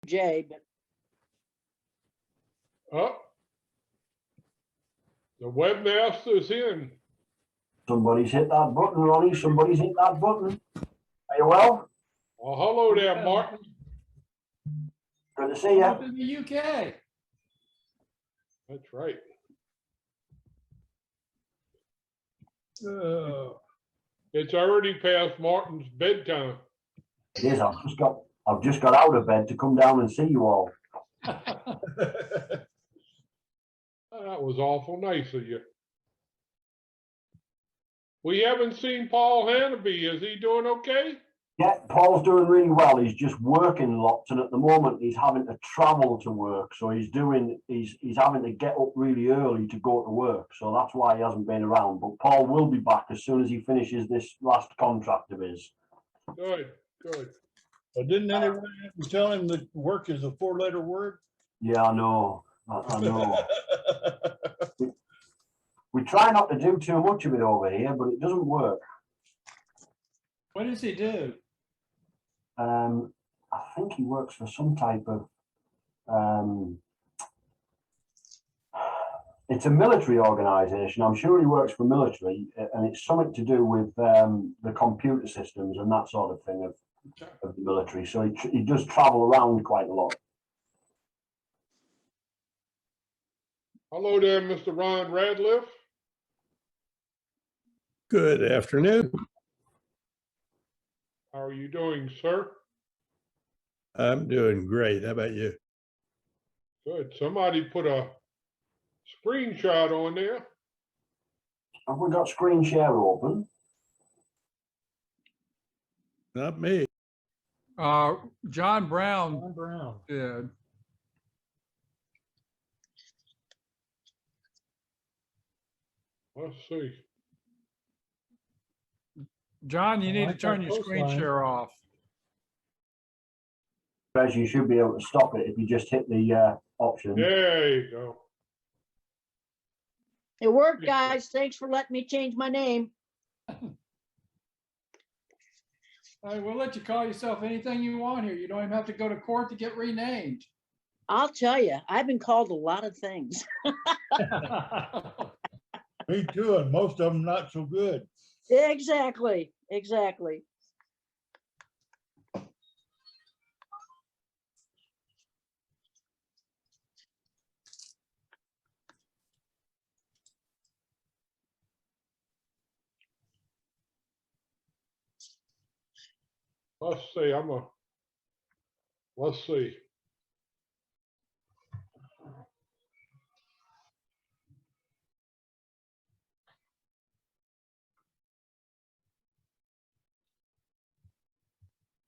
Jay, but Oh, the webmaster's in. Somebody's hit that button, Ronnie. Somebody's hit that button. Are you well? Oh, hello there, Martin. Good to see you. Up in the UK. That's right. It's already past Martin's bedtime. It is. I've just got out of bed to come down and see you all. That was awful nice of you. We haven't seen Paul Hannaby. Is he doing okay? Yeah, Paul's doing really well. He's just working lots, and at the moment he's having to travel to work. So he's having to get up really early to go to work. So that's why he hasn't been around. But Paul will be back as soon as he finishes this last contract of his. Good, good. Well, didn't anyone tell him that work is a 4-letter word? Yeah, I know. I know. We try not to do too much of it over here, but it doesn't work. What does he do? I think he works for some type of it's a military organization. I'm sure he works for military, and it's something to do with the computer systems and that sort of thing of the military. So he does travel around quite a lot. Hello there, Mr. Ron Radcliffe. Good afternoon. How are you doing, sir? I'm doing great. How about you? Good. Somebody put a screenshot on there. Have we got screen share open? Not me. John Brown John Brown. did. Let's see. John, you I need to like turn that your screen coastline. share off. As you should be able to stop it if you just hit the option. There you go. it worked, guys. Thanks for letting me change my name. We'll let you call yourself anything you want here. You don't even have to go to court to get renamed. I'll tell you, I've been called a lot of things. Me too, and most of them not so good. Exactly, exactly. Let's see. Let's see.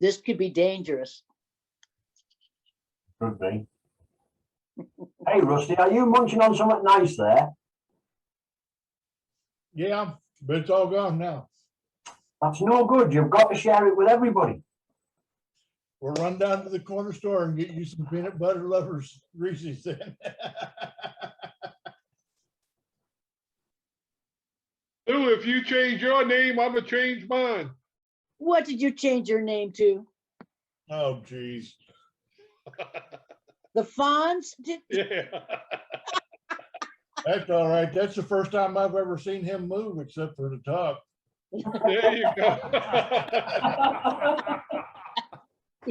This could be dangerous. Could be. Hey, Rusty, are you munching on something nice there? Yeah, but it's all gone now. That's no good. You've got to share it with everybody. We'll run down to the corner store and get you some peanut butter lovers Reese's then. Lou, if you change your name, I'm gonna change mine. What did you change your name to? Oh, geez. The Fonz? Yeah. That's all right. That's the first time I've ever seen him move except for the talk. There you go.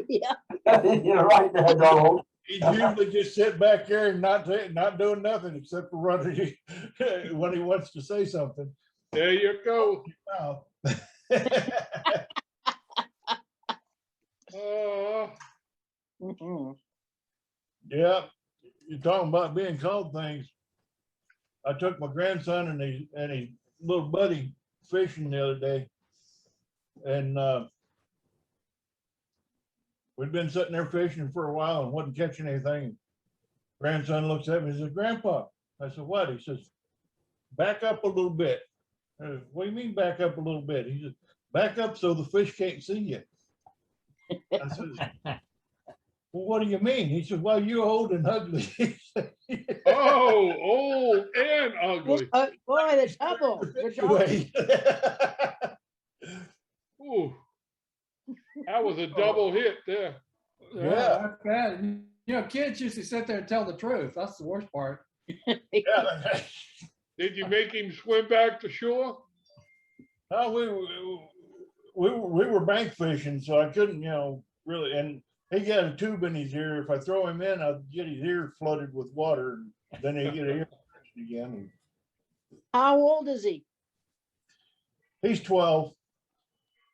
Yeah. You're right there, Donald. He's usually just sitting back there and not doing nothing except for running when he wants to say something. There you go. Wow. Mhm. Yeah, you're talking about being called things. I took my grandson and his little buddy fishing the other day, and we'd been sitting there fishing for a while and wasn't catching anything. Grandson looks at me and says, "Grandpa," I said, "What?" He says, "Back up a little bit." I said, "What do you mean back up a little bit?" He says, "Back up so the fish can't see you." I said, "Well, what do you mean?" He said, "Well, you're old and ugly." Oh, old and ugly. Boy, the double. The double. Ooh, that was a double hit there. Yeah. That's bad. And, you know, kids usually sit there and tell the truth. That's the worst part. Yeah. Did you make him swim back to shore? We were bank fishing, so I couldn't, really. And he got a tube in his ear. If I throw him in, I'll get his ear flooded with water, and then he get an ear infection again. How old is he? He's 12.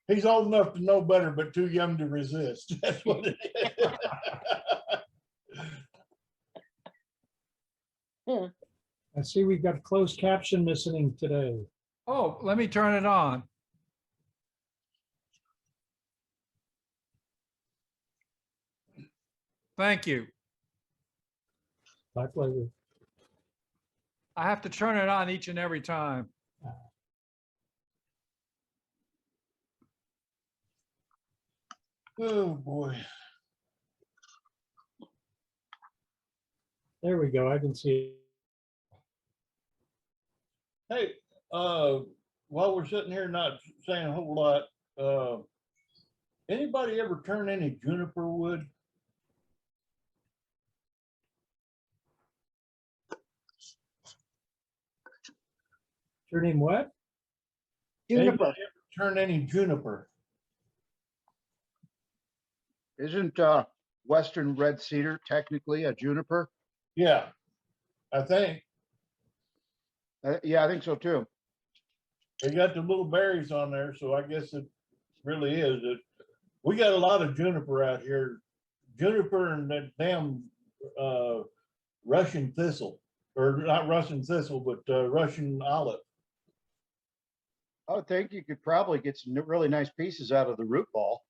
He's old enough to know better, but too young to resist. That's what it is. I see we've got closed caption missing today. Oh, let me turn it on. Thank you. My pleasure. I have to turn it on each and every time. Oh, boy. There we go. I can see. Hey, while we're sitting here not saying a whole lot, anybody ever turn any juniper wood? Your name what? Juniper. Anybody ever turn any juniper? Isn't Western red cedar technically a juniper? Yeah, I think. Yeah, I think so too. They got the little berries on there, so I guess it really is. We got a lot of juniper out here. Juniper and that damn Russian thistle, or not Russian thistle, but Russian olive. I would think you could probably get some really nice pieces out of the root ball.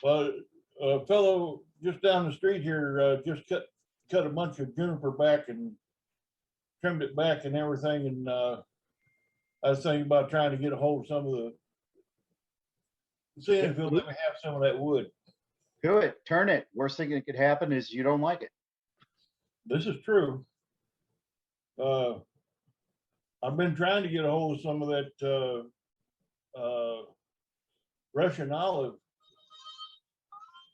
Well, a fellow just down the street here just cut a bunch of juniper back and trimmed it back and everything. And I was thinking about trying to get a hold of some of the, seeing if he'll let me have some of that wood. Do it, turn it. Worst thing that could happen is you don't like it. This is true. I've been trying to get a hold of some of that Russian olive.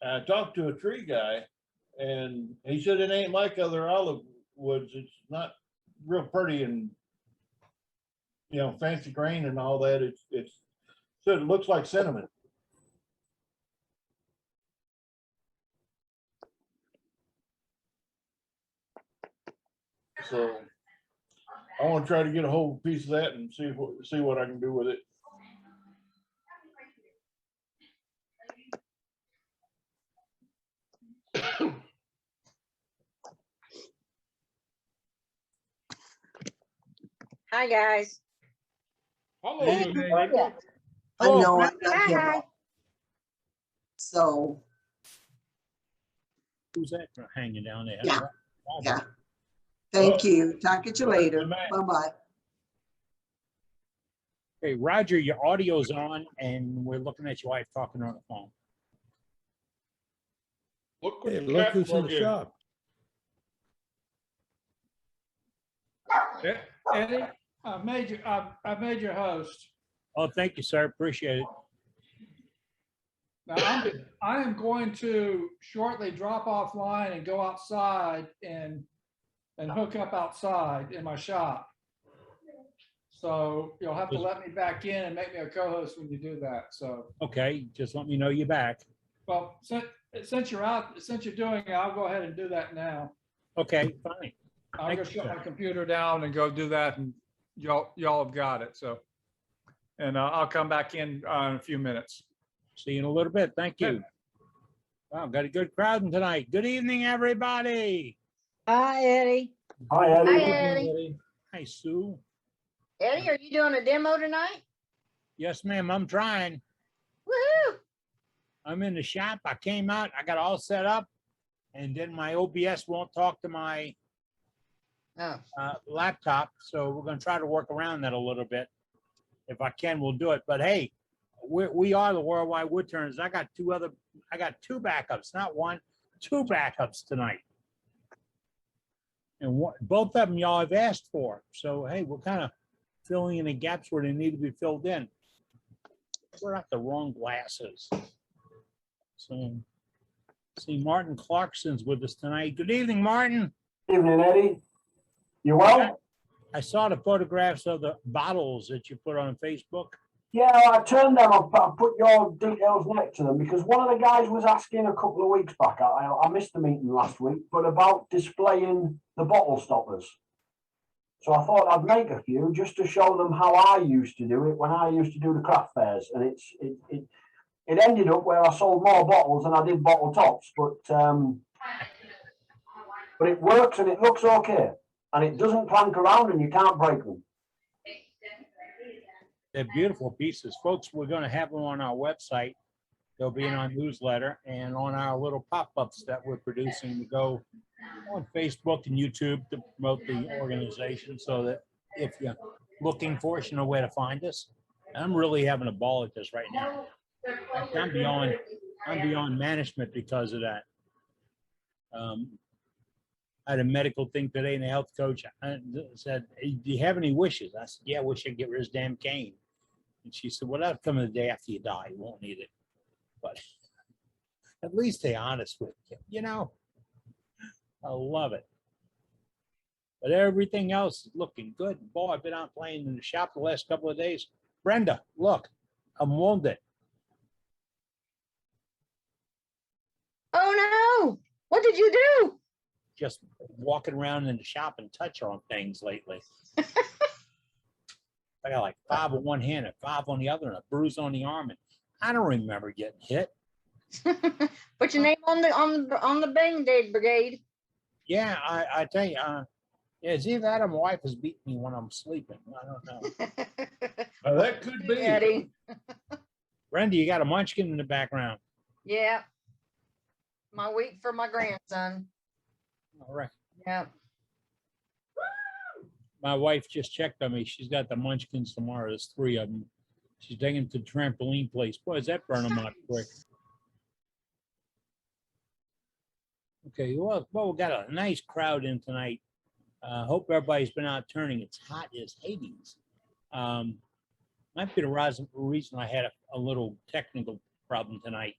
I talked to a tree guy, and he said it ain't like other olive woods. It's not real pretty and fancy grain and all that. It's said it looks like cinnamon. So I want to try to get a whole piece of that and see what I can do with it. Hi, guys. Hello, Hey, Miss how Brenda. are ya? I Oh, know I'm hi, not hi. here. So, Who's that hanging down there? Yeah. yeah. Thank you. Talk to you later. Good night. Bye-bye. Hey, Roger, your audio's on and we're looking at your wife talking on the phone. Look what Hey, the look cat who's in brought the in. shop. Eddie, I've made your host. Oh, thank you, sir. Appreciate it. Now, I am going to shortly drop offline and go outside and hook up outside in my shop. So you'll have to let me back in and make me a co-host when you do that. So, Okay, just let me know you're back. well, since you're out, since you're doing it, I'll go ahead and do that now. Okay, fine. I'll Thank go you, shut sir. my computer down and go do that, and y'all have got it. So, and I'll come back in a few minutes. See you in a little bit. Thank you. Wow, got a good crowd tonight. Good evening, everybody. Hi, Eddie. Hi, Hi, Eddie. Eddie. Hi, Sue. Eddie, are you doing a demo tonight? Yes, ma'am, I'm trying. Woohoo! I'm in the shop. I came out, I got all set up, and then my OBS won't talk to my Oh, laptop. So we're going to try to work around that a little bit. If I can, we'll do it. But hey, we are the Worldwide Woodturners. I got two backups, not one, two backups tonight. And both of them y'all have asked for. So hey, we're kind of filling in the gaps where they need to be filled in. We're at the wrong glasses. So, see, Martin Clarkson's with us tonight. Good evening, Martin. Evening, Eddie. You well? I saw the photographs of the bottles that you put on Facebook. Yeah, I turned them. I put your details next to them because one of the guys was asking a couple of weeks back. I missed the meeting last week, but about displaying the bottle stoppers. So I thought I'd make a few just to show them how I used to do it when I used to do the craft fairs, and it ended up where I sold more bottles than I did bottle tops, but it works and it looks okay, and it doesn't clank around and you can't break them. They're beautiful pieces. Folks, we're going to have them on our website. They'll be in our newsletter and on our little pop-ups that we're producing to go on Facebook and YouTube to promote the organization, so that if you're looking for us, you know where to find us. I'm really having a ball at this right now. I'm beyond management because of that. I had a medical thing today, and the health coach said, "Hey, do you have any wishes?" I said, "Yeah, I wish I could get rid of this damn cane." And she said, "Well, that'll come the day after you die. You won't need it." But at least they're honest with you, you know? I love it. But everything else is looking good. Boy, I've been out playing in the shop the last couple of days. Brenda, look, I'm wounded. Oh no, what did you do? Just walking around in the shop and touch on things lately. I got like 5 on one hand and 5 on the other and a bruise on the arm. And I don't remember getting hit. Put your name on the Band-Aid brigade. Yeah, I tell you, yeah, it's either that or my wife has beaten me when I'm sleeping. I don't know. That could be. Eddie. Brenda, you got a munchkin in the background. Yeah. My week for my grandson. All right. Yeah. My wife just checked on me. She's got the munchkins tomorrow. There's 3 of them. She's taking them to the trampoline place. Boy, does that burn them out quick. Okay, well, we got a nice crowd in tonight. Hope everybody's been out turning. It's hot as Hades. Might be the reason I had a little technical problem tonight.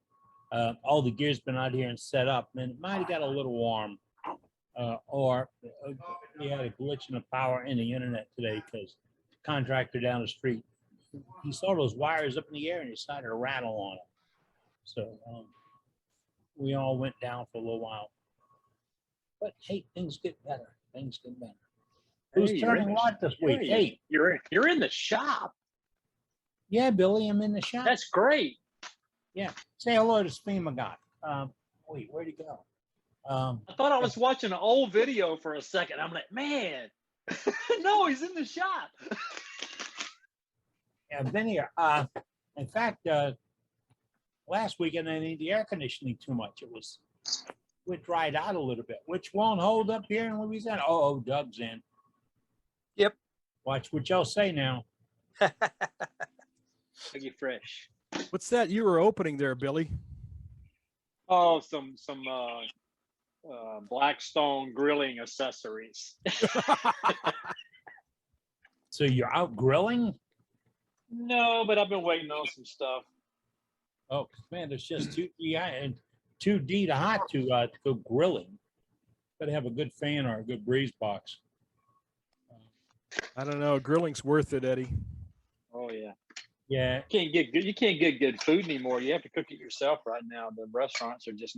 All the gear's been out here and set up, and it might have got a little warm. Or we had a glitch in the power in the internet today because the contractor down the street, he saw those wires up in the air and he decided to rattle on them. So we all went down for a little while. But hey, things get better. Things get better. Who's turning what this week? Hey, you're in the shop. Yeah, Billy, I'm in the shop. That's great. Yeah. Say hello to FEMA guy. Wait, where'd he go? I thought I was watching an old video for a second. I'm like, man, no, he's in the shop. Yeah, I've been here. In fact, last weekend I didn't need the air conditioning too much. It dried out a little bit, which won't hold up here in Louisiana. Oh, Doug's in. Yep. Watch what y'all say now. Dougie fresh. What's that you were opening there, Billy? Oh, some Blackstone grilling accessories. So you're out grilling? No, but I've been waiting on some stuff. Oh man, there's just too deep hot to go grilling. Better have a good fan or a good breeze box. I don't know. Grilling's worth it, Eddie. Oh yeah. Yeah. You can't get good food anymore. You have to cook it yourself right now. The restaurants are just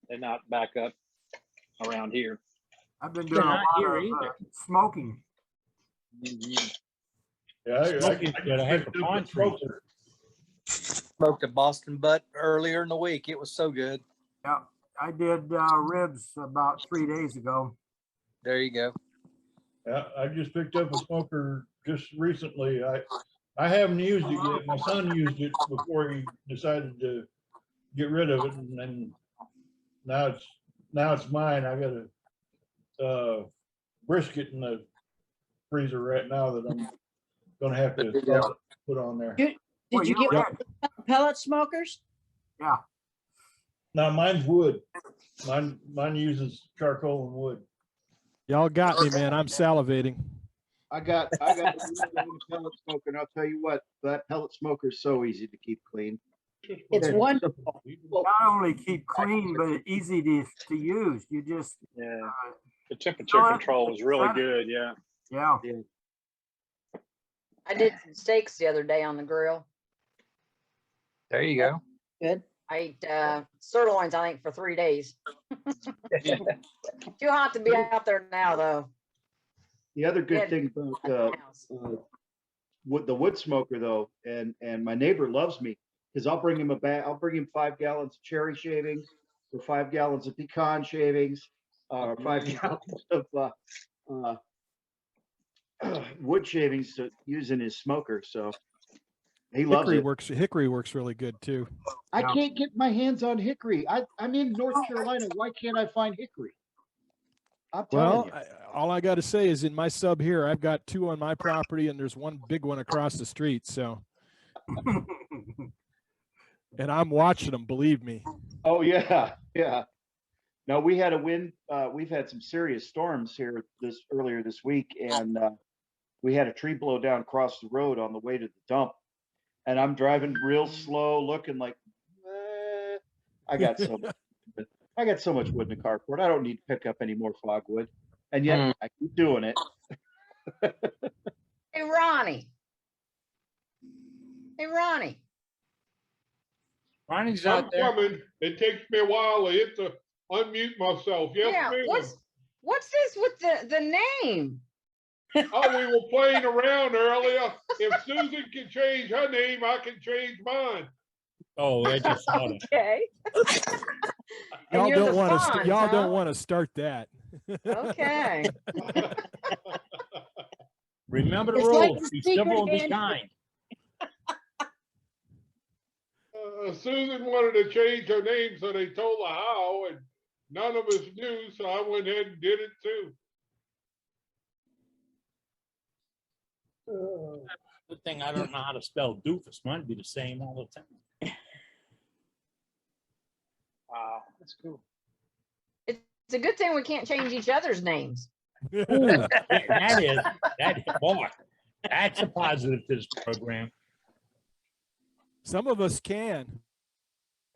they're not back up around here. I've been doing a lot of smoking. Mm-hmm. Yeah, Smoked a Boston butt earlier in the week. It was so good. Yeah, I did ribs about 3 days ago. There you go. Yeah, I just picked up a smoker just recently. I haven't used it yet. My son used it before he decided to get rid of it, and then now it's mine. I got a brisket in the freezer right now that I'm gonna have to put on there. Did you get pellet smokers? Yeah. No, mine's wood. Mine uses charcoal and wood. Y'all got me, man. I'm salivating. I got a pellet smoker, and I'll tell you what, that pellet smoker is so easy to keep clean. It's Yeah. wonderful. Not only keep clean, but easy to use. You just, Yeah. uh, The temperature Oh, control is really that- good. Yeah. yeah. I did some steaks the other day on the grill. There you go. Good. I ate sirloins, I think, for 3 days. Too hot to be out there now, though. The other good Yeah. thing about the wood smoker though, and my neighbor loves me because I'll bring him a bag. I'll bring him 5 gallons of cherry shavings or 5 gallons of pecan shavings, or 5 gallons of wood shavings to use in his smoker. So he loves Hickory it. works. Hickory works really good too. I can't get my hands on hickory. I'm in North Carolina. Why can't I find hickory? I'm telling Well, you. all I got to say is in my sub here, I've got 2 on my property and there's one big one across the street. So, and I'm watching them, believe me. Oh yeah, yeah. No, we had a wind. We've had some serious storms here earlier this week, and we had a tree blow down across the road on the way to the dump. And I'm driving real slow, looking like I got so much wood in the carport. I don't need to pick up any more fogwood, and yet I keep doing it. Hey, Ronnie. Hey, Ronnie. Ronnie's I'm out there. coming. It takes me a while to hit the unmute myself. Yes, Yeah, ma'am. what's this with the name? Oh, we were playing around earlier. If Susan can change her name, I can change mine. Oh, I just saw it. Okay. Y'all you're don't the want to. Fonz, Y'all huh? don't want to start that. Okay. Remember the It's like rules. the Be secret civil and be hand- kind. Susan wanted to change her name, so they told her how, and none of us knew, so I went ahead and did it too. Good thing I don't know how to spell doofus. Mine'd be the same all the time. Wow, that's cool. It's a good thing we can't change each other's names. Ooh, that boy, that's a positive to this program. Some of us can.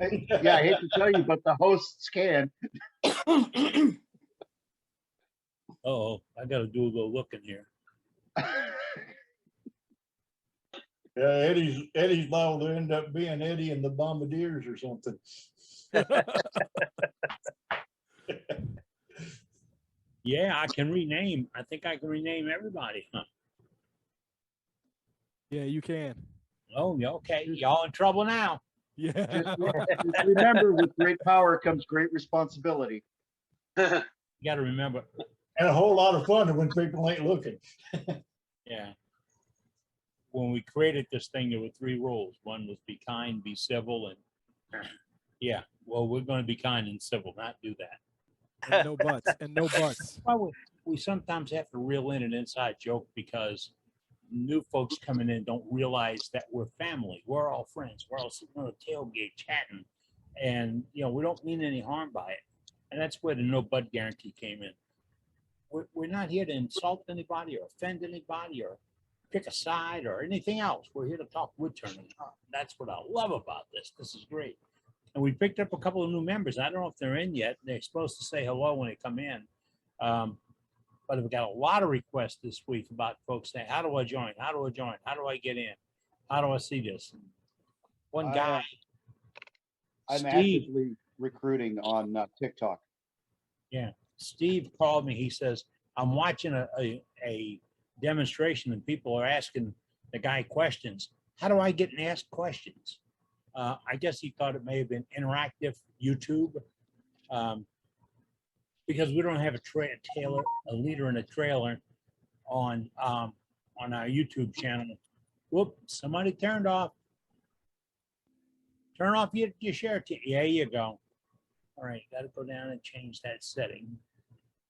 Yeah, I hate to tell you, but the hosts can. Oh, I got to do a little looking here. Yeah, Eddie's liable to end up being Eddie and the Bombardiers or something. Yeah, I can rename. I think I can rename everybody, huh? Yeah, you can. Oh, yeah, okay. Y'all in trouble now. Yeah. Just remember, with great power comes great responsibility. You got to remember. And a whole lot of fun when people ain't looking. Yeah. When we created this thing, there were 3 rules. One was be kind, be civil, and yeah. Well, we're going to be kind and civil, not do that. And no buts. And no buts. Well, we sometimes have to reel in an inside joke because new folks coming in don't realize that we're family. We're all friends. We're all sitting on a tailgate chatting, and we don't mean any harm by it. And that's where the no bud guarantee came in. We're not here to insult anybody or offend anybody or pick a side or anything else. We're here to talk wood turning. That's what I love about this. This is great. And we picked up a couple of new members. I don't know if they're in yet. They're supposed to say hello when they come in. But we've got a lot of requests this week about folks saying, how do I join? How do I join? How do I get in? How do I see this? One guy, I'm Steve. actively recruiting on TikTok. Yeah, Steve called me. He says, I'm watching a demonstration and people are asking the guy questions. How do I get and ask questions? I guess he thought it may have been interactive YouTube. Because we don't have a leader in a trailer on our YouTube channel. Whoop, somebody turned off. Turn off your share. There you go. All right, got to go down and change that setting.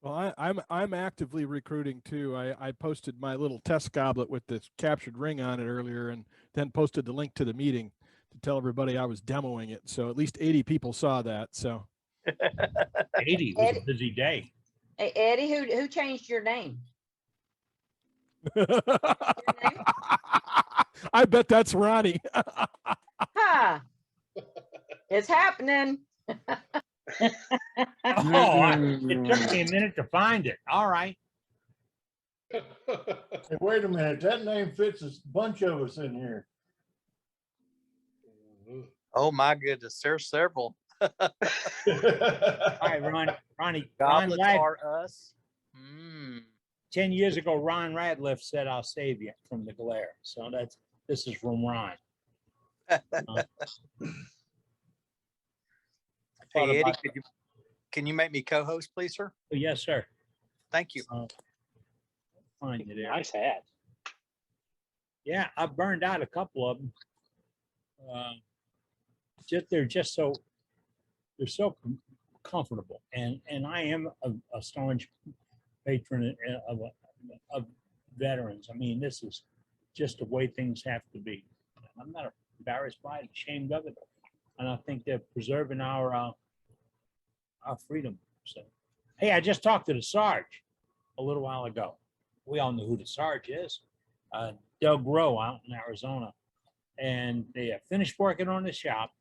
Well, I'm actively recruiting too. I posted my little test goblet with the captured ring on it earlier, and then posted the link to the meeting to tell everybody I was demoing it. So at least 80 people saw that. So 80 was a busy day. Hey, Eddie, who changed your name? I bet that's Ronnie. Ha! It's happening. Oh, it took me a minute to find it. All right. Hey, wait a minute, that name fits a bunch of us in here. Oh my goodness, there's several. All right, Ronnie, Ron Goblets Rad, are us. Mm. 10 years ago, Ron Radcliffe said, "I'll save you from the glare." So this is from Ron. Hey, Eddie, can you make me co-host, please, sir? Yes, sir. Thank you. Find you there. Nice hat. Yeah, I burned out a couple of them. They're so comfortable, and I am a staunch patron of veterans. I mean, this is just the way things have to be. I'm not embarrassed by it, ashamed of it, and I think they're preserving our freedom. So, hey, I just talked to the Sarge a little while ago. We all know who the Sarge is, Doug Rowe out in Arizona, and they have finished working on the shop.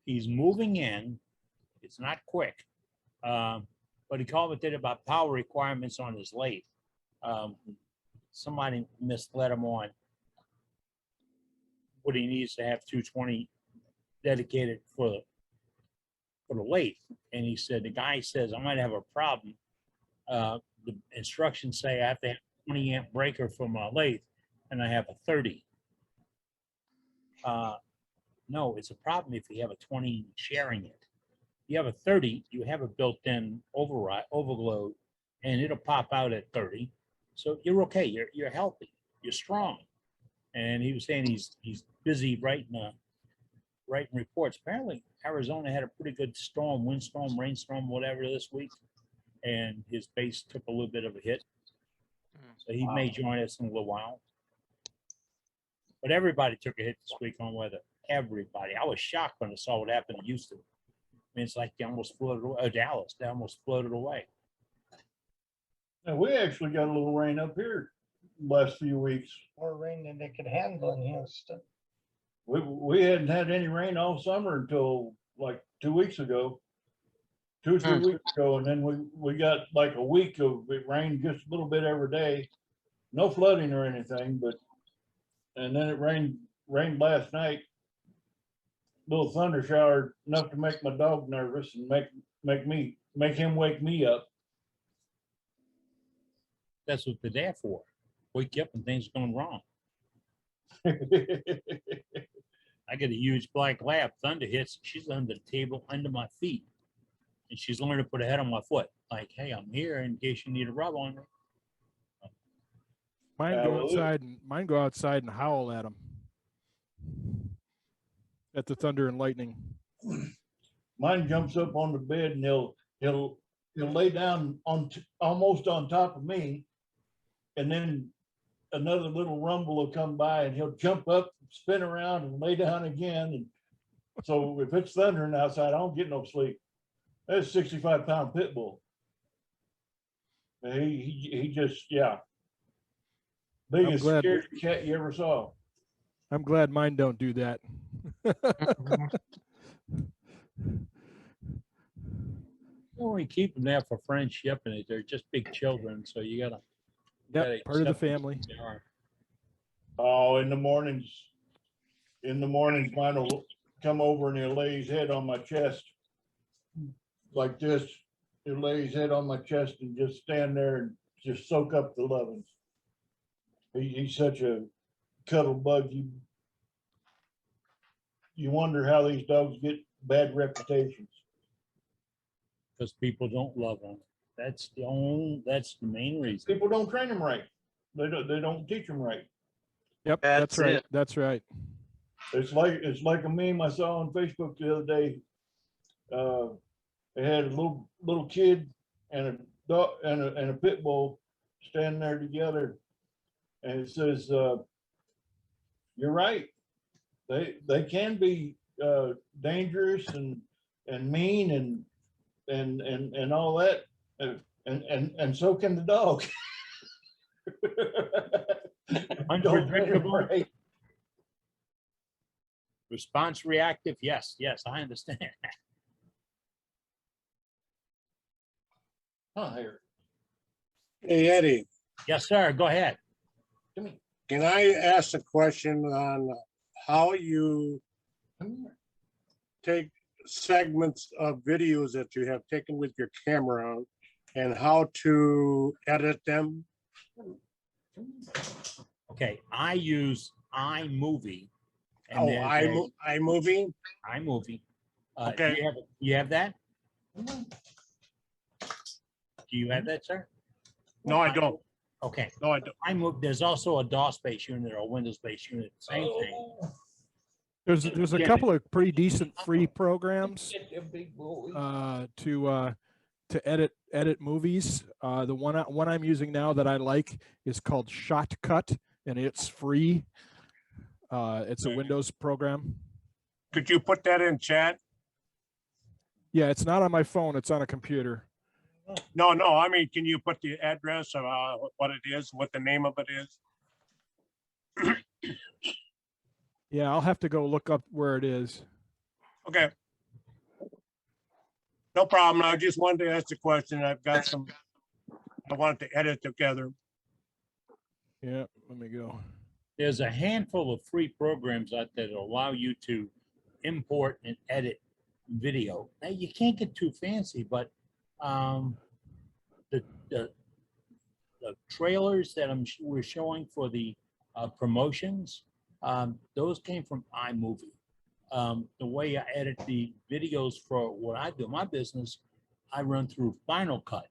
He's moving in. It's not quick, but he commented about power requirements on his lathe. Somebody misled him on what he needs to have 220 dedicated for the lathe. And he said, the guy says, I might have a problem. The instructions say I have to have a 20 amp breaker for my lathe, and I have a 30. No, it's a problem if you have a 20 sharing it. If you have a 30, you have a built-in overload, and it'll pop out at 30. So you're okay. You're healthy. You're strong. And he was saying he's busy writing reports. Apparently, Arizona had a pretty good storm, windstorm, rainstorm, whatever this week, and his base took a little bit of a hit. So he may join us in a little while. But everybody took a hit this week on weather. Everybody. I was shocked when I saw what happened in Houston. I mean, it's like they almost floated away. Dallas, they almost floated away. And we actually got a little rain up here last few weeks. More rain than they could handle in Houston. We hadn't had any rain all summer until like 2 weeks ago. 2 or 3 weeks ago, and then we got like a week of it rained just a little bit every day. No flooding or anything, and then it rained last night. Little thunder shower enough to make my dog nervous and make him wake me up. That's what they're there for. Wake you up when things are going wrong. I get a huge black lab. Thunder hits. She's under the table, under my feet. And she's learning to put her head on my foot. Like, hey, I'm here in case you need a rub on me. Mine go outside and howl at them. At the thunder and lightning. Mine jumps up on the bed and he'll lay down almost on top of me, and then another little rumble will come by and he'll jump up, spin around, and lay down again. And so if it's thundering outside, I don't get no sleep. That's a 65-pound pit bull. He just, yeah. Biggest scared cat you ever saw. I'm glad mine don't do that. Well, we keep them there for friendship, and they're just big children, so you gotta. Part of the family. Oh, in the mornings, mine will come over and he'll lay his head on my chest like this. He'll lay his head on my chest and just stand there and just soak up the lovings. He's such a cuddle bug. You wonder how these dogs get bad reputations. Because people don't love them. That's the main reason. People don't train them right. They don't teach them right. Yep, that's right. it. That's right. It's like a meme I saw on Facebook the other day. They had a little kid and a dog and a pit bull standing there together, and it says, "You're right. They can be dangerous and mean and all that, and so can the dog." Unpredictable. Response reactive, yes, I understand. Huh, here. Hey, Eddie, Yes, sir, go ahead. can I ask a question on how you take segments of videos that you have taken with your camera and how to edit them? Okay, I use iMovie. and Oh, there's iMovie? iMovie. Okay. You have that? Do you have that, sir? No, I don't. Okay. No, I don't. There's also a DOS-based unit or a Windows-based unit, same thing. There's a couple of pretty decent free programs to edit movies. The one I'm using now that I like is called Shotcut, and it's free. It's a Windows program. Could you put that in chat? Yeah, it's not on my phone. It's on a computer. No, I mean, can you put the address of what it is, what the name of it is? Yeah, I'll have to go look up where it is. Okay. No problem. I just wanted to ask the question. I've got some, I wanted to edit together. Yeah, let me go. There's a handful of free programs out there that allow you to import and edit video. Now, you can't get too fancy, but the trailers that we're showing for the promotions, those came from iMovie. The way I edit the videos for what I do, my business, I run through Final Cut.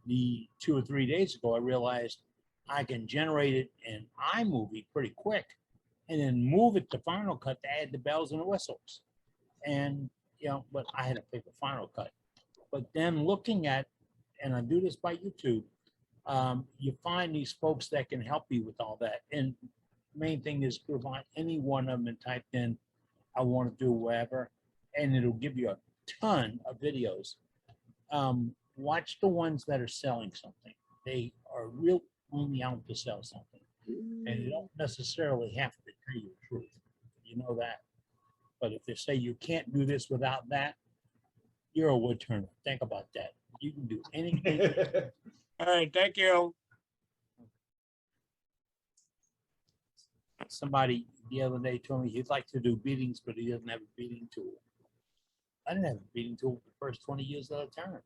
2 or 3 days ago, I realized I can generate it in iMovie pretty quick and then move it to Final Cut to add the bells and the whistles. And, but I had to pay for Final Cut. But then looking at, and I do this by YouTube, you find these folks that can help you with all that. And main thing is provide any one of them and type in, I want to do whatever, and it'll give you a ton of videos. Watch the ones that are selling something. They are real only out to sell something. And you don't necessarily have to tell you the truth. You know that. But if they say you can't do this without that, you're a wood turner. Think about that. You can do anything. All right, thank you. Somebody the other day told me he'd like to do beatings, but he doesn't have a beating tool. I didn't have a beating tool for the first 20 years that I turned.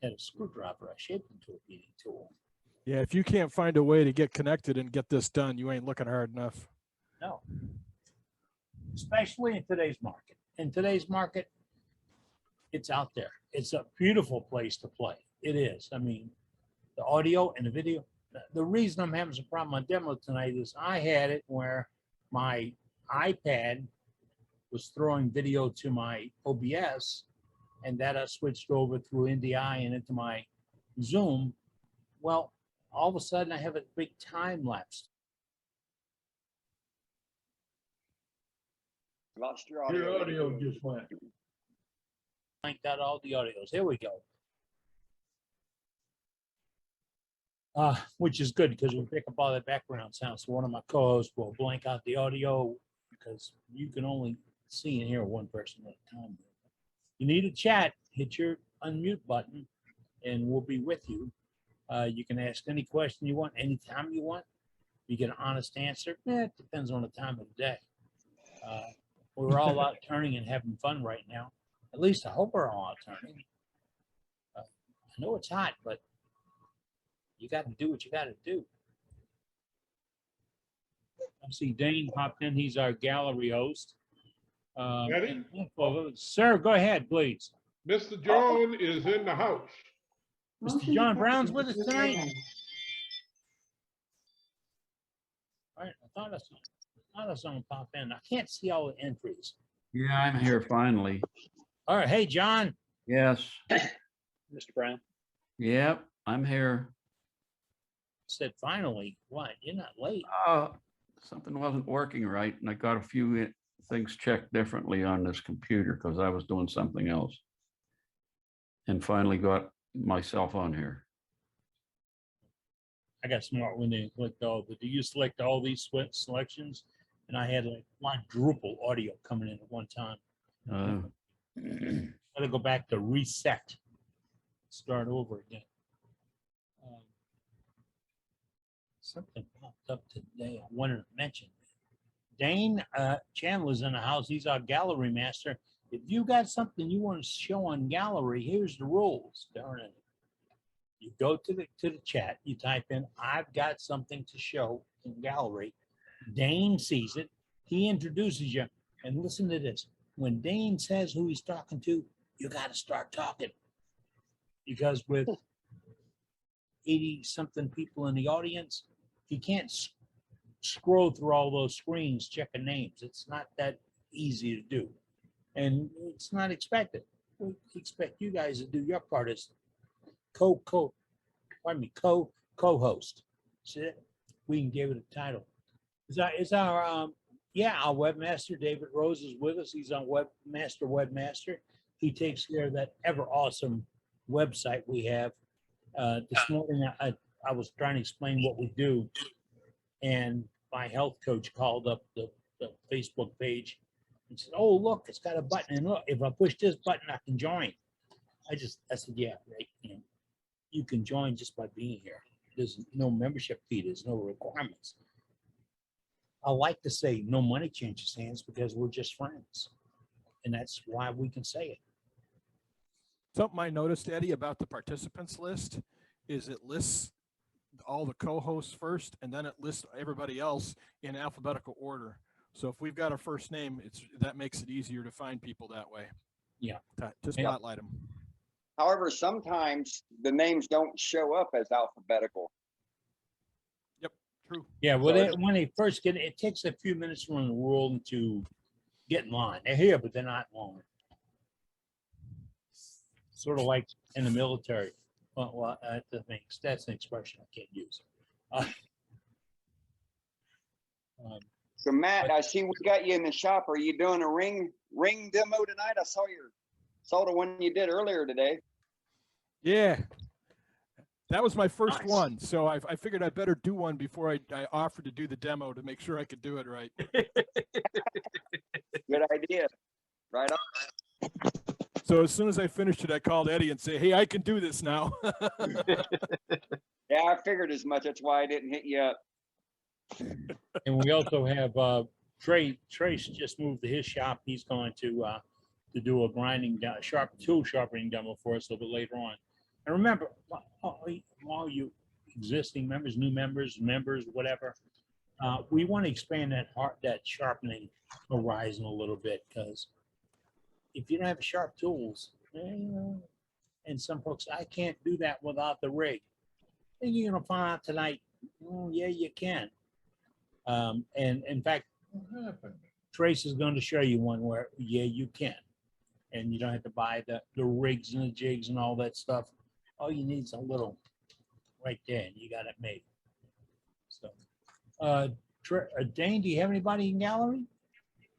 I had a screwdriver. I shaped into a beating tool. Yeah, if you can't find a way to get connected and get this done, you ain't looking hard enough. No. Especially in today's market. In today's market, it's out there. It's a beautiful place to play. It is. I mean, the audio and the video. The reason I'm having some problem on demo tonight is I had it where my iPad was throwing video to my OBS, and that I switched over through NDI and into my Zoom. Well, all of a sudden I have a big time lapse. Lost your audio. Your audio just went. Blanked out all the audios. Here we go. Which is good because we'll pick up all that background sound. So one of my co-hosts will blank out the audio because you can only see and hear one person at a time. You need a chat, hit your unmute button, and we'll be with you. You can ask any question you want, anytime you want. You get an honest answer. It depends on the time of the day. We're all out turning and having fun right now. At least I hope we're all out turning. I know it's hot, but you got to do what you got to do. I see Dane popped in. He's our gallery host. Eddie? Sir, go ahead, please. Mr. John is in the house. Mr. John Brown's with us tonight. All right, I thought I saw him pop in. I can't see all the entries. Yeah, I'm here finally. All right, hey, John. Yes. Mr. Brown. Yep, I'm here. Said finally. What? You're not late. Something wasn't working right, and I got a few things checked differently on this computer because I was doing something else. And finally got myself on here. I got smart when they clicked all, but do you select all these selections and I had like quadruple audio coming in at one time. Got to go back to reset, start over again. Something popped up today I wanted to mention. Dane Chandler's in the house. He's our gallery master. If you got something you want to show on gallery, here's the rules. Darn it. You go to the chat, you type in, I've got something to show in gallery. Dane sees it. He introduces you. And listen to this. When Dane says who he's talking to, you got to start talking. Because with 80 something people in the audience, he can't scroll through all those screens checking names. It's not that easy to do. And it's not expected. We expect you guys to do your part as co-host. See it? We can give it a title. Our webmaster, David Rose, is with us. He's our webmaster. He takes care of that ever awesome website we have. This morning, I was trying to explain what we do, and my health coach called up the Facebook page and said, "Oh, look, it's got a button, and look, if I push this button, I can join." I said, "Yeah, right. You can join just by being here. There's no membership fee. There's no requirements." I like to say no money changes hands because we're just friends, and that's why we can say it. Something I noticed, Eddie, about the participants list is it lists all the co-hosts first, and then it lists everybody else in alphabetical order. So if we've got a first name, that makes it easier to find people that way. Yeah. To spotlight them. However, sometimes the names don't show up as alphabetical. Yep, true. Yeah, well, when they first get it takes a few minutes for them to roll to get in line. They're here, but they're not in line. Sort of like in the military. Well, that's an expression I can't use. So Matt, I see we got you in the shop. Are you doing a ring demo tonight? I saw the one you did earlier today. Yeah, that was my first one. So I figured I'd better do one before I offered to do the demo to make sure I could do it right. Good idea. Right on. So as soon as I finished it, I called Eddie and said, "Hey, I can do this now." Yeah, I figured as much. That's why I didn't hit you up. And we also have Trace just moved to his shop. He's going to do a tool sharpening demo for us a little bit later on. And remember, all you existing members, new members, whatever, we want to expand that sharpening horizon a little bit, because if you don't have sharp tools, and some folks, I can't do that without the rig. And you're gonna find out tonight, yeah, you can. And in fact, Trace is going to show you one where, yeah, you can. And you don't have to buy the rigs and the jigs and all that stuff. All you need is a little right there, and you got it made. So, Dane, do you have anybody in gallery?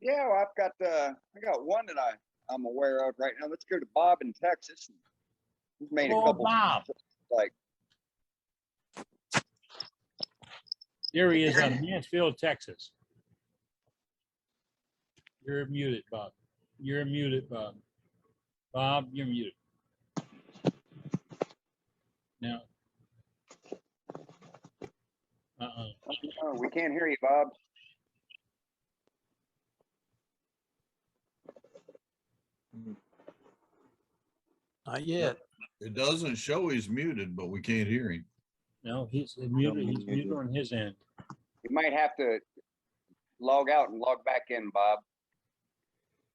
Yeah, well, I got one that I'm aware of right now. Let's go to Bob in Texas. He's made a couple. Bob. Like, Here he is out of Mansfield, Texas. You're muted, Bob. You're muted, Bob. Bob, you're muted. Now. Oh, we can't hear you, Bob. Not yet. It doesn't show he's muted, but we can't hear him. No, he's muted. He's muted on his end. You might have to log out and log back in, Bob.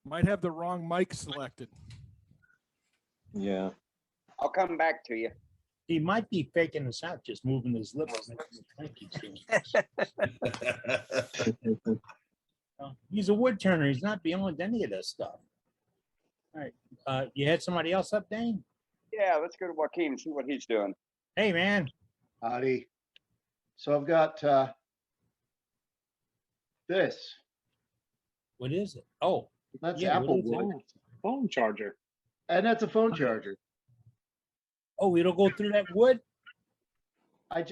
Might have the wrong mic selected. Yeah. I'll come back to you. He might be faking us out, just moving his lips. He's a wood turner. He's not beyond any of this stuff. All right. You had somebody else up, Dane? Yeah, let's go to Joaquin and see what he's doing. Hey, man. Howdy. So I've got this. What is it? Oh, that's yeah, Apple what is wood. Phone charger. And that's a phone charger. Oh, it'll go through that wood? I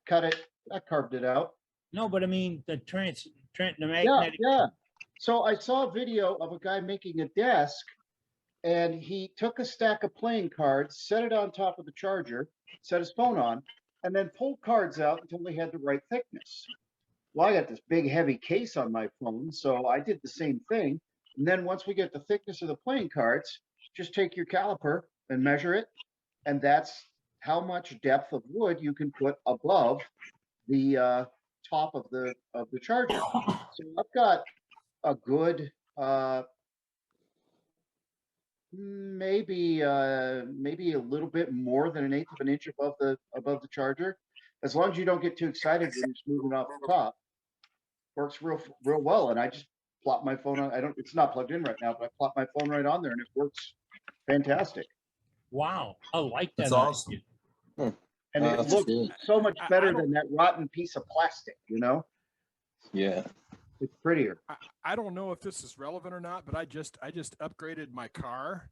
cut it, I carved it out. No, but I mean, Trent, to Yeah, yeah. So I saw a video of a guy making a desk, and he took a stack of playing cards, set it on top of the charger, set his phone on, and then pulled cards out until they had the right thickness. Well, I got this big heavy case on my phone, so I did the same thing. And then once we get the thickness of the playing cards, just take your caliper and measure it, and that's how much depth of wood you can put above the top of the charger. So I've got a good maybe a little bit more than 1/8 of an inch above the charger. As long as you don't get too excited when it's moving off the top, works real well. And I just plop my phone on. It's not plugged in right now, but I plop my phone right on there, and it works fantastic. Wow, I like that. That's awesome. And it looks so much better than that rotten piece of plastic, you know? Yeah. It's prettier. I don't know if this is relevant or not, but I just upgraded my car,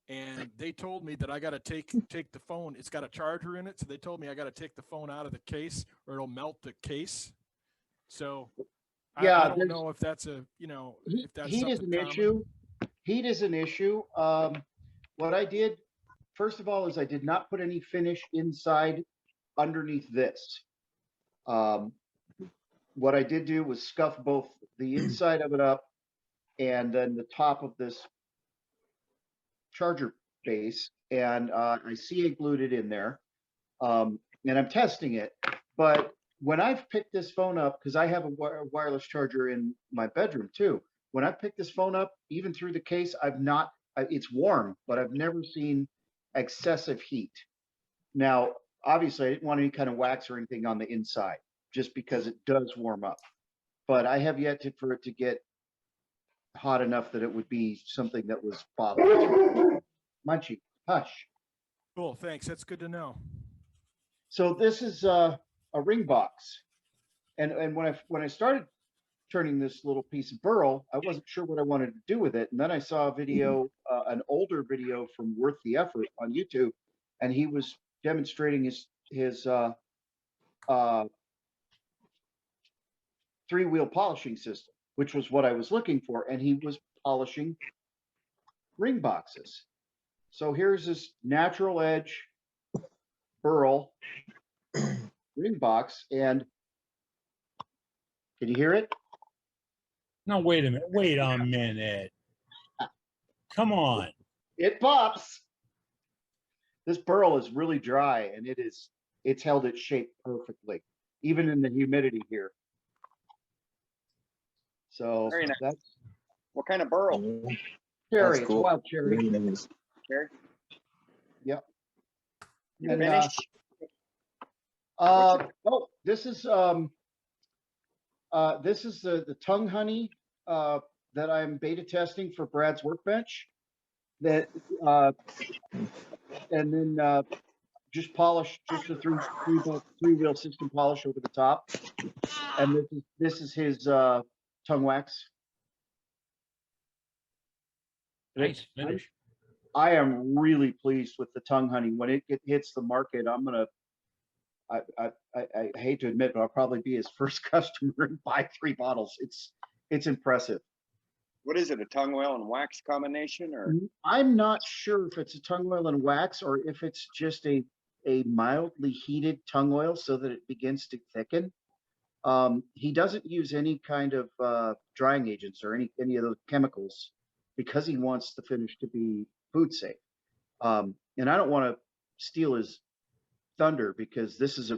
and they told me that I got to take the phone. It's got a charger in it, so they told me I got to take the phone out of the case or it'll melt the case. So yeah, I don't know if that's if that's heat is an issue. Heat is an issue. What I did first of all is I did not put any finish inside underneath this. What I did do was scuff both the inside of it up and then the top of this charger base, and I CA glued it in there, and I'm testing it. But when I've picked this phone up, because I have a wireless charger in my bedroom too, when I picked this phone up, even through the case, it's warm, but I've never seen excessive heat. Now, obviously, I didn't want any kind of wax or anything on the inside, just because it does warm up. But I have yet for it to get hot enough that it would be something that was bothering. Munchie, hush. Cool, thanks. That's good to know. So this is a ring box, and when I started turning this little piece of burl, I wasn't sure what I wanted to do with it, and then I saw a video, an older video from Worth the Effort on YouTube, and he was demonstrating his 3-wheel polishing system, which was what I was looking for, and he was polishing ring boxes. So here's this natural edge burl ring box, and can you hear it? No, wait a minute. Wait a minute. Come on. It pops. This burl is really dry, and it's held its shape perfectly, even in the humidity here. So Very nice. that's what kind of burl? cherry. That's cool. It's wild cherry. Cherry? Yep. You And, finished? this is the tongue honey that I'm beta testing for Brad's workbench. That and then just polish, just a three-wheel system polish over the top. And this is his tongue wax. Nice finish. I am really pleased with the tongue honey. When it hits the market, I hate to admit, but I'll probably be his first customer and buy 3 bottles. It's impressive. What is it, a tongue oil and wax combination, or? I'm not sure if it's a tongue oil and wax or if it's just a mildly heated tongue oil so that it begins to thicken. He doesn't use any kind of drying agents or any of those chemicals because he wants the finish to be food safe. And I don't want to steal his thunder, because this is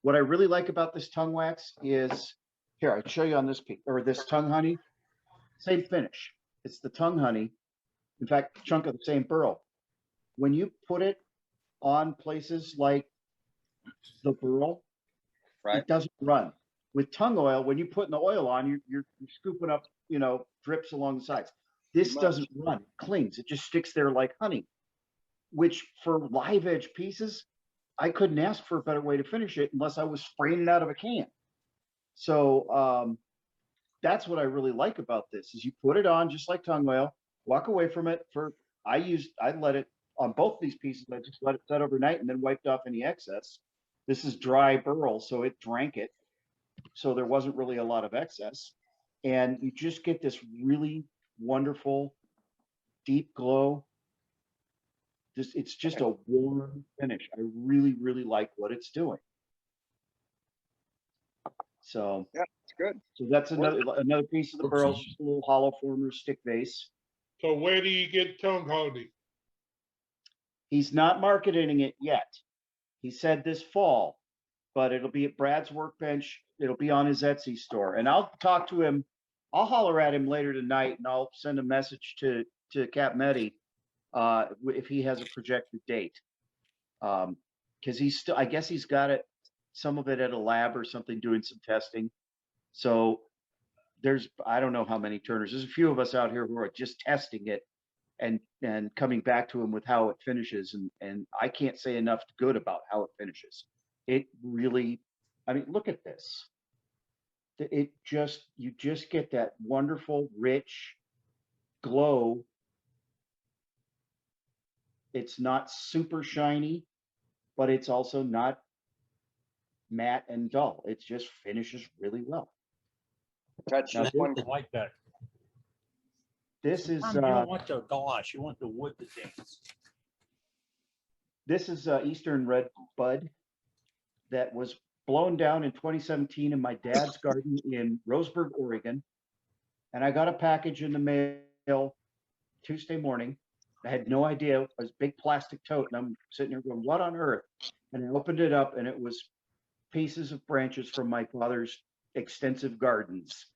what I really like about this tongue wax is, here, I'll show you on this piece, or this tongue honey, same finish. It's the tongue honey. In fact, chunk of the same burl. When you put it on places like the burl, right, it doesn't run. With tongue oil, when you put the oil on, you're scooping up, drips along the sides. This doesn't run, it clings, it just sticks there like honey, which for live edge pieces, I couldn't ask for a better way to finish it unless I was spraying it out of a can. So that's what I really like about this, is you put it on just like tongue oil, walk away from it I let it on both these pieces. I just let it set overnight and then wiped off any excess. This is dry burl, so it drank it. So there wasn't really a lot of excess. and you just get this really wonderful deep glow. It's just a warm finish. I really, really like what it's doing. So yeah, it's good. So that's another piece of the pearls, just a little hollow former stick vase. So where do you get tongue holding? He's not marketing it yet. He said this fall, but it'll be at Brad's workbench. It'll be on his Etsy store, and I'll talk to him. I'll holler at him later tonight, and I'll send a message to Cap Medi if he has a projected date. Because he's still, I guess he's got it, some of it at a lab or something, doing some testing. So there's, I don't know how many turners. There's a few of us out here who are just testing it and coming back to him with how it finishes. And I can't say enough good about how it finishes. It really, I mean, look at this. You just get that wonderful, rich glow. It's not super shiny, but it's also not matte and dull. It just finishes really well. Touch Now, this one. I like that. This is Sometimes you don't want the gloss, you want the wood to dance. This is Eastern Red Bud that was blown down in 2017 in my dad's garden in Roseburg, Oregon. And I got a package in the mail Tuesday morning. I had no idea. It was a big plastic tote, and I'm sitting here going, what on earth? And I opened it up, and it was pieces of branches from my father's extensive gardens.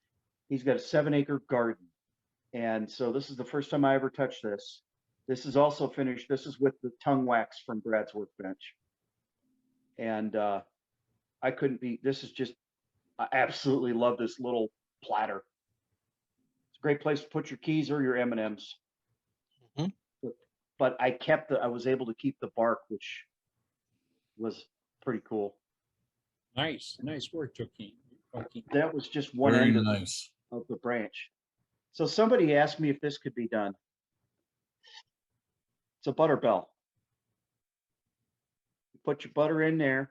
He's got a 7-acre garden. And so this is the first time I ever touched this. This is also finished. This is with the tongue wax from Brad's workbench. And I couldn't be, this is just, I absolutely love this little platter. It's a great place to put your keys or your M&Ms. But I was able to keep the bark, which was pretty cool. Nice work, Joaquin. That was just one Very end nice. of the branch. So somebody asked me if this could be done. It's a butter bell. You put your butter in there,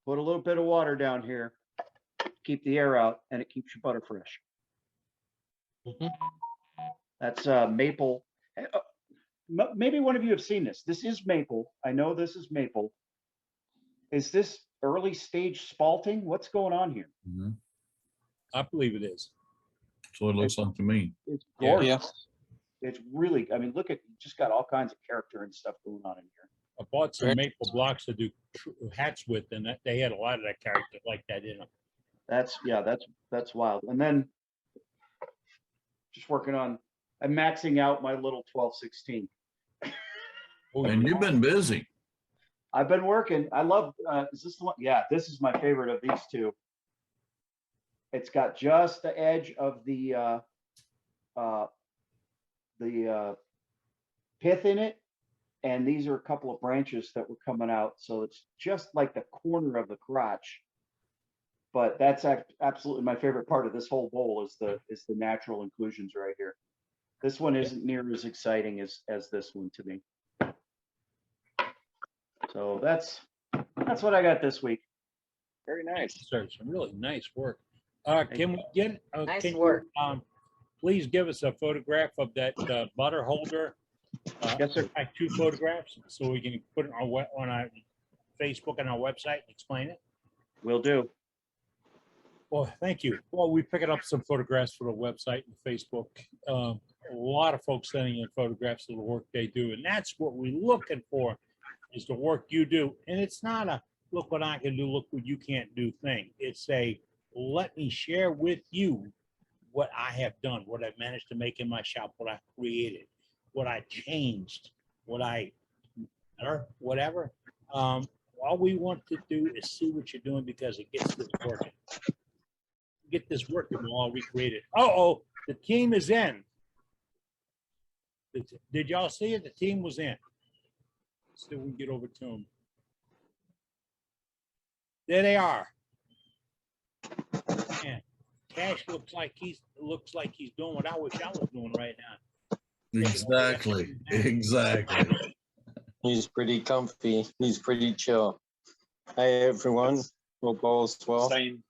put a little bit of water down here, keep the air out, and it keeps your butter fresh. That's maple. Maybe one of you have seen this. This is maple. I know this is maple. Is this early stage spalting? What's going on here? Mhm. I believe it is. That's what it looks like to me. It's gorgeous. It's really, I mean, look at, just got all kinds of character and stuff going on in here. I bought some maple blocks to do hats with, and they had a lot of that character like that in them. That's wild. And then just working on, I'm maxing out my little 1216. And you've been busy. I've been working. I love, is this the one? Yeah, this is my favorite of these two. It's got just the edge of the pith in it. And these are a couple of branches that were coming out. So it's just like the corner of the crotch. But that's absolutely my favorite part of this whole bowl is the natural inclusions right here. This one isn't near as exciting as this one to me. So that's what I got this week. Very nice. Sir, some really nice work. Can we get Nice can work. You, please give us a photograph of that butter holder? Yes, sir. Like 2 photographs so we can put it on our Facebook and our website and explain it. Will do. Well, thank you. Well, we're picking up some photographs for the website and Facebook. A lot of folks sending in photographs of the work they do, and that's what we're looking for, is the work you do. And it's not a look what I can do, look what you can't do thing. It's a let me share with you what I have done, what I've managed to make in my shop, what I created, what I changed, what I, or whatever. All we want to do is see what you're doing because it gets this working. Get this working, we'll all recreate it. Uh-oh, the team is in. Did y'all see it? The team was in. See if we can get over to them. There they are. Man, Cash looks like he's doing what I wish I was doing right now. Exactly. He's pretty comfy. He's pretty chill. Hi, everyone. Hope all's well. Same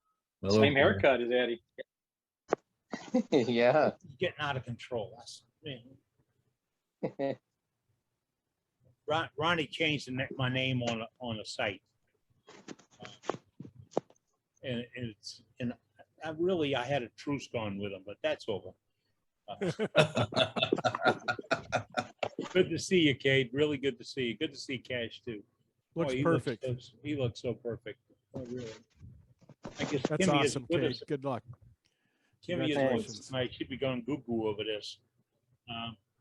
haircut as Eddie. Yeah. Getting out of control. That's, Ronnie changed my name on a site. And I had a truce going with him, but that's over. Good to see you, Cade. Really good to see you. Good to see Cash too. Looks he perfect. He looks so perfect. Oh, really. I guess That's Kimmy awesome, isn't with Cade. us. Good luck. Kimmy isn't with us Congratulations. tonight. She'd be going goo-goo over this.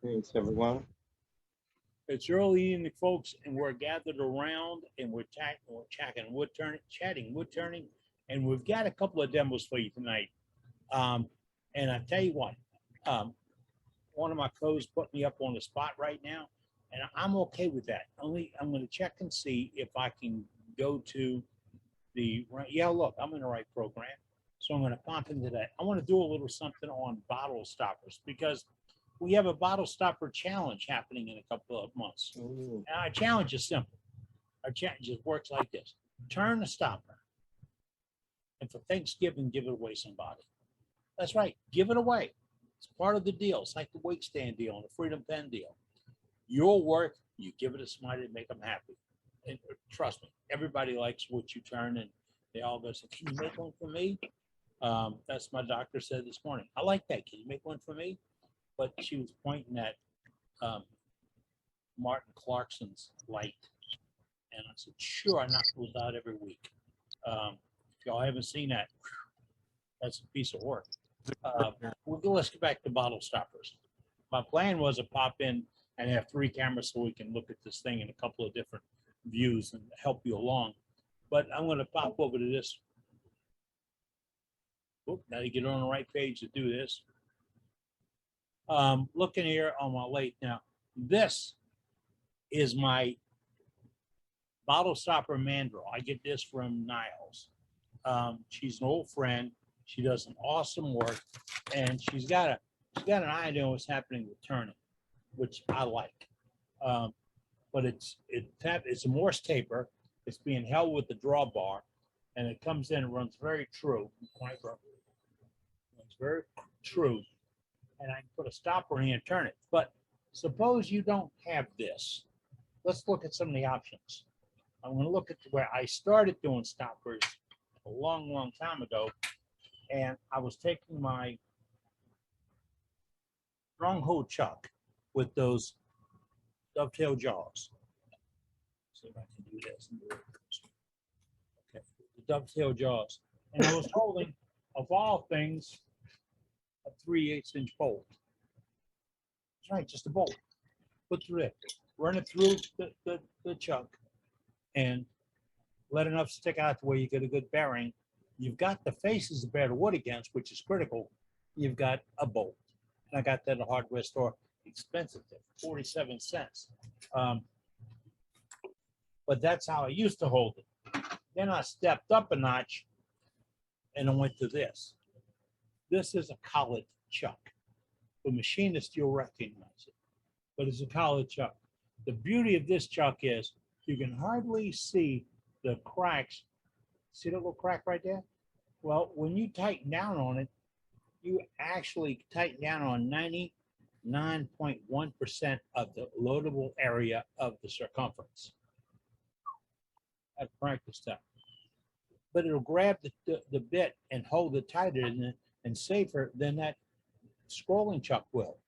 Thanks, everyone. It's early evening, folks, and we're gathered around and we're chatting wood turning, and we've got a couple of demos for you tonight. And I tell you what, one of my co's put me up on the spot right now, and I'm okay with that. Only I'm going to check and see if I can go to the right. Yeah, look, I'm in the right program, so I'm going to pop into that. I want to do a little something on bottle stoppers because we have a bottle stopper challenge happening in a couple of months. Ooh. And our challenge is simple. Our challenge just works like this: turn the stopper, and for Thanksgiving, give it away to somebody. That's right, give it away. It's part of the deal. It's like the wake stand deal and the Freedom Pen deal. Your work, you give it to somebody to make them happy. And trust me, everybody likes what you turn, and they all go, so can you make one for me? That's my doctor said this morning. I like that. Can you make one for me? But she was pointing at Martin Clarkson's light. And I said, sure, I knock those out every week. If y'all haven't seen that, that's a piece of work. Let's get back to bottle stoppers. My plan was to pop in and have 3 cameras so we can look at this thing in a couple of different views and help you along. But I'm going to pop over to this. Oop, now you get on the right page to do this. Looking here on my late now, this is my bottle stopper mandrel. I get this from Niles. She's an old friend. She does some awesome work, and she's got an idea on what's happening with turning, which I like. But it's a Morse taper. It's being held with the drawbar, and it comes in and runs very true. It's very true, and I can put a stopper in and turn it. But suppose you don't have this. Let's look at some of the options. I'm going to look at where I started doing stoppers a long, long time ago. And I was taking my stronghold chuck with those dovetail jaws. See if I can do this. Okay, the dovetail jaws. And I was holding, of all things, a 3/8" bolt. That's right, just a bolt. Put through it. Run it through the chuck and let enough stick out the way you get a good bearing. You've got the faces to bear the wood against, which is critical. You've got a bolt. And I got that at a hardware store, expensive, 47 cents. But that's how I used to hold it. Then I stepped up a notch and I went to this. This is a collet chuck. The machinist, you'll recognize it, but it's a collet chuck. The beauty of this chuck is you can hardly see the cracks. See that little crack right there? Well, when you tighten down on it, you actually tighten down on 99.1% of the loadable area of the circumference. I've practiced that. But it'll grab the bit and hold it tighter and safer than that scrolling chuck will.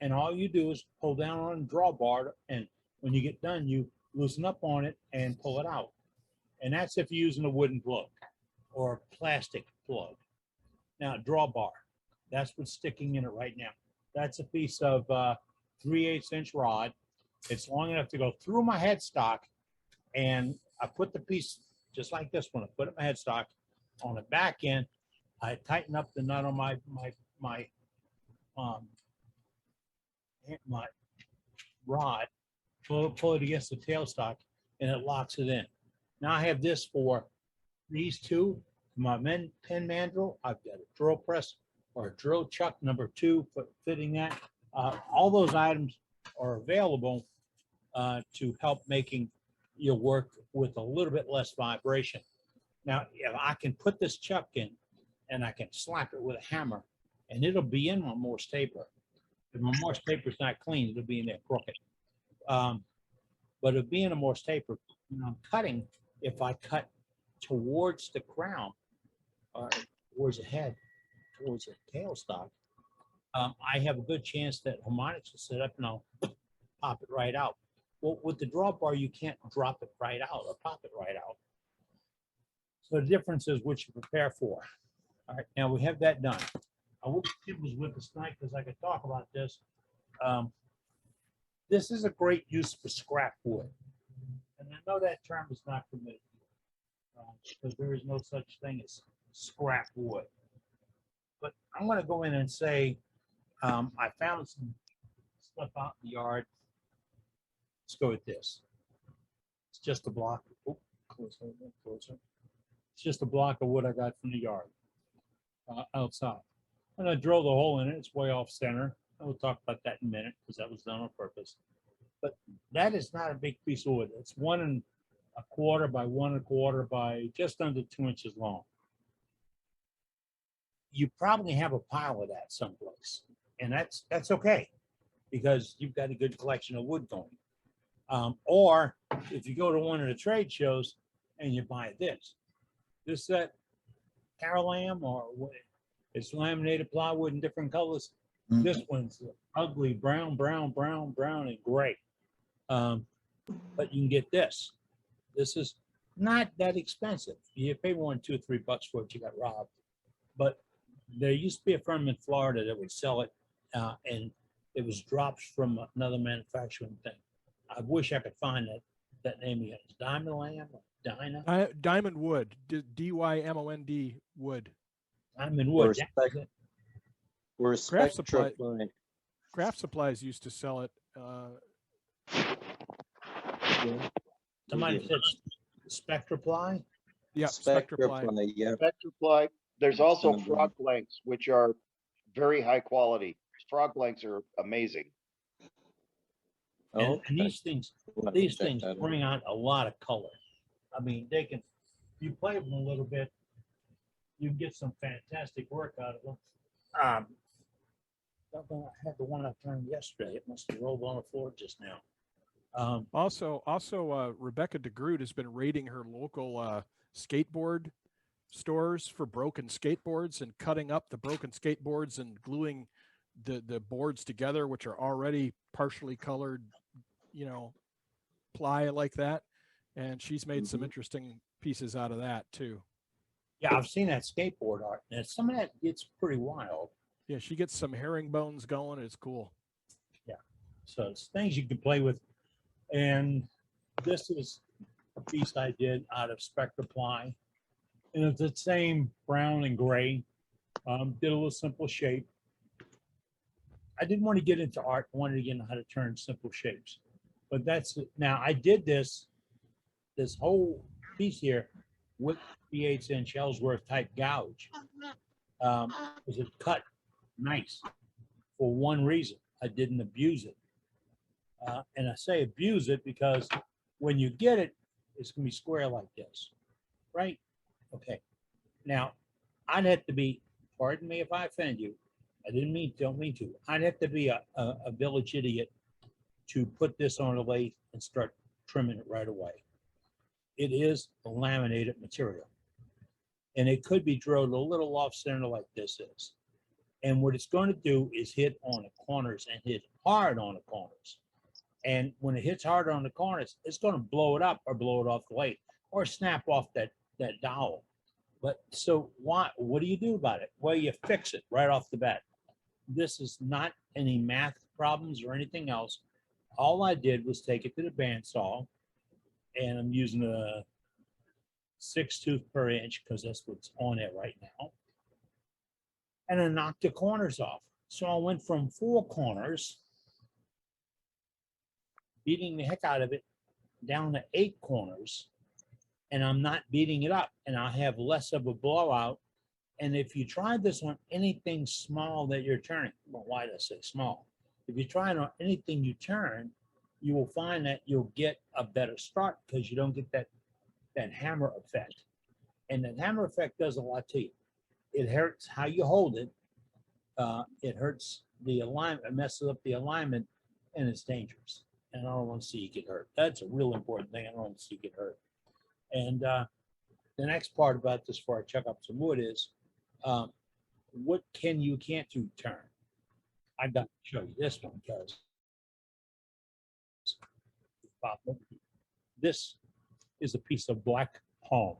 And all you do is pull down on the drawbar, and when you get done, you loosen up on it and pull it out. And that's if you're using a wooden plug or a plastic plug. Now, drawbar, that's what's sticking in it right now. That's a piece of 3/8" rod. It's long enough to go through my headstock, and I put the piece just like this one. I put it in my headstock. On the back end, I tighten up the nut on my rod, pull it against the tailstock, and it locks it in. Now I have this for these two, my pen mandrel. I've got a drill press or a drill chuck number 2 for fitting that. All those items are available to help making your work with a little bit less vibration. Now, if I can put this chuck in and I can slap it with a hammer, and it'll be in my Morse taper. If my Morse taper's not clean, it'll be in there crooked. But it'll be in a Morse taper. When I'm cutting, if I cut towards the crown or towards the head, towards the tailstock, I have a good chance that harmonics will sit up and I'll pop it right out. Well, with the drawbar, you can't drop it right out or pop it right out. So the difference is what you prepare for. All right, now we have that done. I wish Tim was with us tonight because I could talk about this. This is a great use for scrap wood. And I know that term is not permitted because there is no such thing as scrap wood. But I'm going to go in and say, I found some stuff out in the yard. Let's go with this. It's just a block. Oh, closer, closer. It's just a block of wood I got from the yard outside. And I drilled a hole in it. It's way off center. I will talk about that in a minute because that was done on purpose. But that is not a big piece of wood. It's 1 1/4 by 1 1/4 by just under 2 inches long. You probably have a pile of that someplace, and that's okay because you've got a good collection of wood going. Or if you go to one of the trade shows and you buy this set Carolam or what, it's laminated plywood in different colors. This one's ugly brown, brown, brown, brown, and gray. But you can get this. This is not that expensive. You pay more than $2 or $3 for it, you got robbed. But there used to be a firm in Florida that would sell it, and it was drops from another manufacturing thing. I wish I could find that name again. It's Diamond Lamb or Dyna? Diamond Wood, D-Y-M-O-N-D Wood. Diamond Wood. We're Craft Supply. Spectra. Craft Supplies used to sell it. Somebody said Spectraply? Yeah, Spectraply, yeah. Spectraply. There's also frog blanks, which are very high quality. Frog blanks are amazing. And these things bring out a lot of color. I mean, they can, you play with them a little bit, you get some fantastic work out of them. I had the one I turned yesterday. It must have rolled on the floor just now. Also, Rebecca DeGroot has been raiding her local skateboard stores for broken skateboards and cutting up the broken skateboards and gluing the boards together, which are already partially colored, ply like that. And she's made some interesting pieces out of that too. Yeah, I've seen that skateboard art, and some of that gets pretty wild. Yeah, she gets some herringbones going. It's cool. Yeah, so it's things you can play with. And this is a piece I did out of Spectraply. And it's the same brown and gray. Did a little simple shape. I didn't want to get into art. I wanted to get into how to turn simple shapes. But that's it. Now I did this whole piece here with the 1/8" Ellsworth type gouge. Was it cut nice for one reason? I didn't abuse it. And I say abuse it because when you get it, it's going to be square like this, right? Okay. Now, I'd have to be, pardon me if I offend you, I don't mean to. I'd have to be a village idiot to put this on a lathe and start trimming it right away. It is a laminated material. And it could be drilled a little off center like this is. And what it's going to do is hit on the corners and hit hard on the corners. And when it hits hard on the corners, it's going to blow it up or blow it off the lathe or snap off that dowel. But so what do you do about it? Well, you fix it right off the bat. This is not any math problems or anything else. All I did was take it to the bandsaw, and I'm using a 6/2 per inch because that's what's on it right now. And I knocked the corners off. So I went from 4 corners, beating the heck out of it, down to 8 corners, and I'm not beating it up, and I have less of a blowout. And if you try this on anything small that you're turning, well, why did I say small? If you try it on anything you turn, you will find that you'll get a better start because you don't get that hammer effect. And that hammer effect does a lot to you. It hurts how you hold it. it hurts the alignment, it messes up the alignment, and it's dangerous. And I don't want to see you get hurt. That's a real important thing. I don't want to see you get hurt. And the next part about this before I chuck up some wood is what can you can't do turn. I've got to show you this one because this is a piece of black palm.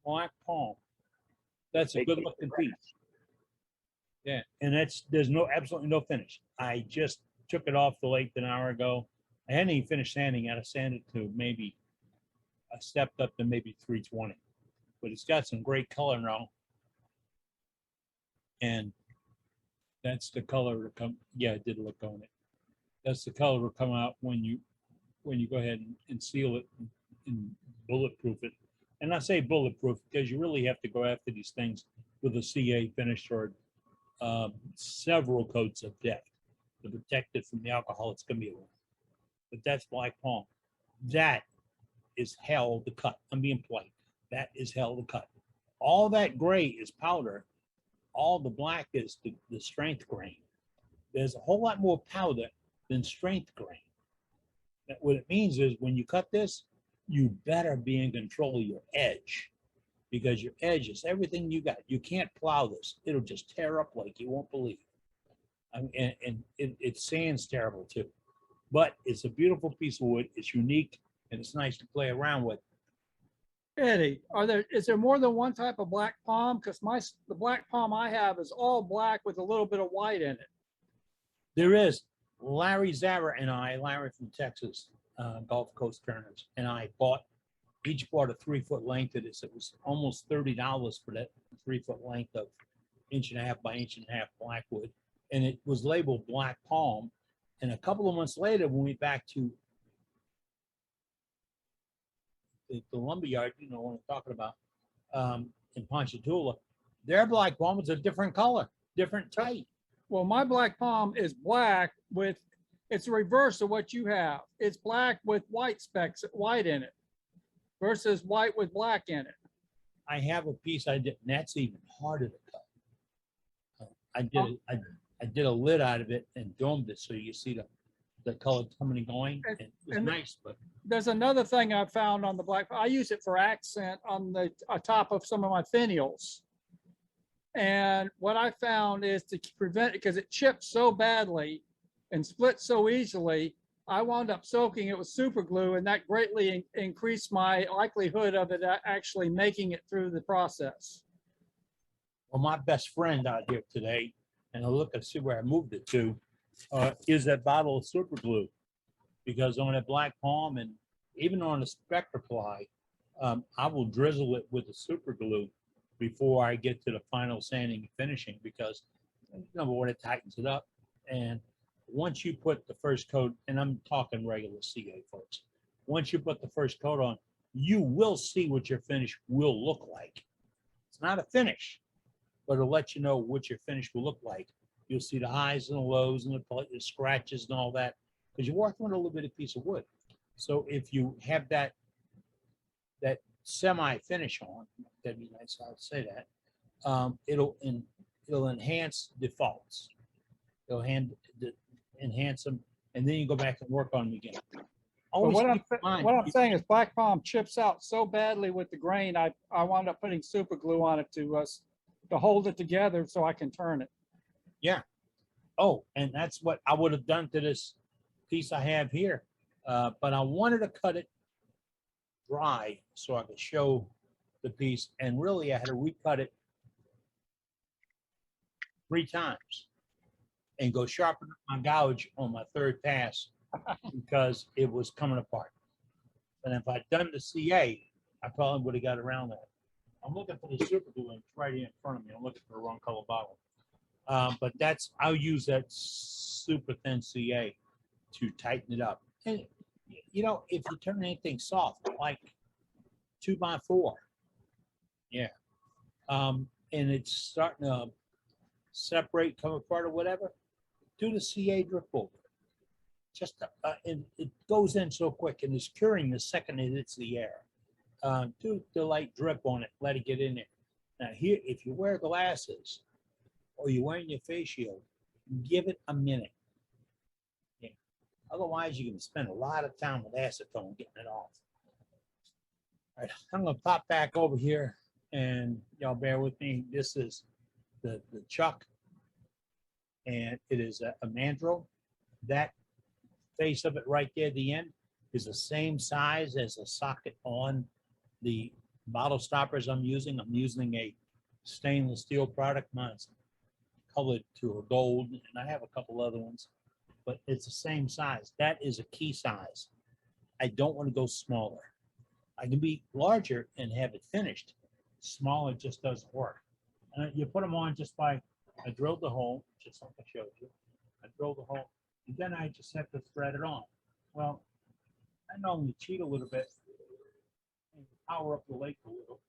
Black palm. That's a good looking piece. Yeah, and there's absolutely no finish. I just took it off the lathe an hour ago. I hadn't even finished sanding it. I sanded to maybe, I stepped up to maybe 320, but it's got some great color now. And that's the color to come. Yeah, it did look on it. That's the color will come out when you go ahead and seal it and bulletproof it. And I say bulletproof because you really have to go after these things with a CA finish or several coats of depth to protect it from the alcohol it's going to be around. But that's black palm. That is hell to cut. I'm being polite. That is hell to cut. All that gray is powder. All the black is the strength grain. There's a whole lot more powder than strength grain. What it means is when you cut this, you better be in control of your edge because your edge is everything you got. You can't plow this. It'll just tear up like you won't believe. And it sands terrible too. But it's a beautiful piece of wood. It's unique and it's nice to play around with. Eddie, is there more than one type of black palm? Because the black palm I have is all black with a little bit of white in it. There is. Larry Zara and I, Larry from Texas, Gulf Coast Turners, and I each bought a 3-foot length of this. It was almost $30 for that 3-foot length of 1.5 by 1.5 blackwood. And it was labeled black palm. And a couple of months later, when we went back to the lumber yard, you know what I'm talking about, in Ponchatoula, their black palm was a different color, different type. Well, my black palm is black with, it's the reverse of what you have. It's black with white specks, white in it, versus white with black in it. I have a piece I did, and that's even harder to cut. I did a lid out of it and domed it so you see the color coming and going. It was nice, but there's another thing I found on the black. I use it for accent on the top of some of my finials. And what I found is to prevent it, because it chips so badly and splits so easily, I wound up soaking it with super glue, and that greatly increased my likelihood of it actually making it through the process. Well, my best friend out here today, and I'll look and see where I moved it to, is that bottle of super glue. Because on that black palm and even on the Spectra ply, I will drizzle it with the super glue before I get to the final sanding and finishing, because number one, it tightens it up. And once you put the first coat, and I'm talking regular CA folks, once you put the first coat on, you will see what your finish will look like. It's not a finish, but it'll let you know what your finish will look like. You'll see the highs and the lows and the scratches and all that, because you're working with a little bit of piece of wood. So if you have that semi-finish on, that'd be nice how to say that, it'll enhance the faults. It'll enhance them, and then you go back and work on them again. What I'm saying is black palm chips out so badly with the grain, I wound up putting super glue on it to hold it together so I can turn it. Yeah. Oh, and that's what I would have done to this piece I have here. But I wanted to cut it dry so I could show the piece, and really I had to recut it 3 times and go sharpen my gouge on my 3rd pass because it was coming apart. And if I'd done the CA, I probably would have got around that. I'm looking for the super glue, and it's right here in front of me. I'm looking for the wrong color bottle. But I'll use that super thin CA to tighten it up. And you know, if you turn anything soft, like 2x4, yeah, and it's starting to separate, come apart or whatever, do the CA drip over. Just and it goes in so quick, and it's curing the second it hits the air. Do the light drip on it, let it get in there. Now here, if you wear glasses or you're wearing your face shield, give it a minute. Okay. Otherwise, you're going to spend a lot of time with acetone getting it off. All right, I'm going to pop back over here and y'all bear with me. This is the chuck, and it is a mandrel. That face of it right there at the end is the same size as the socket on the bottle stoppers I'm using. I'm using a stainless steel product. Mine's colored to a gold, and I have a couple other ones, but it's the same size. That is a key size. I don't want to go smaller. I can be larger and have it finished. Smaller just doesn't work. You put them on just by, I drilled the hole, just like I showed you. I drilled the hole, and then I just have to thread it on. Well, I normally cheat a little bit and power up the lake a little.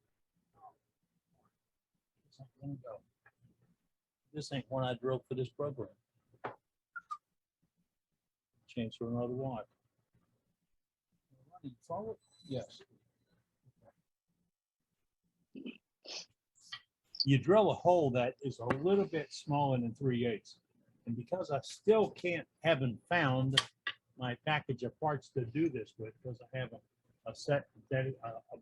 This ain't one I drilled for this program. Change for another one. Running forward? Yes. You drill a hole that is a little bit smaller than 3/8. And because I still haven't found my package of parts to do this with, because I have a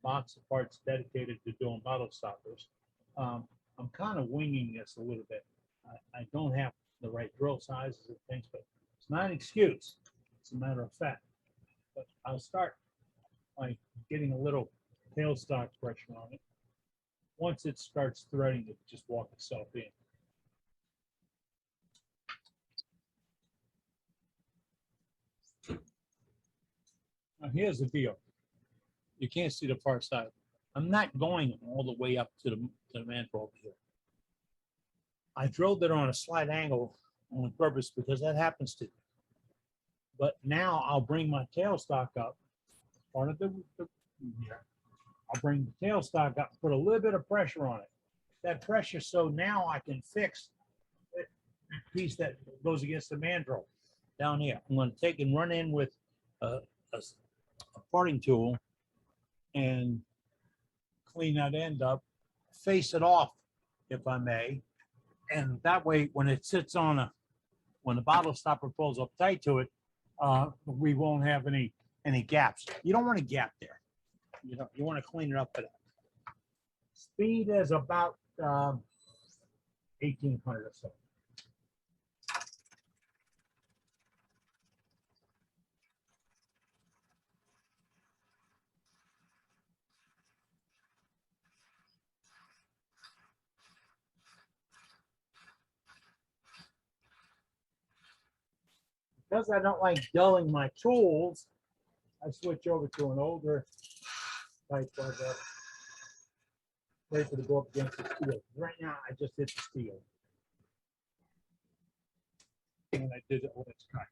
box of parts dedicated to doing bottle stoppers, I'm kind of winging this a little bit. I don't have the right drill sizes and things, but it's not an excuse. It's a matter of fact. But I'll start by getting a little tailstock pressure on it. Once it starts threading, it just walk itself in. Now here's the deal. You can't see the far side. I'm not going all the way up to the mantle over here. I drilled it on a slight angle on purpose because that happens to. But now I'll bring my tailstock up. Part of here. I'll bring the tailstock up, put a little bit of pressure on it. That pressure, so now I can fix that piece that goes against the mandrel down here. I'm going to take and run in with a parting tool and clean that end up, face it off, if I may. And that way, when it sits on when the bottle stopper pulls up tight to it, we won't have any gaps. You don't want a gap there. You want to clean it up for that. Speed is about 1800 or so. Because I don't like dulling my tools, I switch over to an older type of paper to go up against the steel. Right now, I just hit the steel. And I did it when it's cut.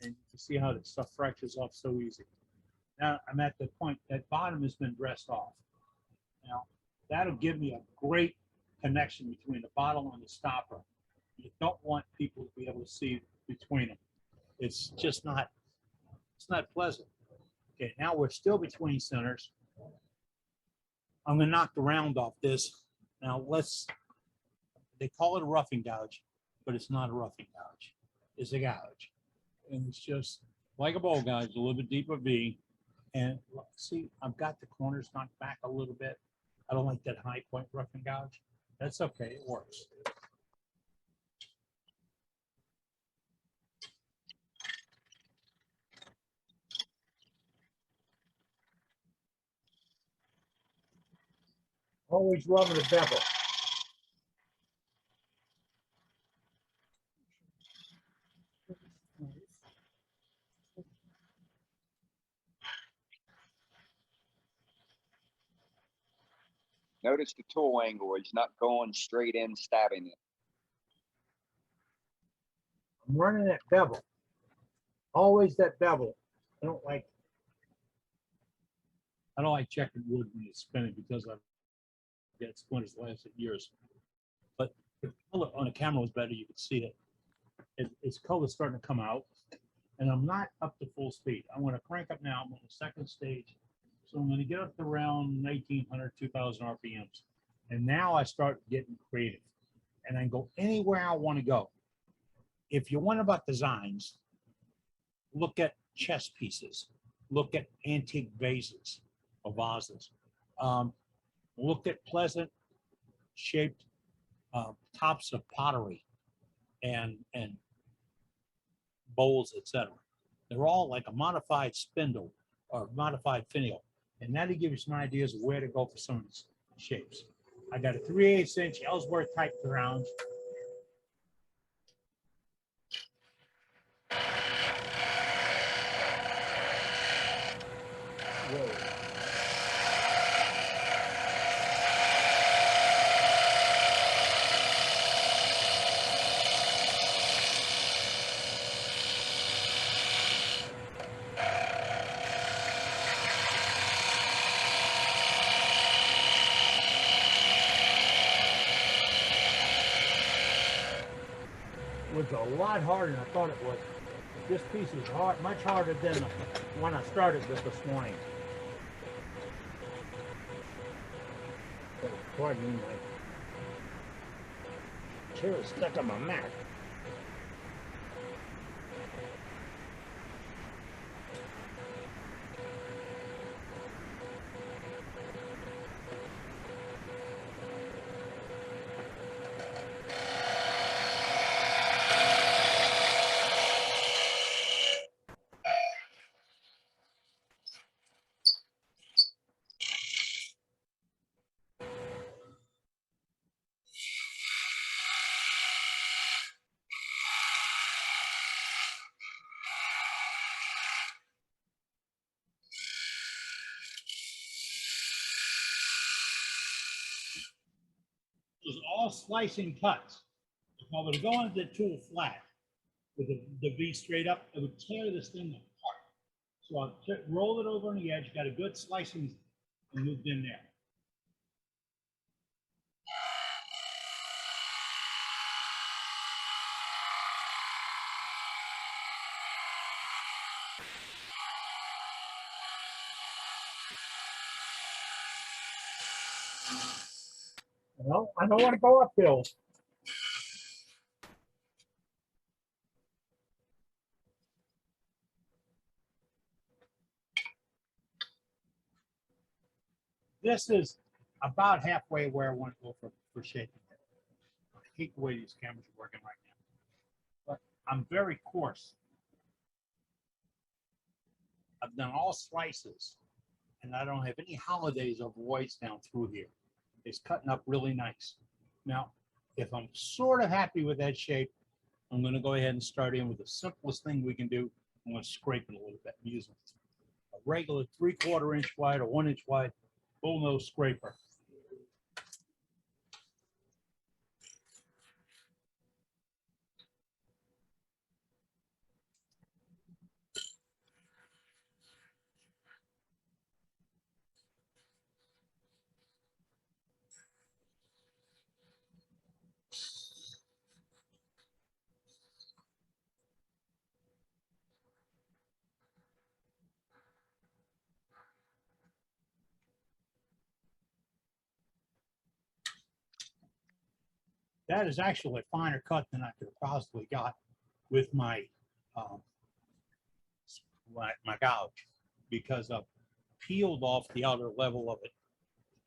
And you see how that stuff fractures off so easy. Now I'm at the point that bottom has been dressed off. Now that'll give me a great connection between the bottom and the stopper. You don't want people to be able to see between them. It's just not, it's not pleasant. Okay, now we're still between centers. I'm gonna knock the round off this. Now they call it a roughing gouge, but it's not a roughing gouge. It's a gouge. And it's just like a bowl gouge, a little bit deeper V. And see, I've got the corners knocked back a little bit. I don't like that high point roughing gouge. That's okay, it works. Always rubbing the bevel. Notice the tool angle. He's not going straight in, stabbing it. I'm running that bevel. Always that bevel. I don't like checking wood when it's spinning because I've got splinters lasted years. But the color on the camera was better. You could see it. Its color's starting to come out, and I'm not up to full speed. I'm going to crank up now. I'm on the second stage, so I'm going to get up to around 1900, 2000 RPMs. And now I start getting creative and I go anywhere I want to go. If you want about designs, look at chess pieces, look at antique vases or vases, look at pleasant shaped tops of pottery and bowls, etc. They're all like a modified spindle or modified finial. And that'll give you some ideas of where to go for some of these shapes. I got a 3/8 inch Ellsworth type round. Whoa. Was a lot harder than I thought it was. This piece is hard, much harder than when I started this morning. Pardon me, my chair is stuck on my mat. It was all slicing cuts. If I were to go into the tool flat with the V straight up, it would tear this thing apart. So I rolled it over on the edge, got a good slicing and moved in there. Well, I don't want to go uphill. This is about halfway where I want to go for shaping it. I hate the way these cameras are working right now. But I'm very coarse. I've done all slices, and I don't have any holidays or voids down through here. It's cutting up really nice. Now, if I'm sort of happy with that shape, I'm going to go ahead and start in with the simplest thing we can do. I'm going to scrape it a little bit using a regular 3/4 inch wide or 1 inch wide bullnose scraper. That is actually a finer cut than I could have possibly got with my my gouge, because I've peeled off the outer level of it,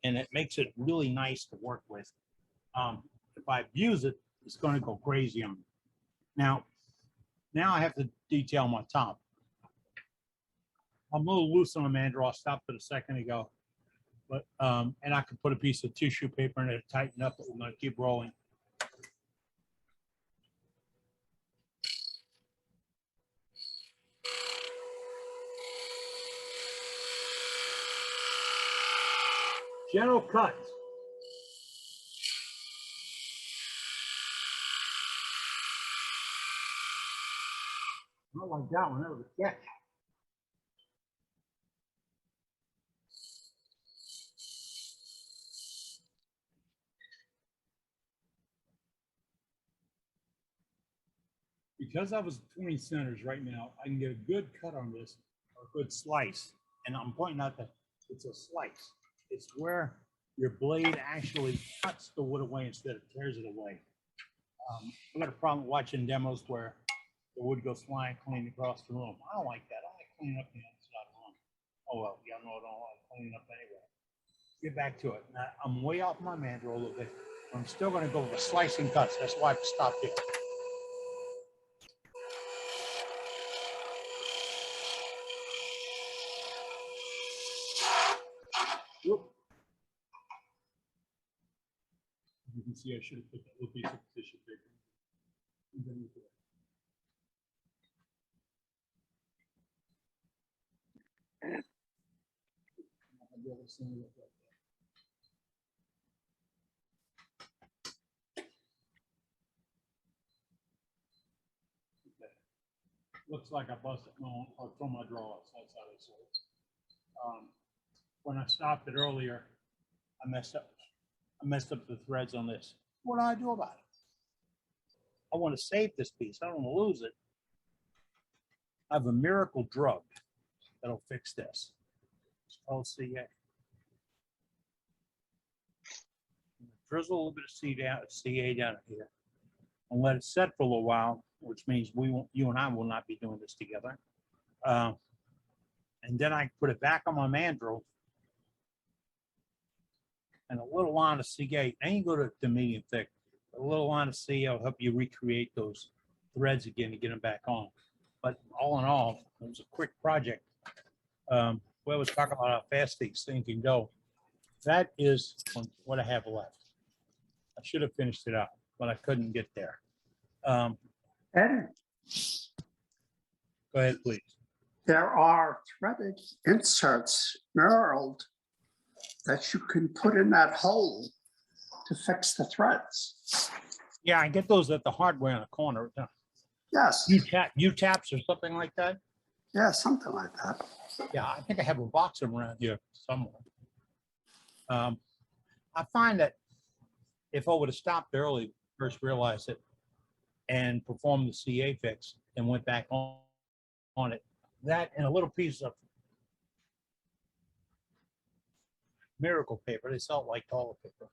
and it makes it really nice to work with. If I abuse it, it's going to go crazy on me. Now I have to detail my top. I'm a little loose on the mandrel. I stopped it a second ago, but and I could put a piece of tissue paper in it to tighten up, but we're going to keep rolling. Gentle cuts. Not like that one, that was a catch. Because I was between centers right now, I can get a good cut on this, or a good slice. And I'm pointing out that it's a slice. It's where your blade actually cuts the wood away instead of tears it away. I got a problem watching demos where the wood goes flying clean across the room. I don't like that. I like cleaning up the inside of the room. Oh, well, y'all know I don't like cleaning up anyway. Get back to it. Now, I'm way off my mandrel a little bit. I'm still going to go with slicing cuts. That's why I stopped here. Whoop. You can see I should have put that little piece of tissue paper. Looks like I busted from my drawers. That's how they say it. When I stopped it earlier, I messed up the threads on this. What do I do about it? I want to save this piece. I don't want to lose it. I have a miracle drug that'll fix this. It's called CA. Drizzle a little bit of CA down here and let it set for a little while, which means you and I will not be doing this together. And then I put it back on my mandrel and a little line of CA. I ain't go to medium thick. A little line of CA will help you recreate those threads again to get them back on. But all in all, it was a quick project. We always talk about how fast these things can go. That is what I have left. I should have finished it up, but I couldn't get there. Eddie, Go ahead, please. there are threaded inserts knurled that you can put in that hole to fix the threads. Yeah, I get those at the hardware in the corner. Yes. U-taps or something like that. Yeah, something like that. Yeah, I think I have a box of them around here somewhere. I find that if I would have stopped early, first realized it, and performed the CA fix and went back on it, that and a little piece of miracle paper, they sell it like toilet paper,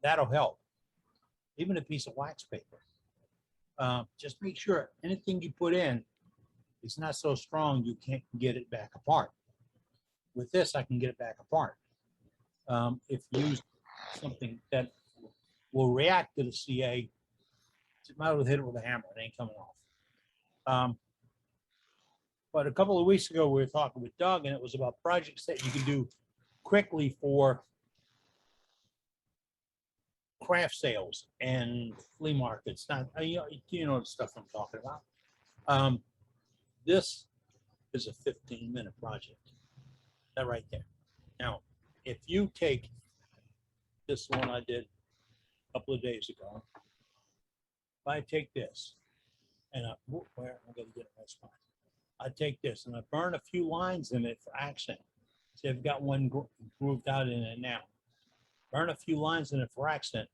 that'll help. Even a piece of wax paper. Just make sure anything you put in is not so strong you can't get it back apart. With this, I can get it back apart. If you use something that will react to the CA, you might as well hit it with a hammer. It ain't coming off. But a couple of weeks ago, we were talking with Doug, and it was about projects that you can do quickly for craft sales and flea markets. Not, you know the stuff I'm talking about. This is a 15-minute project. That right there. Now, if you take this one I did a couple of days ago, if I take this and I gotta get it in my spot. I take this and I burn a few lines in it for accent. See, I've got one grooved out in it now. Burn a few lines in it for accent.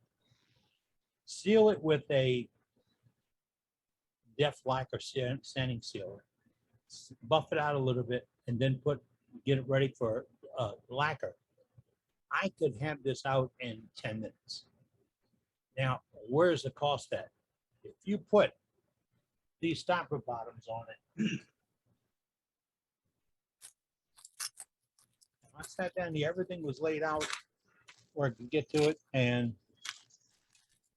Seal it with a def lacquer sanding sealer. Buff it out a little bit and then get it ready for lacquer. I could have this out in 10 minutes. Now, where's the cost at? If you put these stopper bottoms on it, I sat down here, everything was laid out where I could get to it, and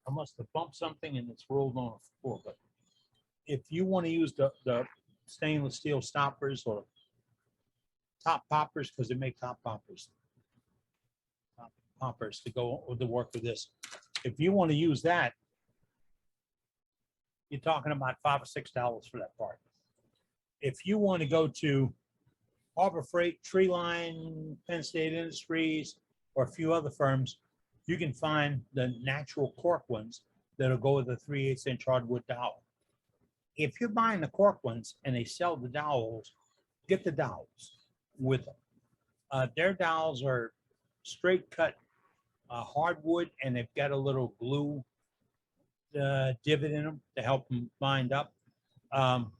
I must have bumped something and it's rolled on the floor. But if you want to use the stainless steel stoppers or top poppers, because they make top poppers to go with the work with this. If you want to use that, you're talking about $5 or $6 for that part. If you want to go to Harbor Freight, Treeline, Penn State Industries, or a few other firms, you can find the natural cork ones that'll go with a 3/8 inch hardwood dowel. If you're buying the cork ones and they sell the dowels, get the dowels with them. Their dowels are straight cut hardwood, and they've got a little glue divot in them to help them bind up. And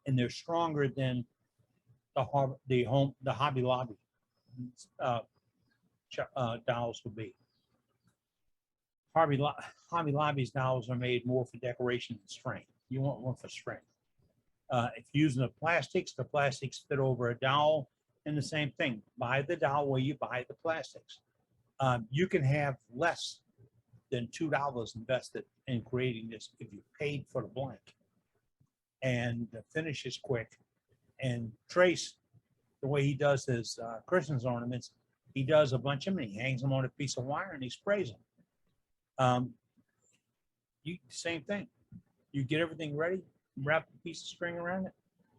they're stronger than the Hobby Lobby dowels will be. Hobby Lobby's dowels are made more for decoration than strength. You want one for strength. If you're using the plastics fit over a dowel, and the same thing. Buy the dowel where you buy the plastics. You can have less than $2 invested in creating this if you paid for the blank. And the finish is quick. And Trace, the way he does his Christmas ornaments, he does a bunch of them, and he hangs them on a piece of wire and he sprays them. Same thing. You get everything ready, wrap a piece of string around it,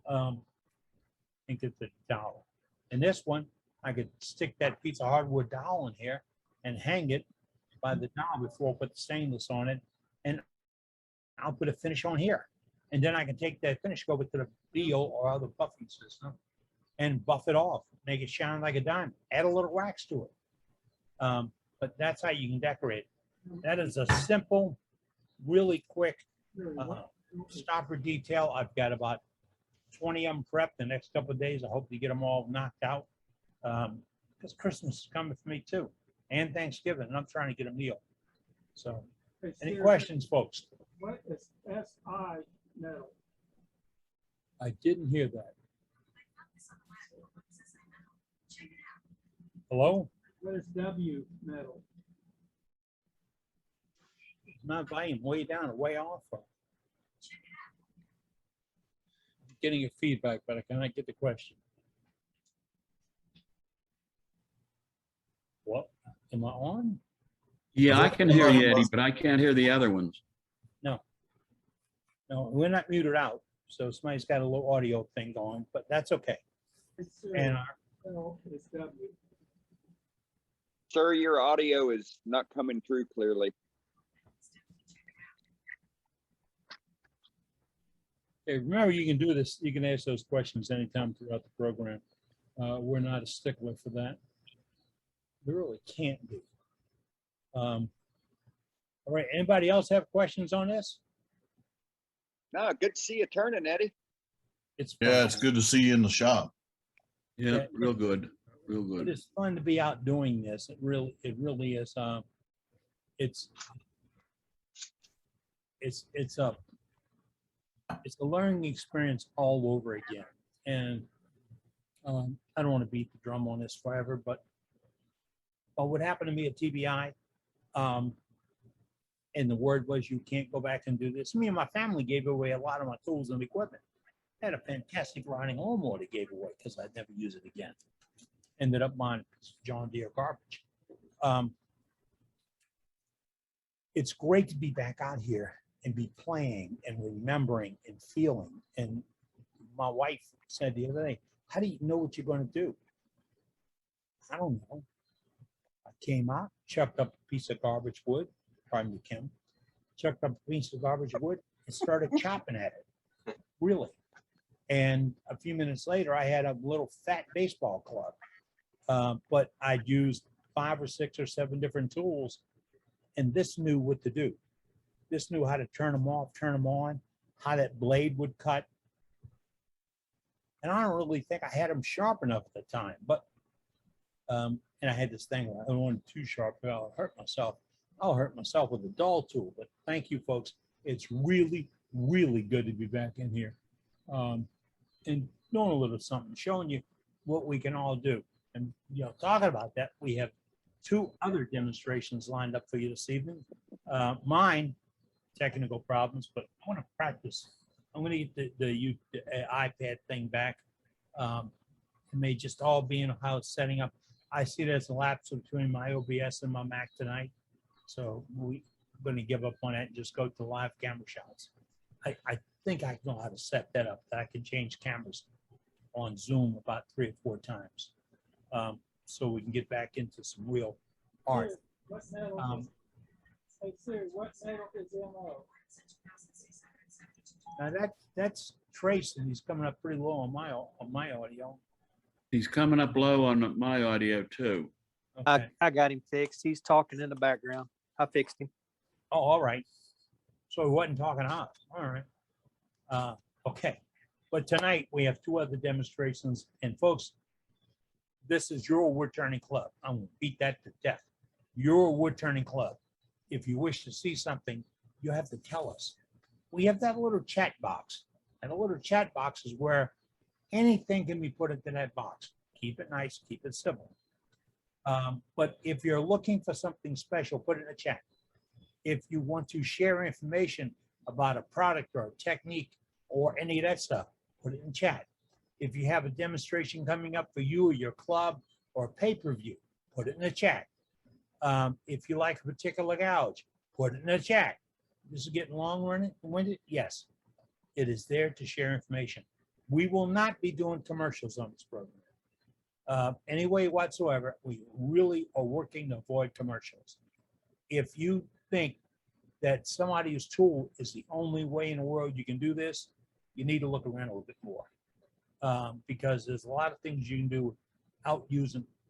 and get the dowel. And this one, I could stick that piece of hardwood dowel in here and hang it by the dowel before I put the stainless on it, and I'll put a finish on here. And then I can take that finish, go over to the Beal or other buffing system and buff it off, make it shine like a diamond, add a little wax to it. But that's how you can decorate it. That is a simple, really quick stopper detail. I've got about 20 of them prepped the next couple of days. I hope to get them all knocked out because Christmas is coming for me too, and Thanksgiving, and I'm trying to get a meal. So, any questions, folks? What is SI metal? I didn't hear that. Hello? What is W metal? My volume way down or way off? Or? Getting your feedback, but I cannot get the question. What? Am I on? Yeah, I can hear you, Eddie, but I can't hear the other ones. No. No, we're not muted out. So somebody's got a little audio thing going, but that's okay. And It's W. Sir, your audio is not coming through clearly. Okay, remember, you can do this. You can ask those questions anytime throughout the program. We're not a stickler for that. We really can't be. All right. Anybody else have questions on this? No, good to see you turning, Eddie. It's Yeah, it's good to see you in the shop. Yeah, real good. Real good. It is fun to be out doing this. It really is. It's a learning experience all over again. And I don't want to beat the drum on this forever, but what happened to me at TBI, and the word was, you can't go back and do this. Me and my family gave away a lot of my tools and equipment. I had a fantastic riding lawnmower that gave away because I'd never use it again. Ended up buying John Deere garbage. It's great to be back out here and be playing and remembering and feeling. And my wife said the other day, how do you know what you're going to do? I don't know. I came out, chucked up a piece of garbage wood, pardon me, Kim, chucked up a piece of garbage wood and started chopping at it, really. And a few minutes later, I had a little fat baseball club. But I'd used 5 or 6 or 7 different tools, and this knew what to do. This knew how to turn them off, turn them on, how that blade would cut. And I don't really think I had them sharp enough at the time, but, and I had this thing where I don't want it too sharp, I'll hurt myself. I'll hurt myself with a dull tool, but thank you, folks. It's really, really good to be back in here. And doing a little something, showing you what we can all do. And, you know, talking about that, we have 2 other demonstrations lined up for you this evening. Mine, technical problems, but I want to practice. I'm going to get the iPad thing back. It may just all be in how it's setting up. I see there's a lapse between my OBS and my Mac tonight. So we're going to give up on that and just go to live camera shots. I think I know how to set that up, that I can change cameras on Zoom about 3 or 4 times. So we can get back into some real art. What metal hey, Siri, what metal is MO? Now that's Trace, and he's coming up pretty low on my audio. He's coming up low on my audio too. Okay. I got him fixed. He's talking in the background. I fixed him. Oh, all right. So he wasn't talking to us. All right. Okay. But tonight we have 2 other demonstrations, and folks, this is your wood turning club. I'm gonna beat that to death. Your wood turning club. If you wish to see something, you have to tell us. We have that little chat box, and a little chat box is where anything can be put into that box. Keep it nice, keep it simple. But if you're looking for something special, put it in the chat. If you want to share information about a product or a technique or any of that stuff, put it in chat. If you have a demonstration coming up for you or your club or pay-per-view, put it in the chat. If you like a particular gouge, put it in the chat. This is getting long-winded. Yes, it is there to share information. We will not be doing commercials on this program. Any way whatsoever, we really are working to avoid commercials. If you think that somebody's tool is the only way in the world you can do this, you need to look around a little bit more. Because there's a lot of things you can do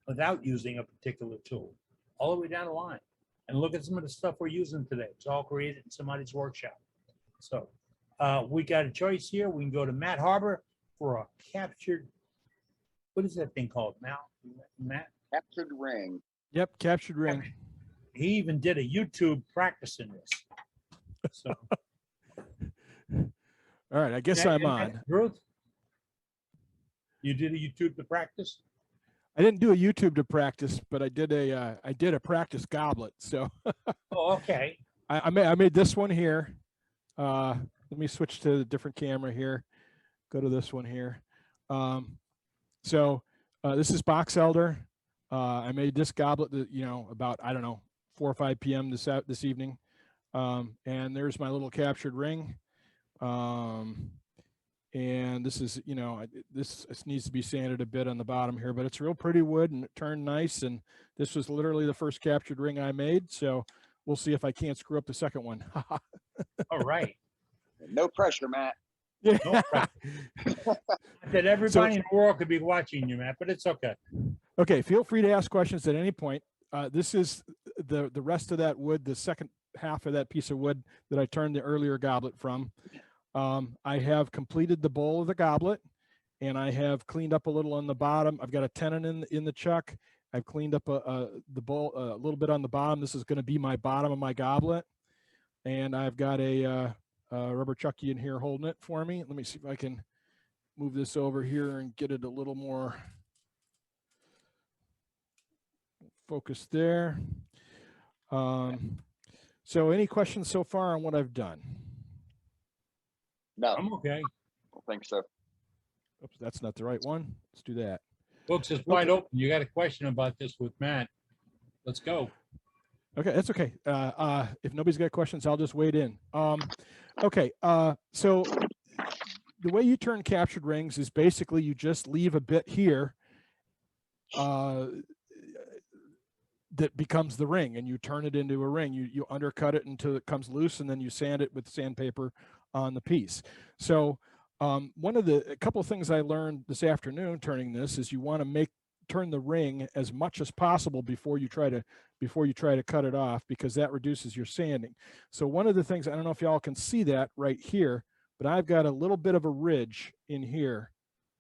without using a particular tool, all the way down the line. And look at some of the stuff we're using today. It's all created in somebody's workshop. So we got a choice here. We can go to Matt Harber for a captured, what is that thing called, Matt? Captured ring. Yep, captured ring. He even did a YouTube practicing this. So. All right, I guess I'm on. Ruth, you did a YouTube to practice? I didn't do a YouTube to practice, but I did a practice goblet. So. Oh, okay. I made this one here. Let me switch to a different camera here. Go to this one here. This is box elder. I made this goblet, about, I don't know, 4 or 5 p.m. this evening. And there's my little captured ring. And this is, this needs to be sanded a bit on the bottom here, but it's real pretty wood and it turned nice. And this was literally the first captured ring I made. So we'll see if I can't screw up the second one. All right. No pressure, Matt. Yeah. No pressure. That everybody in the world could be watching you, Matt, but it's okay. Okay. Feel free to ask questions at any point. This is the rest of that wood, the second half of that piece of wood that I turned the earlier goblet from. I have completed the bowl of the goblet and I have cleaned up a little on the bottom. I've got a tenon in the chuck. I've cleaned up the bowl a little bit on the bottom. This is going to be my bottom of my goblet. And I've got a rubber chucky in here holding it for me. Let me see if I can move this over here and get it a little more focused there. So any questions so far on what I've done? No. I'm okay. I don't think so. Oops, that's not the right one. Let's do that. Books is wide open. You got a question about this with Matt. Let's go. Okay, that's okay. If nobody's got questions, I'll just wade in. Okay, so the way you turn captured rings is basically you just leave a bit here that becomes the ring, and you turn it into a ring. You undercut it until it comes loose, and then you sand it with sandpaper on the piece. So a couple of things I learned this afternoon turning this is you want to turn the ring as much as possible before you try to cut it off, because that reduces your sanding. So one of the things, I don't know if y'all can see that right here, but I've got a little bit of a ridge in here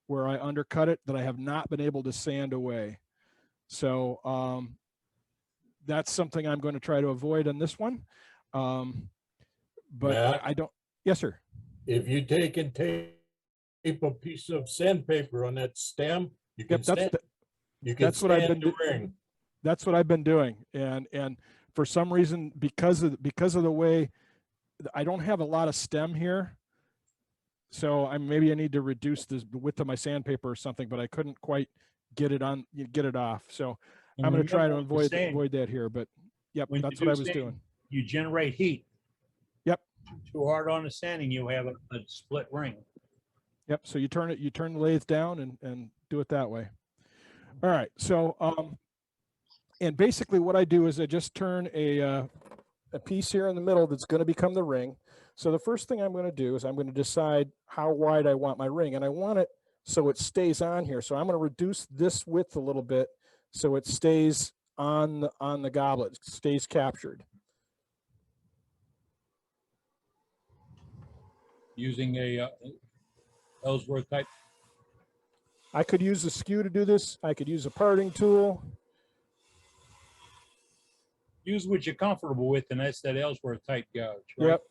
where I undercut it that I have not been able to sand away. So that's something I'm going to try to avoid on this one. But Matt, I don't. Yes, sir. if you take and tape a piece of sandpaper on that stem, you can stand. That's what I've been doing. That's what I've been doing, and for some reason, because of the way I don't have a lot of stem here, so maybe I need to reduce the width of my sandpaper or something, but I couldn't quite get it off. So I'm going to try to avoid that here. But yep, that's what I was doing. You generate heat. Yep. Too hard on the sanding, you have a split ring. Yep. So you turn the lathe down and do it that way. All right. So and basically what I do is I just turn a piece here in the middle that's going to become the ring. So the first thing I'm going to do is I'm going to decide how wide I want my ring, and I want it so it stays on here. So I'm going to reduce this width a little bit so it stays on the goblet, stays captured. Using a Ellsworth type. I could use a skew to do this. I could use a parting tool. Use what you're comfortable with, and that's that Ellsworth tight gouge, right? Yep.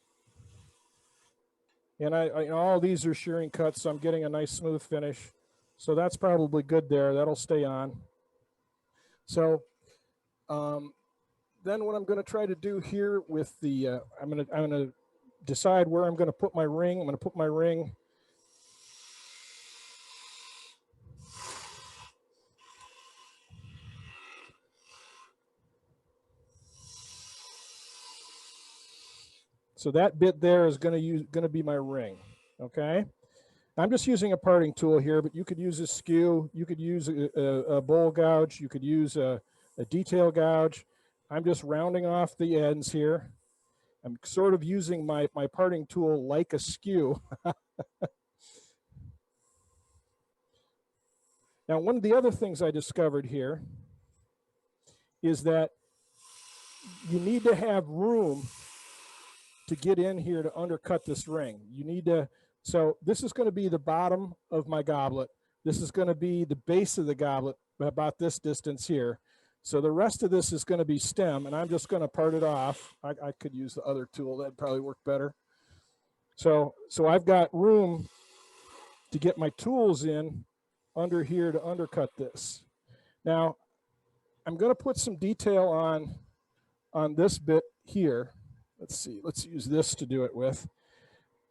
And all these are shearing cuts, so I'm getting a nice smooth finish. So that's probably good there. That'll stay on. So then what I'm going to try to do here with the, I'm going to decide where I'm going to put my ring. I'm going to put my ring so that bit there is going to be my ring. Okay. I'm just using a parting tool here, but you could use a skew, you could use a bowl gouge, you could use a detail gouge. I'm just rounding off the ends here. I'm sort of using my parting tool like a skew. Now, one of the other things I discovered here is that you need to have room to get in here to undercut this ring. You need to, so this is going to be the bottom of my goblet. This is going to be the base of the goblet, about this distance here. So the rest of this is going to be stem, and I'm just going to part it off. I could use the other tool. That'd probably work better. So I've got room to get my tools in under here to undercut this. Now, I'm going to put some detail on this bit here. Let's see, let's use this to do it with.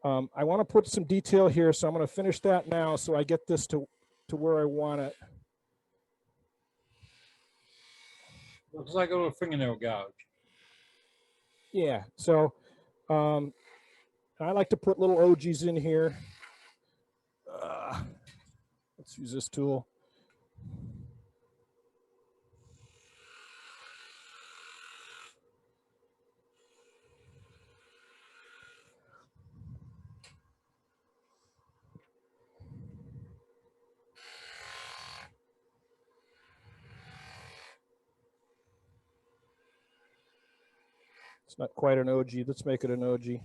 I want to put some detail here, so I'm going to finish that now so I get this to where I want it. Looks like a little fingernail gouge. Yeah, so I like to put little OGs in here. Let's use this tool. It's not quite an OG. Let's make it an OG.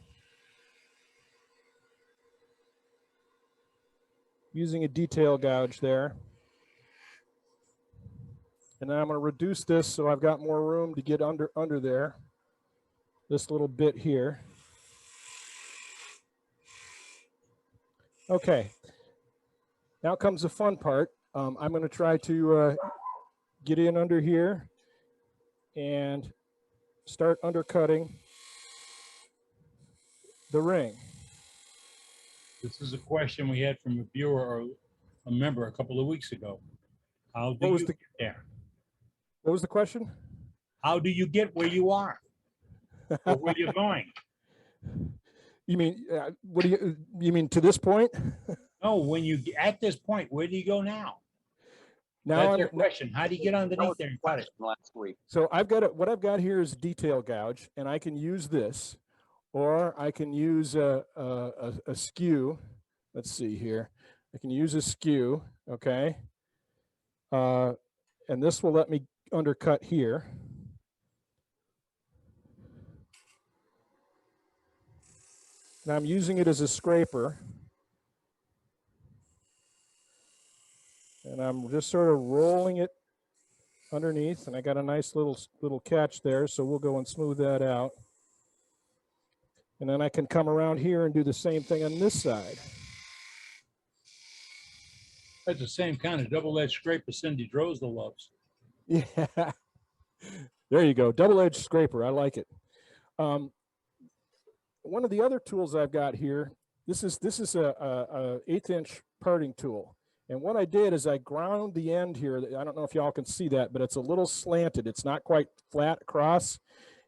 Using a detail gouge there. And then I'm going to reduce this so I've got more room to get under there. This little bit here. Okay. Now comes the fun part. I'm going to try to get in under here and start undercutting the ring. This is a question we had from a viewer or a member a couple of weeks ago. How do you get there? What was the question? How do you get where you are? Or where you're going? You mean, what do you mean to this point? No, when you at this point, where do you go now? Now That's your question. How do you get underneath there and cut it? Last week. So what I've got here is a detail gouge, and I can use this, or I can use a skew. Let's see here. I can use a skew, okay? And this will let me undercut here. Now I'm using it as a scraper. And I'm just sort of rolling it underneath, and I got a nice little catch there, so we'll go and smooth that out. And then I can come around here and do the same thing on this side. That's the same kind of double-edged scraper Cindy Drozda loves. Yeah, there you go, double-edged scraper, I like it. One of the other tools I've got here, this is a 1/8" parting tool. And what I did is I ground the end here. I don't know if y'all can see that, but it's a little slanted. It's not quite flat across.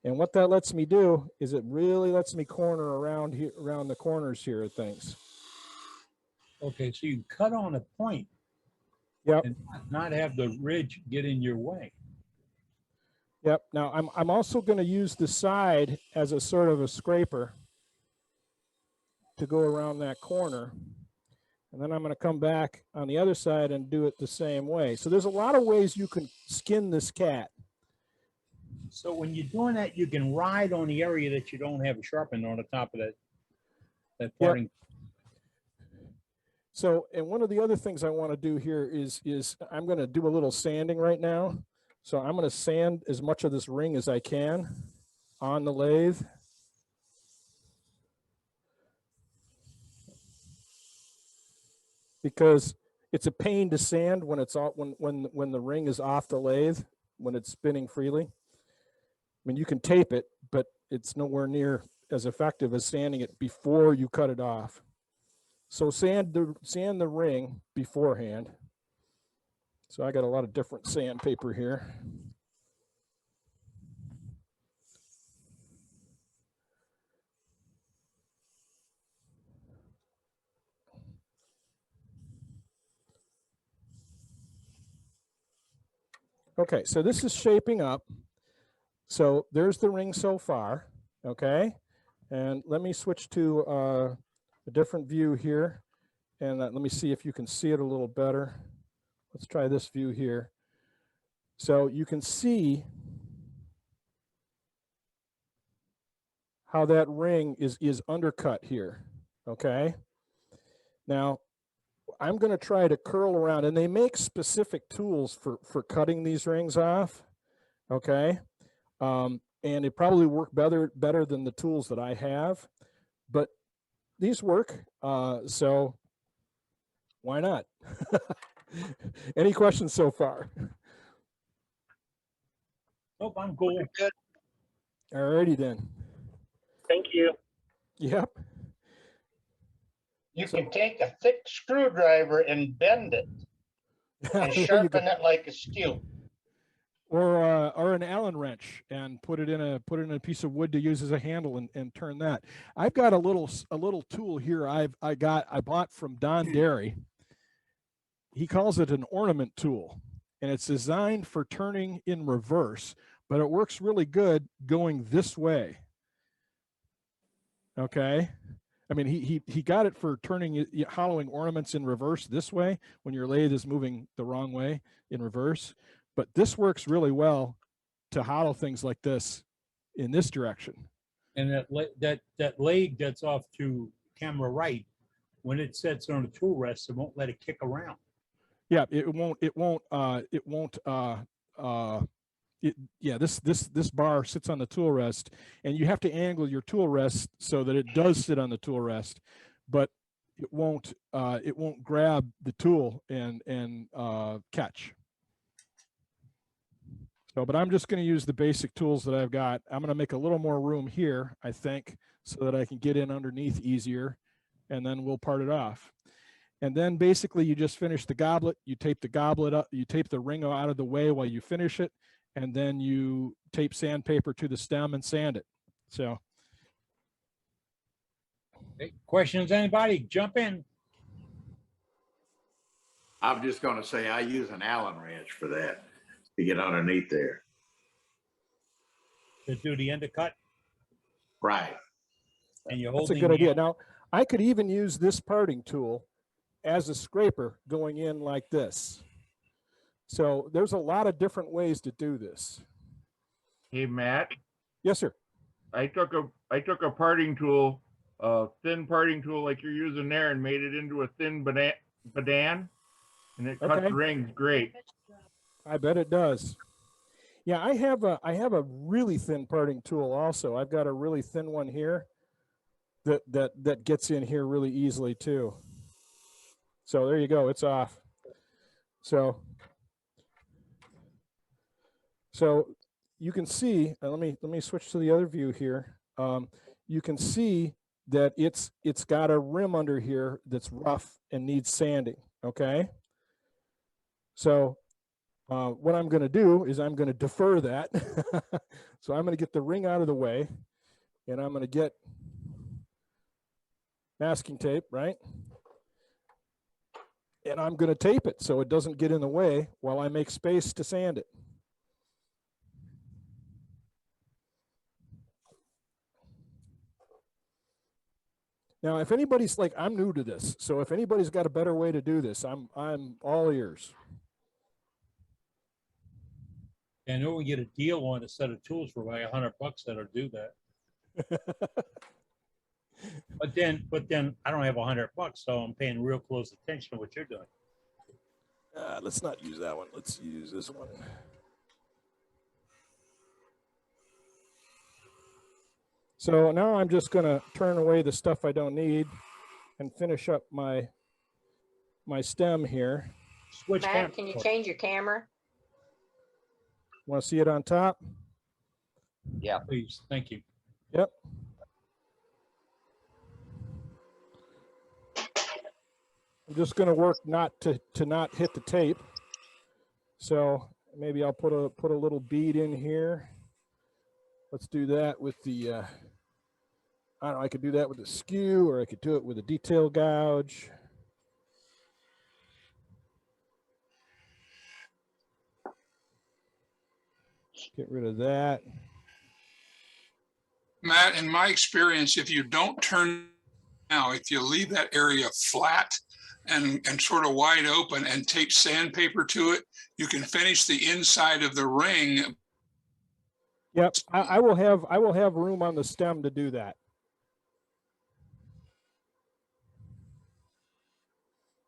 And what that lets me do is it really lets me corner around here, around the corners here of things. Okay, so you cut on a point. Yep. And not have the ridge get in your way. Yep. Now I'm also going to use the side as a sort of a scraper to go around that corner. And then I'm going to come back on the other side and do it the same way. So there's a lot of ways you can skin this cat. So when you're doing that, you can ride on the area that you don't have a sharpening on the top of that parting. Yep. So, and one of the other things I want to do here is I'm going to do a little sanding right now. So I'm going to sand as much of this ring as I can on the lathe. Because it's a pain to sand when it's all, when the ring is off the lathe, when it's spinning freely. I mean, you can tape it, but it's nowhere near as effective as sanding it before you cut it off. So sand the ring beforehand. So I got a lot of different sandpaper here. Okay, so this is shaping up. So there's the ring so far, okay? And let me switch to a different view here. And let me see if you can see it a little better. Let's try this view here. So you can see how that ring is undercut here, okay? Now, I'm going to try to curl around, and they make specific tools for cutting these rings off, okay? And it probably work better than the tools that I have, but these work, so why not? Any questions so far? Nope, I'm cool. All righty then. Thank you. Yep. You can take a thick screwdriver and bend it and sharpen it like a steel. Or an Allen wrench and put it in a piece of wood to use as a handle and turn that. I've got a little tool here I bought from Don Derry. He calls it an ornament tool, and it's designed for turning in reverse, but it works really good going this way. Okay. I mean, he got it for turning, hollowing ornaments in reverse this way when your lathe is moving the wrong way in reverse. But this works really well to hollow things like this in this direction. And that leg that's off to camera right, when it sets on a tool rest, it won't let it kick around. Yeah, this bar sits on the tool rest, and you have to angle your tool rest so that it does sit on the tool rest, but it won't grab the tool and catch. So, but I'm just going to use the basic tools that I've got. I'm going to make a little more room here, I think, so that I can get in underneath easier, and then we'll part it off. And then basically you just finish the goblet, you tape the goblet up, you tape the ring out of the way while you finish it, and then you tape sandpaper to the stem and sand it. So. Hey, questions, anybody? Jump in. I'm just going to say I use an Allen wrench for that to get underneath there. To do the undercut? Right. And you're That's holding. a good idea. Now, I could even use this parting tool as a scraper going in like this. So there's a lot of different ways to do this. Hey, Matt. Yes, sir. I took a parting tool, a thin parting tool like you're using there, and made it into a thin badan, and it cut the rings great. I bet it does. Yeah, I have a really thin parting tool also. I've got a really thin one here that gets in here really easily too. So there you go, it's off. So you can see, let me switch to the other view here. You can see that it's got a rim under here that's rough and needs sanding, okay? So what I'm going to do is I'm going to defer that. So I'm going to get the ring out of the way, and I'm going to get masking tape, right? And I'm going to tape it so it doesn't get in the way while I make space to sand it. Now, if anybody's like, I'm new to this, so if anybody's got a better way to do this, I'm all ears. I know we get a deal on a set of tools for like $100 that'll do that. But then I don't have $100, so I'm paying real close attention to what you're doing. Let's not use that one. Let's use this one. So now I'm just going to turn away the stuff I don't need and finish up my stem here. Switch Matt, can you change your camera? Want to see it on top? Yeah, please. Thank you. Yep. I'm just going to work not to not hit the tape. So maybe I'll put a little bead in here. Let's do that with the, I don't know, I could do that with a skew, or I could do it with a detail gouge. Get rid of that. Matt, in my experience, if you don't turn now, if you leave that area flat and sort of wide open and tape sandpaper to it, you can finish the inside of the ring. Yep, I will have room on the stem to do that.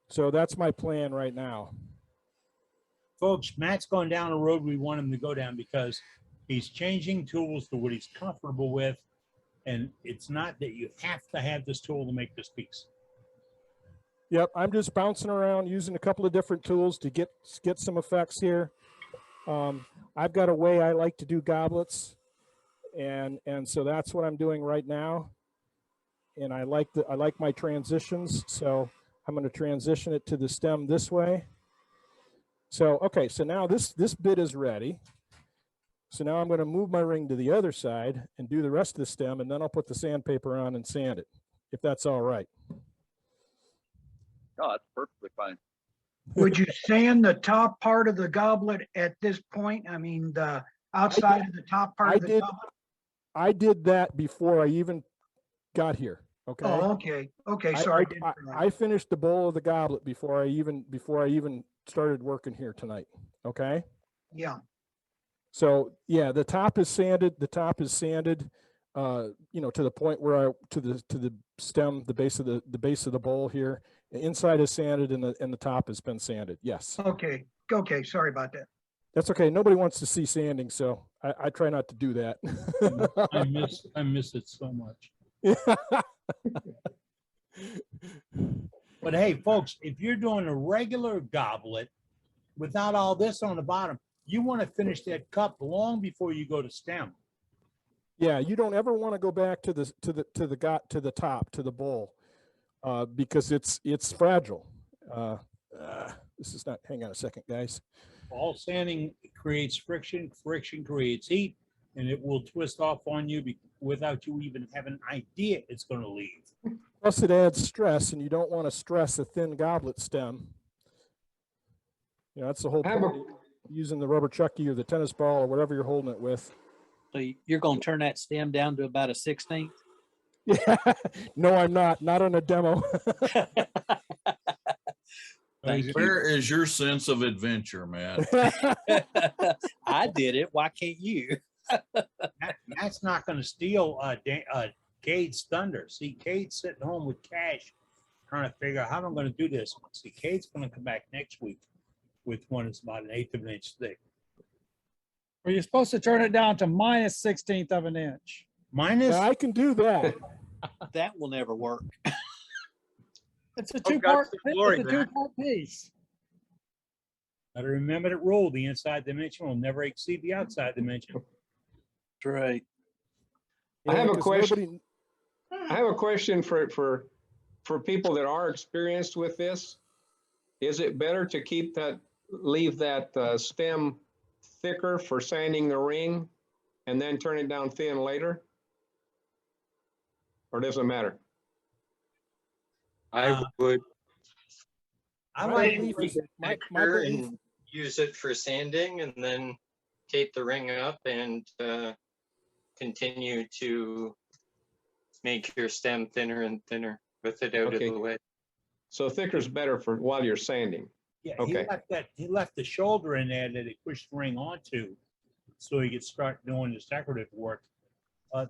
So that's my plan right now. Folks, Matt's going down a road we want him to go down because he's changing tools to what he's comfortable with. And it's not that you have to have this tool to make this piece. Yep, I'm just bouncing around using a couple of different tools to get some effects here. I've got a way I like to do goblets, and so that's what I'm doing right now. And I like my transitions, so I'm going to transition it to the stem this way. So okay, so now this bit is ready. So now I'm going to move my ring to the other side and do the rest of the stem, and then I'll put the sandpaper on and sand it, if that's all right. Oh, that's perfectly fine. Would you sand the top part of the goblet at this point? I mean, the outside of the top part of the goblet? I did that before I even got here. Okay. Oh, okay. Okay. Sorry. I finished the bowl of the goblet before I even started working here tonight. Okay. Yeah. So yeah, the top is sanded. The top is sanded, to the point where to the stem, the base of the bowl here. The inside is sanded and the top has been sanded. Yes. Okay. Okay. Sorry about that. That's okay. Nobody wants to see sanding, so I try not to do that. I miss it so much. But hey, folks, if you're doing a regular goblet without all this on the bottom, you want to finish that cup long before you go to stem. Yeah, you don't ever want to go back to the top, to the bowl, because it's fragile. This is not. Hang on a second, guys. All sanding creates friction. Friction creates heat, and it will twist off on you without you even having an idea it's going to leave. Plus, it adds stress, and you don't want to stress a thin goblet stem. That's the whole point. Using the rubber chucky or the tennis ball or whatever you're holding it with. So you're going to turn that stem down to about a 16th? Yeah. No, I'm not. Not on a demo. Where is your sense of adventure, Matt? I did it. Why can't you? Matt's not going to steal Cade's thunder. See, Cade's sitting home with cash trying to figure out how I'm going to do this. See, Cade's going to come back next week with one that's about 1/8 of an inch thick. Well, you're supposed to turn it down to -1/16 of an inch. Yeah, I can do that. That will never work. It's a two-part piece. Gotta remember that rule, the inside dimension will never exceed the outside dimension. That's right. I have a question. I have a question for people that are experienced with this. Is it better to leave that stem thicker for sanding the ring and then turn it down thin later? Or does it matter? I would. I like and use it for sanding and then tape the ring up and continue to make your stem thinner and thinner with it out of the way. So thicker is better for while you're sanding. Yeah, okay. He left the shoulder in there that he pushed the ring onto so he could start doing his decorative work.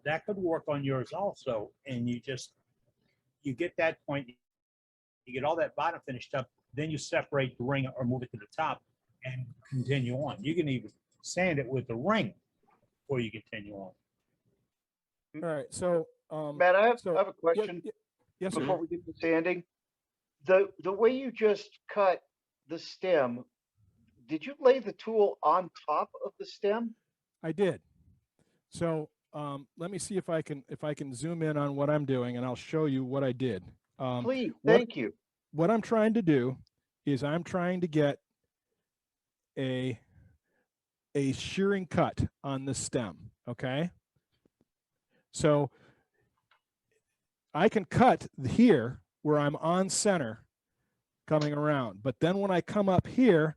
That could work on yours also. And you just you get that point, you get all that bottom finished up, then you separate the ring or move it to the top and continue on. You can even sand it with the ring before you continue on. All right, so Matt, I have so a question yes, sir. before we get to sanding. The way you just cut the stem, did you lay the tool on top of the stem? I did. So let me see if I can zoom in on what I'm doing, and I'll show you what I did. Please, thank you. What I'm trying to do is I'm trying to get a shearing cut on the stem. Okay. So I can cut here where I'm on center coming around, but then when I come up here,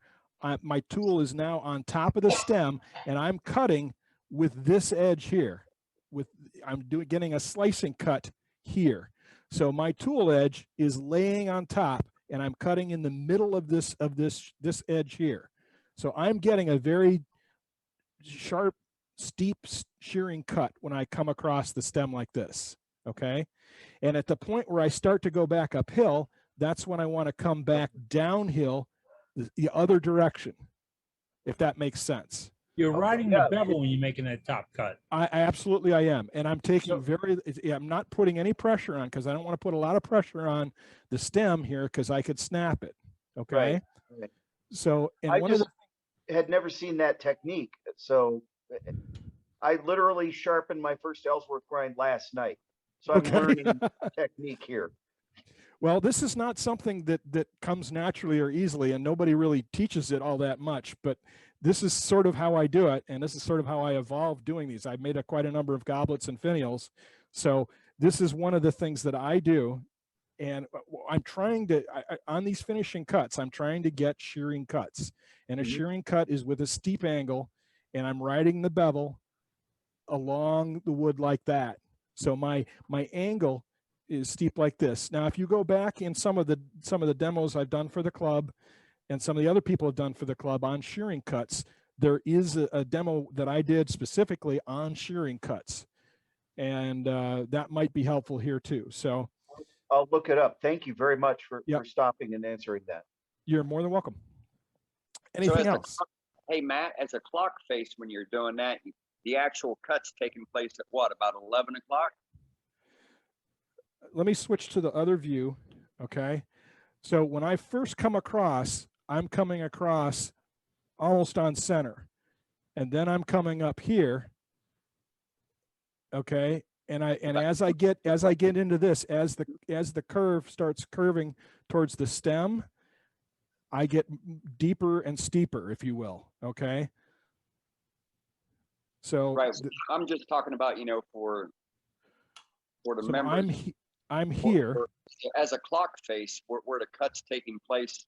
my tool is now on top of the stem, and I'm cutting with this edge here. I'm getting a slicing cut here. So my tool edge is laying on top, and I'm cutting in the middle of this edge here. So I'm getting a very sharp, steep shearing cut when I come across the stem like this. Okay, and at the point where I start to go back uphill, that's when I want to come back downhill the other direction, if that makes sense. You're riding the bevel when you're making that top cut. I absolutely I am, and I'm taking I'm not putting any pressure on, because I don't want to put a lot of pressure on the stem here, because I could snap it. Okay, right. So and I one just of the, had never seen that technique, so I literally sharpened my first Ellsworth grind last night, so I'm learning technique here. Well, this is not something that comes naturally or easily, and nobody really teaches it all that much, but this is sort of how I do it, and this is sort of how I evolved doing these. I've made quite a number of goblets and finials, so this is one of the things that I do, and I'm trying to, on these finishing cuts, I'm trying to get shearing cuts, and a shearing cut is with a steep angle, and I'm riding the bevel along the wood like that. So my angle is steep like this. Now, if you go back in some of the demos I've done for the club, and some of the other people have done for the club on shearing cuts, there is a demo that I did specifically on shearing cuts, and that might be helpful here too. So I'll look it up. Thank you very much for stopping and answering that. You're more than welcome. Anything else? Hey, Matt, as a clock face, when you're doing that, the actual cut's taking place at what, about 11 o'clock? Let me switch to the other view. Okay. So when I first come across, I'm coming across almost on center, and then I'm coming up here. Okay. And as I get into this, as the curve starts curving towards the stem, I get deeper and steeper, if you will. Okay. So right. I'm just talking about, for the members. I'm here as a clock face where the cut's taking place,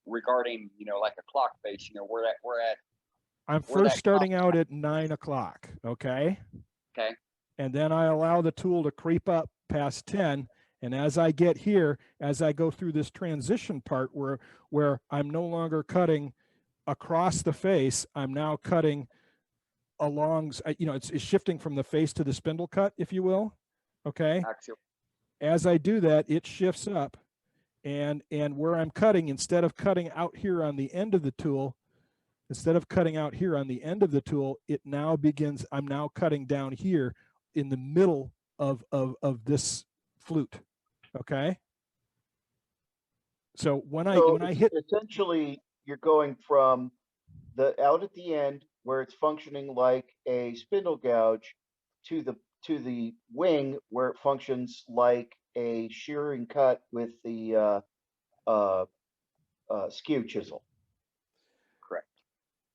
regarding, like a clock face, we're at. I'm first starting out at 9 o'clock. Okay. Okay. And then I allow the tool to creep up past 10. And as I get here, as I go through this transition part where I'm no longer cutting across the face, I'm now cutting along, it's shifting from the face to the spindle cut, if you will. Okay. As I do that, it shifts up, and where I'm cutting, instead of cutting out here on the end of the tool, it now begins, I'm now cutting down here in the middle of this flute. Okay. So when I hit, essentially you're going from out at the end where it's functioning like a spindle gouge to the wing where it functions like a shearing cut with the skew chisel. Correct.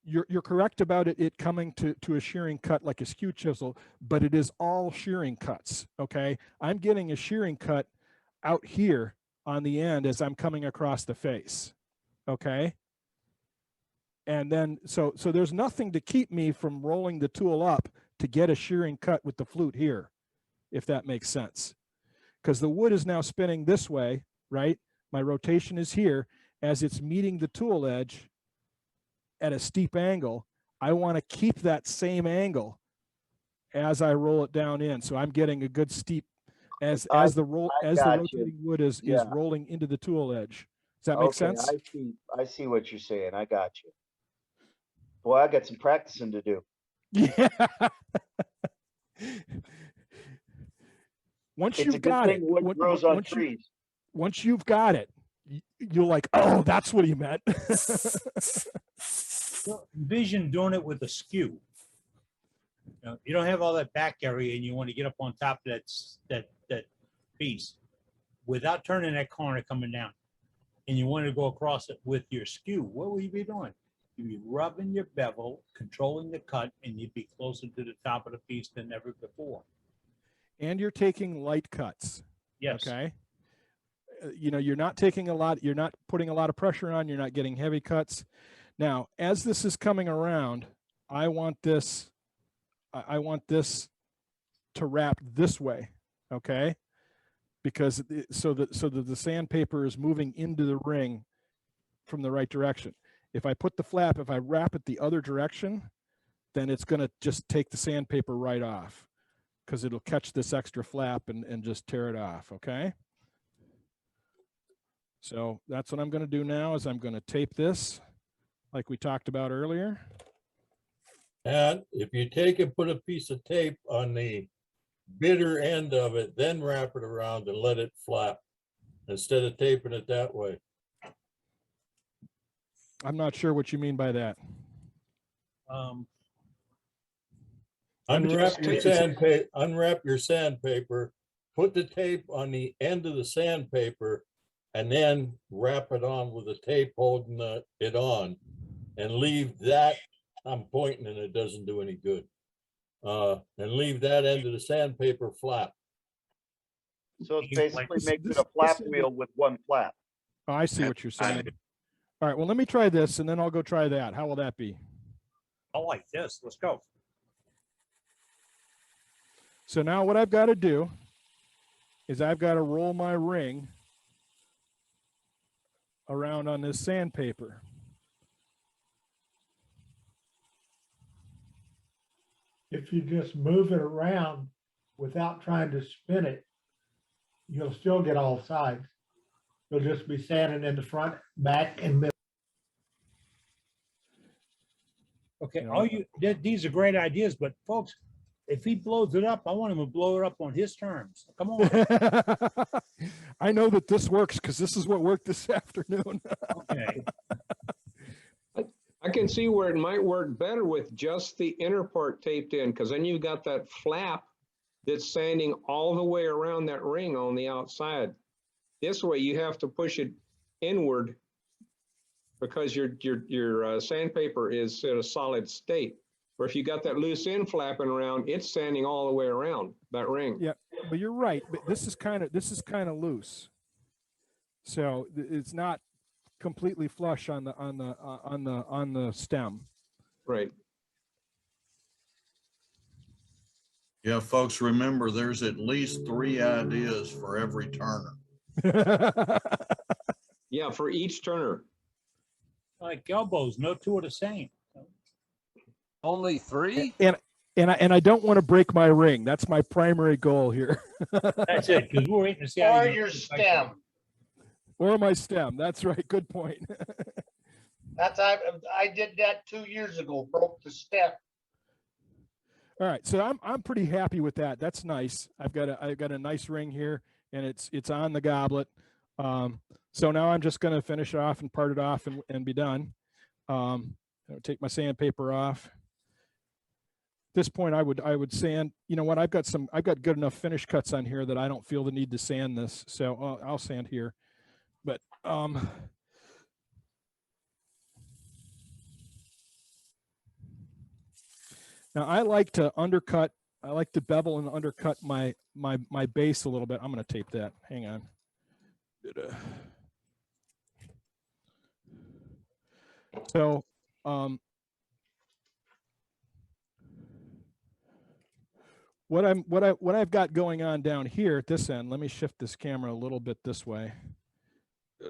You're correct about it coming to a shearing cut like a skew chisel, but it is all shearing cuts. Okay. I'm getting a shearing cut out here on the end as I'm coming across the face. Okay. And then, so there's nothing to keep me from rolling the tool up to get a shearing cut with the flute here, if that makes sense. Because the wood is now spinning this way, right? My rotation is here. As it's meeting the tool edge at a steep angle, I want to keep that same angle as I roll it down in. So I'm getting a good steep as I the got you. rotating wood is Yeah. rolling into the tool edge. Does that make Okay, sense? I see what you're saying. I got you. Boy, I got some practicing to do. Yeah. Once It's a you've good got thing it, wood grows on trees. once you've got it, you're like, oh, that's what he meant. Well, envision doing it with a skew. You don't have all that back area and you want to get up on top of that piece without turning that corner coming down. And you want to go across it with your skew. What will you be doing? You'd be rubbing your bevel, controlling the cut, and you'd be closer to the top of the piece than ever before. And you're taking light cuts. Yes. Okay. You know, you're not taking a lot, you're not putting a lot of pressure on, you're not getting heavy cuts. Now, as this is coming around, I want this to wrap this way, okay? Because so that the sandpaper is moving into the ring from the right direction. If I put the flap, if I wrap it the other direction, then it's gonna just take the sandpaper right off because it'll catch this extra flap and just tear it off, okay? So that's what I'm gonna do now is I'm gonna tape this like we talked about earlier. And if you take and put a piece of tape on the bitter end of it, then wrap it around and let it flap instead of taping it that way. I'm not sure what you mean by that. Unwrap your sandpaper, put the tape on the end of the sandpaper, and then wrap it on with the tape holding it on, and leave that. I'm pointing and it doesn't do any good. And leave that end of the sandpaper flat. So it's basically making it a flap wheel with one flap. Oh, I see what you're saying. All right, well, let me try this and then I'll go try that. How will that be? I like this. Let's go. So now what I've got to do is I've got to roll my ring around on this sandpaper. If you just move it around without trying to spin it, you'll still get all sides. You'll just be sanding in the front, back, and middle. Okay, these are great ideas, but folks, if he blows it up, I want him to blow it up on his terms. Come on. I know that this works because this is what worked this afternoon. Okay. I can see where it might work better with just the inner part taped in, because then you've got that flap that's sanding all the way around that ring on the outside. This way you have to push it inward because your sandpaper is in a solid state. Or if you got that loose end flapping around, it's sanding all the way around that ring. Yeah, but you're right. But this is kind of loose, so it's not completely flush on the stem. Right. Yeah, folks, remember there's at least 3 ideas for every turner. Yeah, for each turner. Like elbows, no two are the same. Only 3? And I don't want to break my ring. That's my primary goal here. That's it, because we're waiting to see how Or your stem. Or my stem. That's right. Good point. That's I did that 2 years ago, broke the stem. All right, so I'm pretty happy with that. That's nice. I've got a nice ring here, and it's on the goblet. So now I'm just going to finish it off and part it off and be done. I'll take my sandpaper off. At this point, I would sand. You know what? I've got good enough finish cuts on here that I don't feel the need to sand this. So I'll sand here. But now I like to undercut. I like to bevel and undercut my base a little bit. I'm going to tape that. Hang on. So what I've got going on down here at this end. Let me shift this camera a little bit this way. I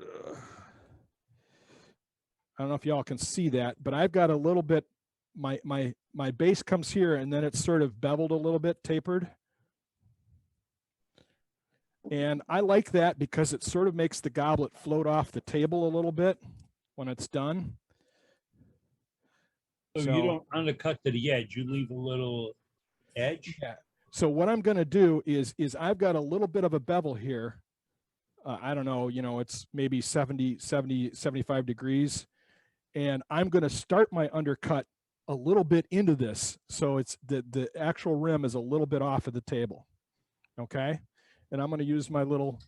don't know if y'all can see that, but I've got a little bit. My base comes here, and then it's sort of beveled a little bit, tapered. And I like that because it sort of makes the goblet float off the table a little bit when it's done. So you don't undercut to the edge, you leave a little edge? Yeah. So what I'm going to do is I've got a little bit of a bevel here. I don't know, it's maybe 75 degrees. And I'm going to start my undercut a little bit into this. So it's the actual rim is a little bit off of the table. Okay. And I'm going to use my little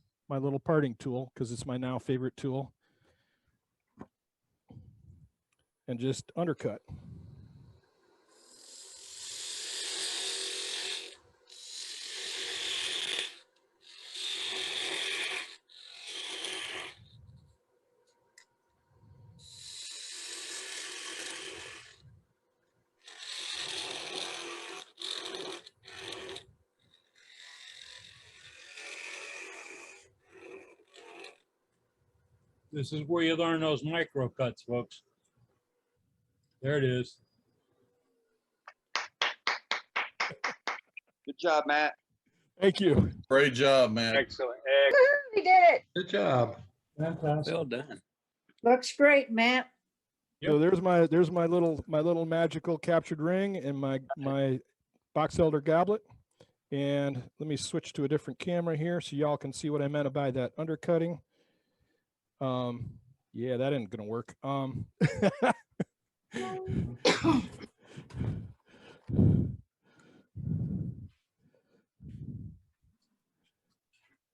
parting tool because it's my now favorite tool. And just undercut. This is where you learn those micro cuts, folks. There it is. Good job, Matt. Thank you. Great job, man. Excellent. We did it. Good job. Fantastic. Well done. Looks great, Matt. So there's my little magical captured ring and my box elder goblet. And let me switch to a different camera here so y'all can see what I meant by that undercutting. Yeah, that ain't gonna work.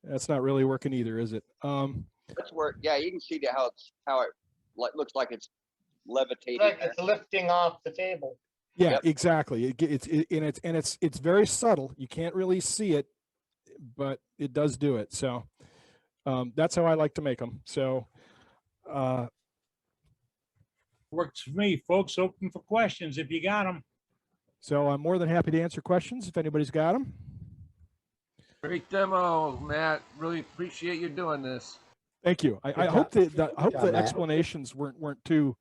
That's not really working either, is it? That's where, yeah, you can see how it looks like it's levitating. Like it's lifting off the table. Yeah, exactly. It's very subtle. You can't really see it, but it does do it. So that's how I like to make them. So Works for me, folks. Open for questions if you got them. So I'm more than happy to answer questions if anybody's got them. Great demo, Matt. Really appreciate you doing this. Thank you. I hope the explanations weren't too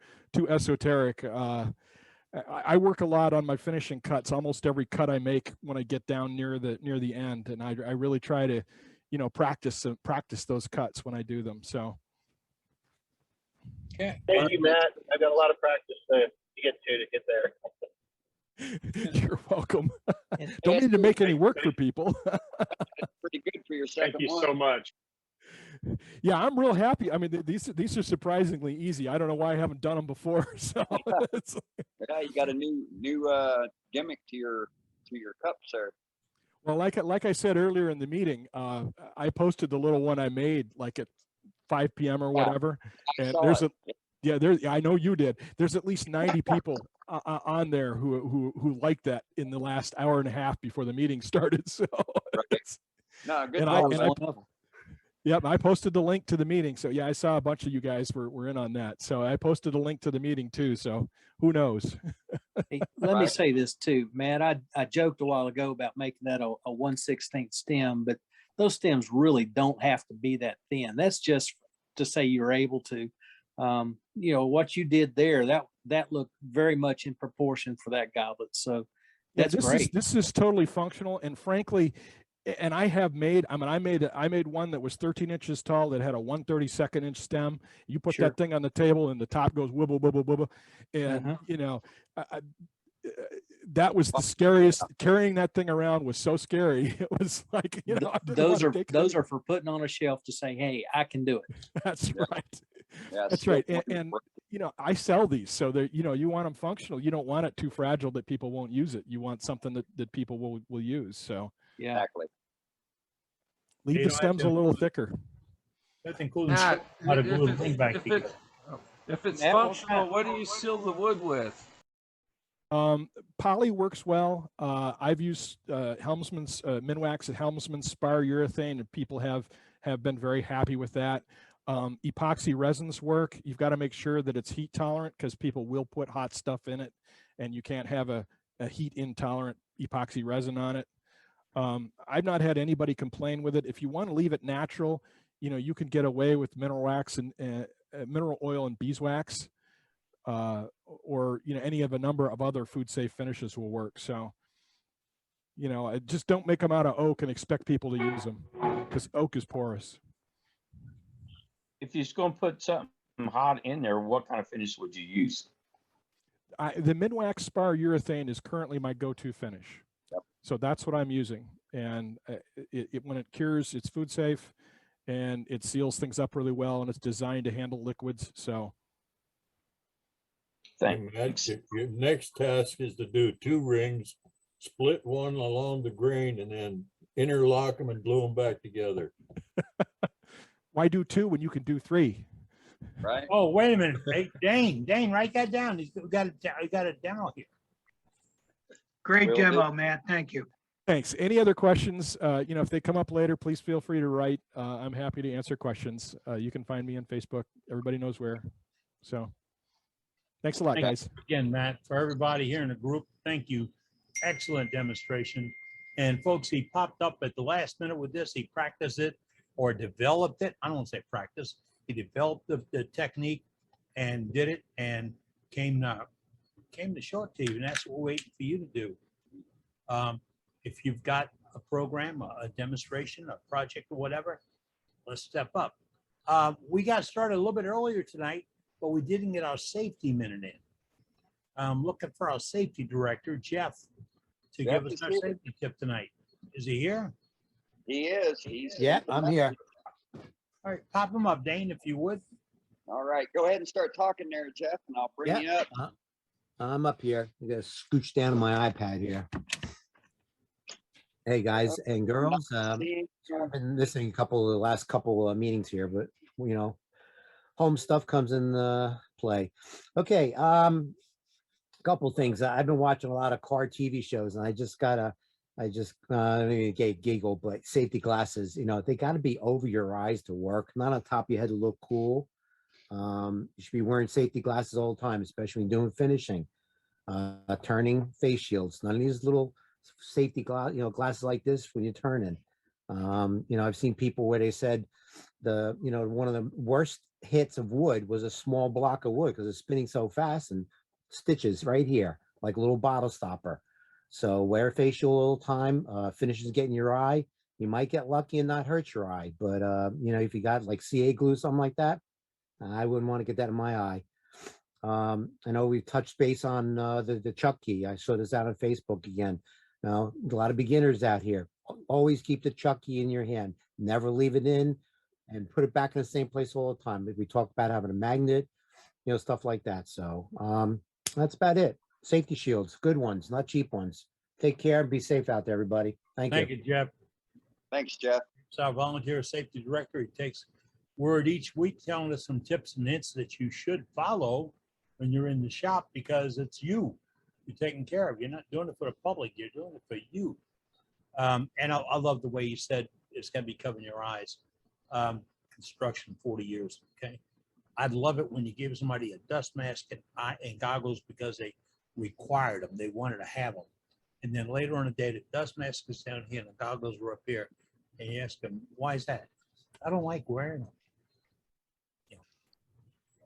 esoteric. I work a lot on my finishing cuts. Almost every cut I make when I get down near the end, and I really try to, practice those cuts when I do them. So. Okay. Thank you, Matt. I've got a lot of practice to get there. You're welcome. Don't need to make any work for people. Pretty good for your second one. Thank you so much. Yeah, I'm real happy. I mean, these are surprisingly easy. I don't know why I haven't done them before. So yeah, you got a new gimmick to your cups there. Well, like I said earlier in the meeting, I posted the little one I made like at 5 p.m. or whatever, and I know you did. There's at least 90 people on there who liked that in the last hour and a half before the meeting started. So no, good. Yep, I posted the link to the meeting. So yeah, I saw a bunch of you guys were in on that. So I posted a link to the meeting too. So who knows? Hey, let me say this too, Matt. I joked a while ago about making that a 1/16 stem, but those stems really don't have to be that thin. That's just to say you're able to. What you did there, that looked very much in proportion for that goblet. So that's great. This is totally functional, and frankly, and I made one that was 13 inches tall that had a 1/32 inch stem. You put that thing on the table and the top goes wibble, wibble, wibble. And, that was the scariest. Carrying that thing around was so scary. It was like, those are for putting on a shelf to say, hey, I can do it. That's right. Yeah, that's right. And I sell these. So that, you want them functional. You don't want it too fragile that people won't use it. You want something that people will use. So. Yeah, exactly. Leave the stems a little thicker. That's including how to glue the thing back together. If it's functional, what do you seal the wood with? Poly works well. I've used Helmsman's Minwax and Helmsman's spar urethane, and people have been very happy with that. Epoxy resins work. You've got to make sure that it's heat tolerant because people will put hot stuff in it, and you can't have a heat intolerant epoxy resin on it. I've not had anybody complain with it. If you want to leave it natural, you can get away with mineral wax and mineral oil and beeswax, or any of a number of other food safe finishes will work. So, just don't make them out of oak and expect people to use them. because oak is porous. If you're just gonna put something hot in there, what kind of finish would you use? The Minwax Spar urethane is currently my go-to finish. Yep. So that's what I'm using. And when it cures, it's food safe and it seals things up really well, and it's designed to handle liquids. So. Thanks. Your next task is to do 2 rings, split one along the grain, and then interlock them and glue them back together. Why do 2 when you can do 3? Right. Oh, wait a minute. Hey, Dane, write that down. We got a demo here. Great Will demo, do. Matt. Thank you. Thanks. Any other questions? If they come up later, please feel free to write. I'm happy to answer questions. You can find me on Facebook. Everybody knows where. So thanks a lot, guys. Again, Matt, for everybody here in the group, thank you. Excellent demonstration. And folks, he popped up at the last minute with this. He practiced it or developed it. I don't want to say practice. He developed the technique and did it and came to show it to you. And that's what we're waiting for you to do. If you've got a program, a demonstration, a project or whatever, let's step up. We got started a little bit earlier tonight, but we didn't get our safety minute in. I'm looking for our safety director, Jeff, to give us our safety tip tonight. Is he here? He is. He's. Yeah, I'm here. All right, pop him up, Dane, if you would. All right, go ahead and start talking there, Jeff, and I'll bring you up. I'm up here. I'm gonna scooch down on my iPad here. Hey guys and girls, I've been listening the last couple of meetings here, but home stuff comes in play. Okay, couple things. I've been watching a lot of car TV shows, and I just giggle, but safety glasses, they got to be over your eyes to work, not on top of your head to look cool. You should be wearing safety glasses all the time, especially when doing finishing, turning face shields. None of these little safety glasses like this when you're turning. I've seen people where they said one of the worst hits of wood was a small block of wood because it's spinning so fast and stitches right here like a little bottle stopper. So wear a face shield all the time. Finishes get in your eye. You might get lucky and not hurt your eye, but if you got like CA glue, something like that, I wouldn't want to get that in my eye. I know we've touched base on the chuck key. I saw this out on Facebook again. Now, a lot of beginners out here. Always keep the chuck key in your hand. Never leave it in, and put it back in the same place all the time. We talk about having a magnet, stuff like that. So that's about it. Safety shields, good ones, not cheap ones. Take care and be safe out there, everybody. Thank you. Thank you, Jeff. Thanks, Jeff. So our volunteer safety director, he takes word each week telling us some tips and hints that you should follow when you're in the shop, because it's you you're taking care of. You're not doing it for the public, you're doing it for you. And I love the way you said it's going to be covering your eyes. Construction 40 years, okay? I'd love it when you give somebody a dust mask and goggles because they required them. They wanted to have them. And then later on the day, the dust mask is down here and the goggles were up here. And you ask them, why is that? I don't like wearing them.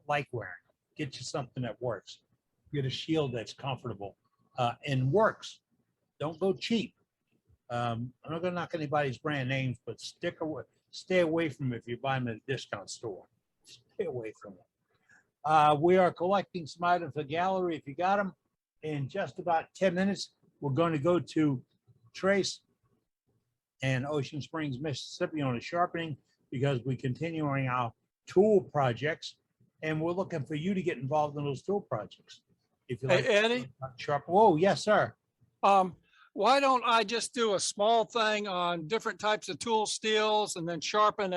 Like wearing them. Get you something that works. Get a shield that's comfortable and works. Don't go cheap. I'm not going to knock anybody's brand names, but stay away from it if you buy them at a discount store. Stay away from it. We are collecting some items for gallery. If you got them, in just about 10 minutes, we're going to go to Trace and Ocean Springs, Mississippi on a sharpening because we're continuing our tool projects, and we're looking for you to get involved in those tool projects. If you like, Eddie? Whoa, yes, sir. Why don't I just do a small thing on different types of tool steels and then sharpen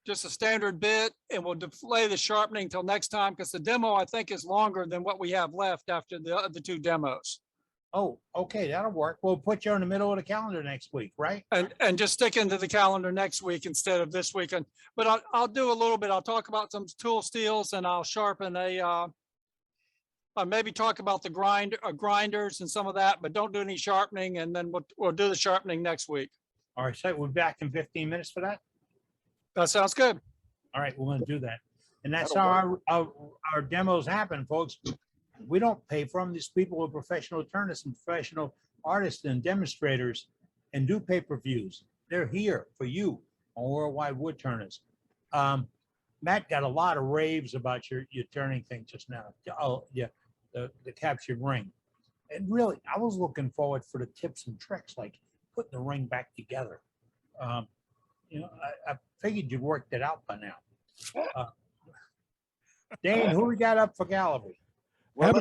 just a standard bit, and we'll delay the sharpening till next time because the demo I think is longer than what we have left after the 2 demos. Oh, okay, that'll work. We'll put you in the middle of the calendar next week, right? And just stick into the calendar next week instead of this week. But I'll do a little bit. I'll talk about some tool steels and I'll sharpen maybe talk about the grinders and some of that, but don't do any sharpening, and then we'll do the sharpening next week. All right, so we're back in 15 minutes for that? That sounds good. All right, we're going to do that. And that's how our demos happen, folks. We don't pay for them. These people are professional attorneys and professional artists and demonstrators and do pay-per-views. They're here for you. on Worldwide Wood Turners. Matt got a lot of raves about your turning thing just now. Oh, yeah, the captured ring. And really, I was looking forward for the tips and tricks, like putting the ring back together. You know, I figured you'd worked it out by now. Dane, who we got up for Gallivy? I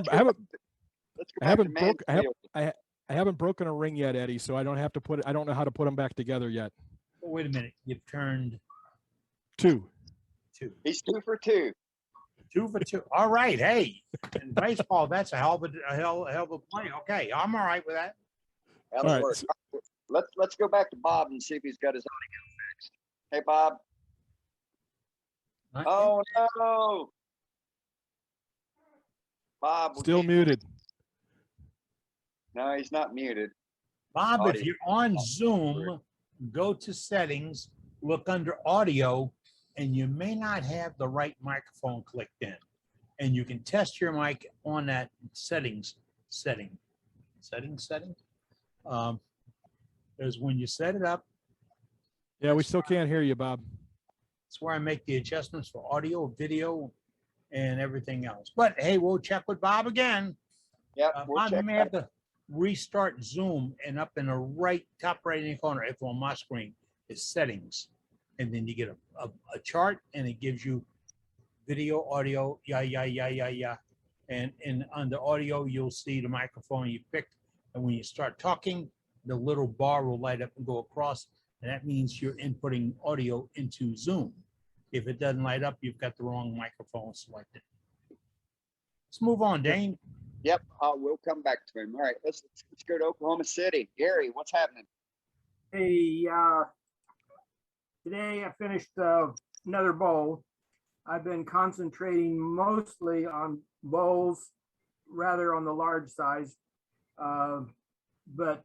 haven't broken a ring yet, Eddie, so I don't have to put it. I don't know how to put them back together yet. Oh, wait a minute, you've turned 2. He's 2 for 2. 2 for 2. All right, hey, in baseball, that's a hell of a play. Okay, I'm all right with that. That'll All right. work. Let's go back to Bob and see if he's got his audio fixed. Hey, Bob. Oh no, Bob. Still muted. No, he's not muted. Bob, Audio. if you're on Zoom, go to settings, look under audio, and you may not have the right microphone clicked in. And you can test your mic on that settings. Because when you set it up, Yeah, we still can't hear you, Bob. it's where I make the adjustments for audio, video, and everything else. But hey, we'll check with Bob again. Yep, we'll Bob, you check may have to restart Zoom, and up in the top right hand corner, if on my screen, is settings. And then you get a chart, and it gives you video, audio, yeah. And on the audio, you'll see the microphone you picked. And when you start talking, the little bar will light up and go across. And that means you're inputting audio into Zoom. If it doesn't light up, you've got the wrong microphone selected. Let's move on, Dane. Yep, we'll come back to him. All right, let's go to Oklahoma City. Gary, what's happening? Hey, today I finished another bowl. I've been concentrating mostly on bowls, rather on the large size. But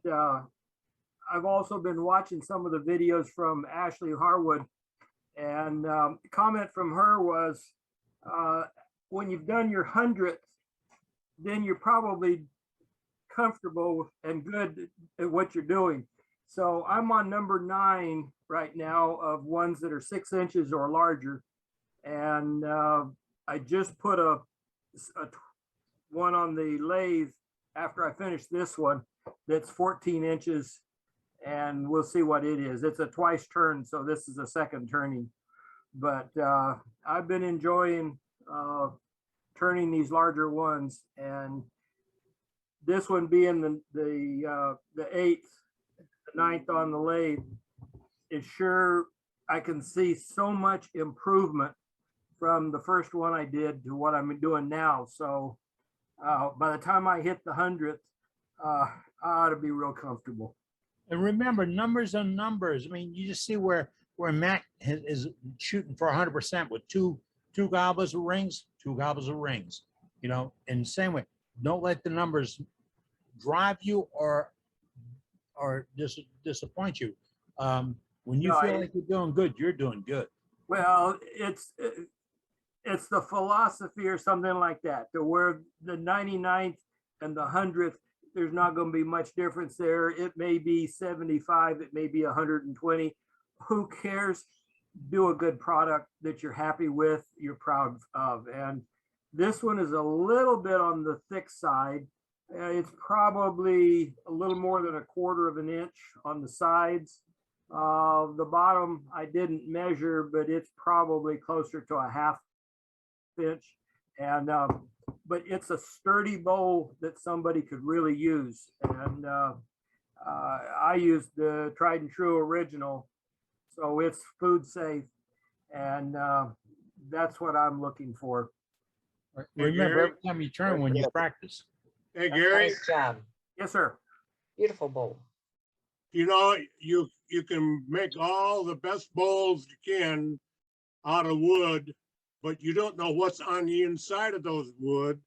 I've also been watching some of the videos from Ashley Harwood, and comment from her was, when you've done your 100th, then you're probably comfortable and good at what you're doing. So I'm on number 9 right now of ones that are 6 inches or larger. And I just put a one on the lathe after I finish this one that's 14 inches, and we'll see what it is. It's a twice turn, so this is a second turning. But I've been enjoying turning these larger ones, and this one being the 8th, the 9th on the lathe, is sure I can see so much improvement from the first one I did to what I'm doing now. So by the time I hit the 100th, I ought to be real comfortable. And remember, numbers are numbers. I mean, you just see where Matt is shooting for 100% with two gobblers of rings, 2 gobblers of rings. You know, in the same way, don't let the numbers drive you or disappoint you. When you feel like you're doing good, you're doing good. Well, it's the philosophy or something like that, to where the 99th and the 100th, there's not going to be much difference there. It may be 75, it may be 120. Who cares? Do a good product that you're happy with, you're proud of. And this one is a little bit on the thick side. It's probably a little more than 1/4 of an inch on the sides. The bottom I didn't measure, but it's probably closer to a 1/2 inch. And but it's a sturdy bowl that somebody could really use. And I used the tried and true original, so it's food safe, and that's what I'm looking for. Remember, every time you turn when you practice. Hey, Gary. Nice job. Yes, sir. Beautiful bowl. You know, you can make all the best bowls you can out of wood, but you don't know what's on the inside of those wood.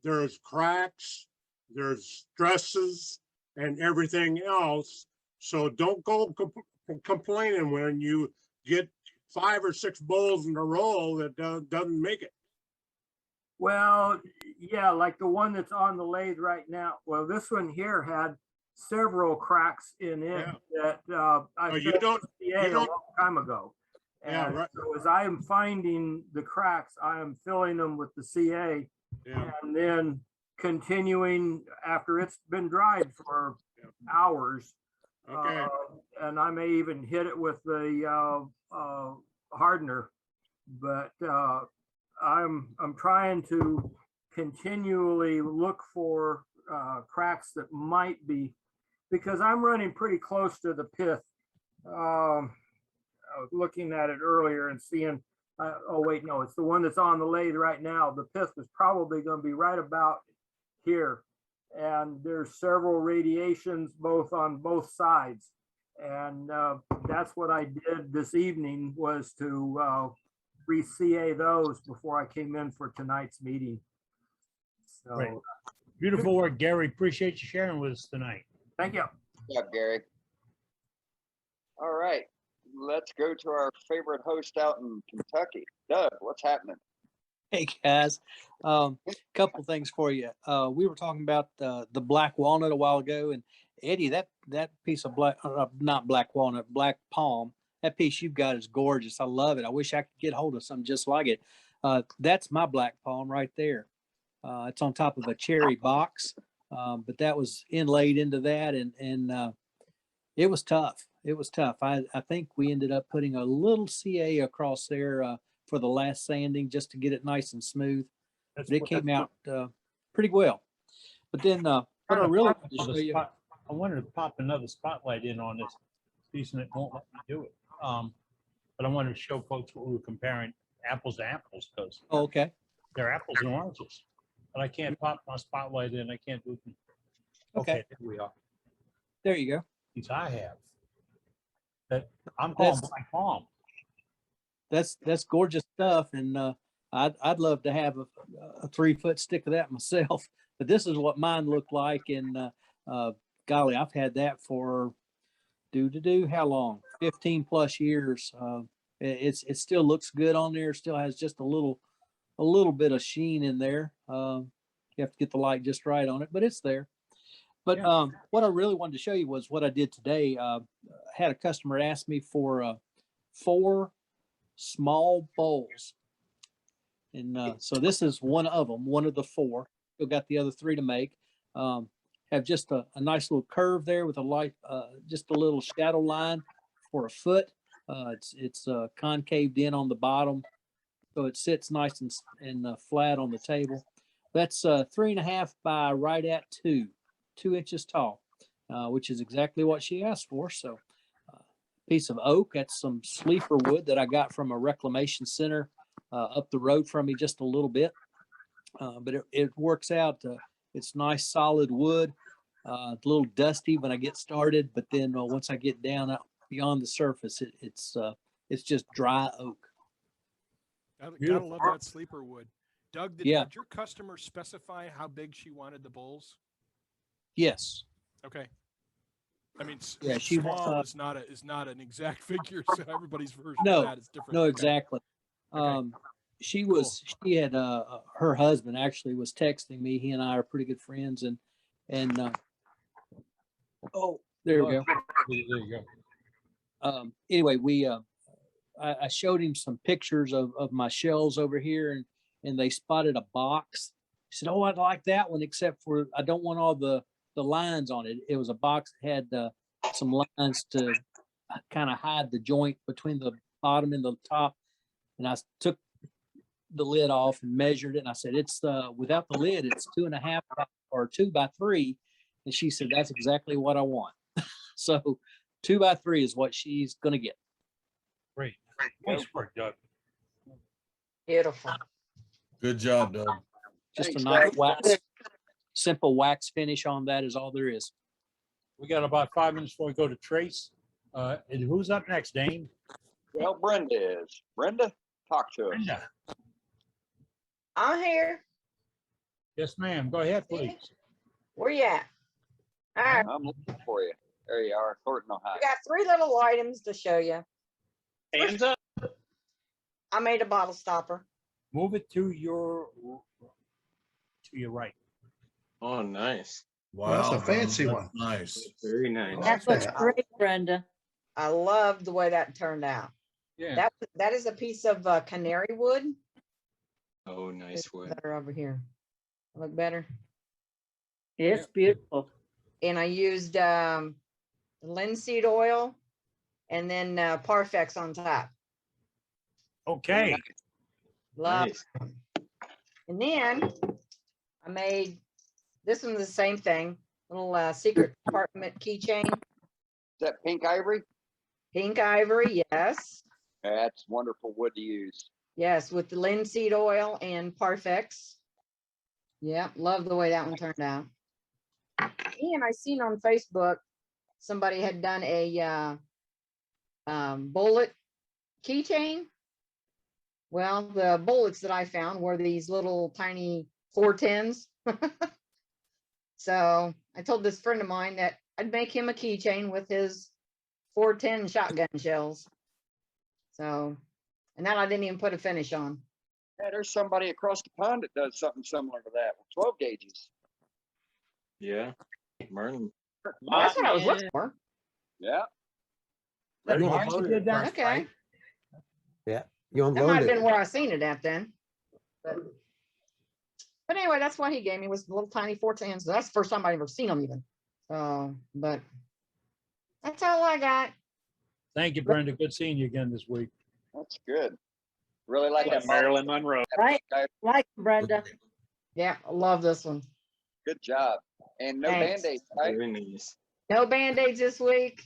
There's cracks, there's stresses, and everything else. So don't go complaining when you get 5 or 6 bowls in a row that doesn't make it. Well, yeah, like the one that's on the lathe right now. Well, this one here had several cracks in it that I Oh, you filled don't- with you CA a don't- long time ago. Yeah, And right. so as I am finding the cracks, I am filling them with the CA Yeah. and then continuing after it's been dried for hours. Okay. And I may even hit it with the hardener, but I'm trying to continually look for cracks that might be, because I'm running pretty close to the pith. I was looking at it earlier and seeing, oh wait, no, it's the one that's on the lathe right now. The pith was probably going to be right about here. And there's several radiations on both sides. And that's what I did this evening, was to re-CA those before I came in for tonight's meeting. So, Great. Beautiful work, Gary. Appreciate you sharing with us tonight. Thank you. Good job, Gary. All right, let's go to our favorite host out in Kentucky. Doug, what's happening? Hey guys, couple things for you. We were talking about the black walnut a while ago, and Eddie, that piece of not black walnut, black palm, that piece you've got is gorgeous. I love it. I wish I could get hold of something just like it. That's my black palm right there. It's on top of a cherry box, but that was inlaid into that, and it was tough. It was tough. I think we ended up putting a little CA across there for the last sanding just to get it nice and smooth. But it came out pretty well. But then what I really wanted to show you, I wanted to pop another spotlight in on this piece, and it won't let me do it. But I wanted to show folks what we were comparing apples to apples, because okay, they're apples and oranges. But I can't pop my spotlight in. I can't do it. Okay. There we are. There you go. These I have. That I'm calling black palm. That's gorgeous stuff, and I'd love to have a 3-foot stick of that myself. But this is what mine looked like, and golly, I've had that for how long? 15 plus years. It still looks good on there. Still has just a little bit of sheen in there. You have to get the light just right on it, but it's there. But what I really wanted to show you was what I did today. Had a customer ask me for 4 small bowls. And so this is one of them, one of the 4. Still got the other 3 to make. Have just a nice little curve there with a light, just a little shadow line for a foot. It's concaved in on the bottom, so it sits nice and flat on the table. That's 3.5 by right at 2 inches tall, which is exactly what she asked for. So piece of oak, that's some sleeper wood that I got from a reclamation center up the road from me just a little bit. But it works out. It's nice solid wood, a little dusty when I get started, but then once I get down out beyond the surface, it's just dry oak. Gotta love that sleeper wood. Doug, did your customer specify how big she wanted the bowls? Yes. Okay. I mean, Yeah, small is not an exact figure, so everybody's version No, of that is different. no, Okay. exactly. She had her husband actually was texting me. He and I are pretty good friends, and oh, there we go. There you go. Anyway, I showed him some pictures of my shells over here, and they spotted a box. He said, "Oh, I'd like that one, except for I don't want all the lines on it." It was a box that had some lines to kind of hide the joint between the bottom and the top. And I took the lid off and measured it, and I said, "It's without the lid, it's 2.5 or 2 by 3." And she said, "That's exactly what I want." So 2 by 3 is what she's gonna get. Great. Nice work, Doug. Beautiful. Good job, Doug. Just Thanks, a nice Doug. wax, simple wax finish on that is all there is. We got about 5 minutes before we go to Trace. And who's up next, Dane? Well, Brenda is. Brenda, talk to us. Brenda. I'm here. Yes, ma'am. Go ahead, please. Where you at? All right. I'm looking for you. There you are, Thornton, Ohio. I got 3 little items to show you. Hands up. I made a bottle stopper. Move it to your right. Oh, nice. Wow. That's a fancy that's one. Nice. Very nice. That looks great, Brenda. I love the way that turned out. Yeah. That is a piece of canary wood. Oh, nice wood. Better over here. Look better. It's beautiful. And I used linseed oil and then Parfex on top. Okay. Love. Nice. And then I made this one's the same thing. Little secret compartment keychain. Is that pink ivory? Pink ivory, yes. That's wonderful wood to use. Yes, with the linseed oil and Parfex. Yeah, love the way that one turned out. And I seen on Facebook somebody had done a bullet keychain. Well, the bullets that I found were these little tiny 410s. So I told this friend of mine that I'd make him a keychain with his 410 shotgun shells. So, and that I didn't even put a finish on. Yeah, there's somebody across the pond that does something similar to that with 12 gauges. Yeah. Merlin. That's what I was looking for. Yeah. Okay. Yeah, you That might unload have been it. where I seen it at then. But anyway, that's what he gave me was little tiny 410s. That's the first time I've ever seen them even. So, but that's all I got. Thank you, Brenda. Good seeing you again this week. That's good. Really like that Marilyn Monroe. Right, like Brenda. Yeah, I love this one. Good job. And no Thanks. Band-Aids, right? Very nice. No Band-Aids this week.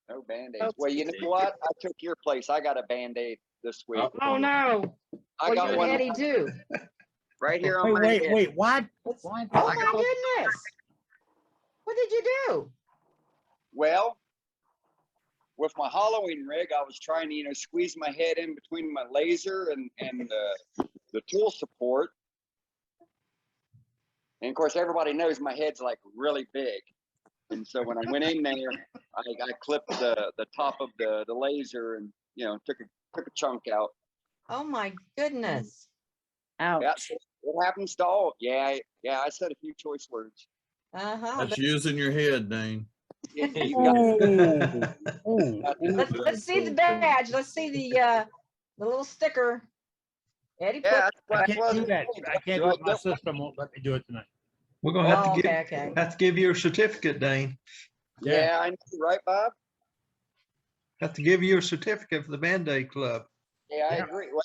No Band-Aids. Well, you know what? I took your place. I got a Band-Aid this week. Oh no. I What got did one Eddie do? right here on my Wait, head. wait, what? Oh my goodness. What did you do? Well, with my hollowing rig, I was trying to, squeeze my head in between my laser and the tool support. And of course, everybody knows my head's like really big. And so when I went in there, I clipped the top of the laser and, took a chunk out. Oh my goodness. Ouch. Yeah, it happens to all. Yeah, I said a few choice words. Uh-huh. That's using your head, Dane. Let's see the badge. Let's see the little sticker. Eddie put. Yeah, I can't do that. I can't do it. My system won't let me do it tonight. We're gonna have Oh, to give, okay. have to give you a certificate, Dane. Yeah, I know, right, Bob? Have to give you a certificate for the Band-Aid Club. Yeah, I agree. Well,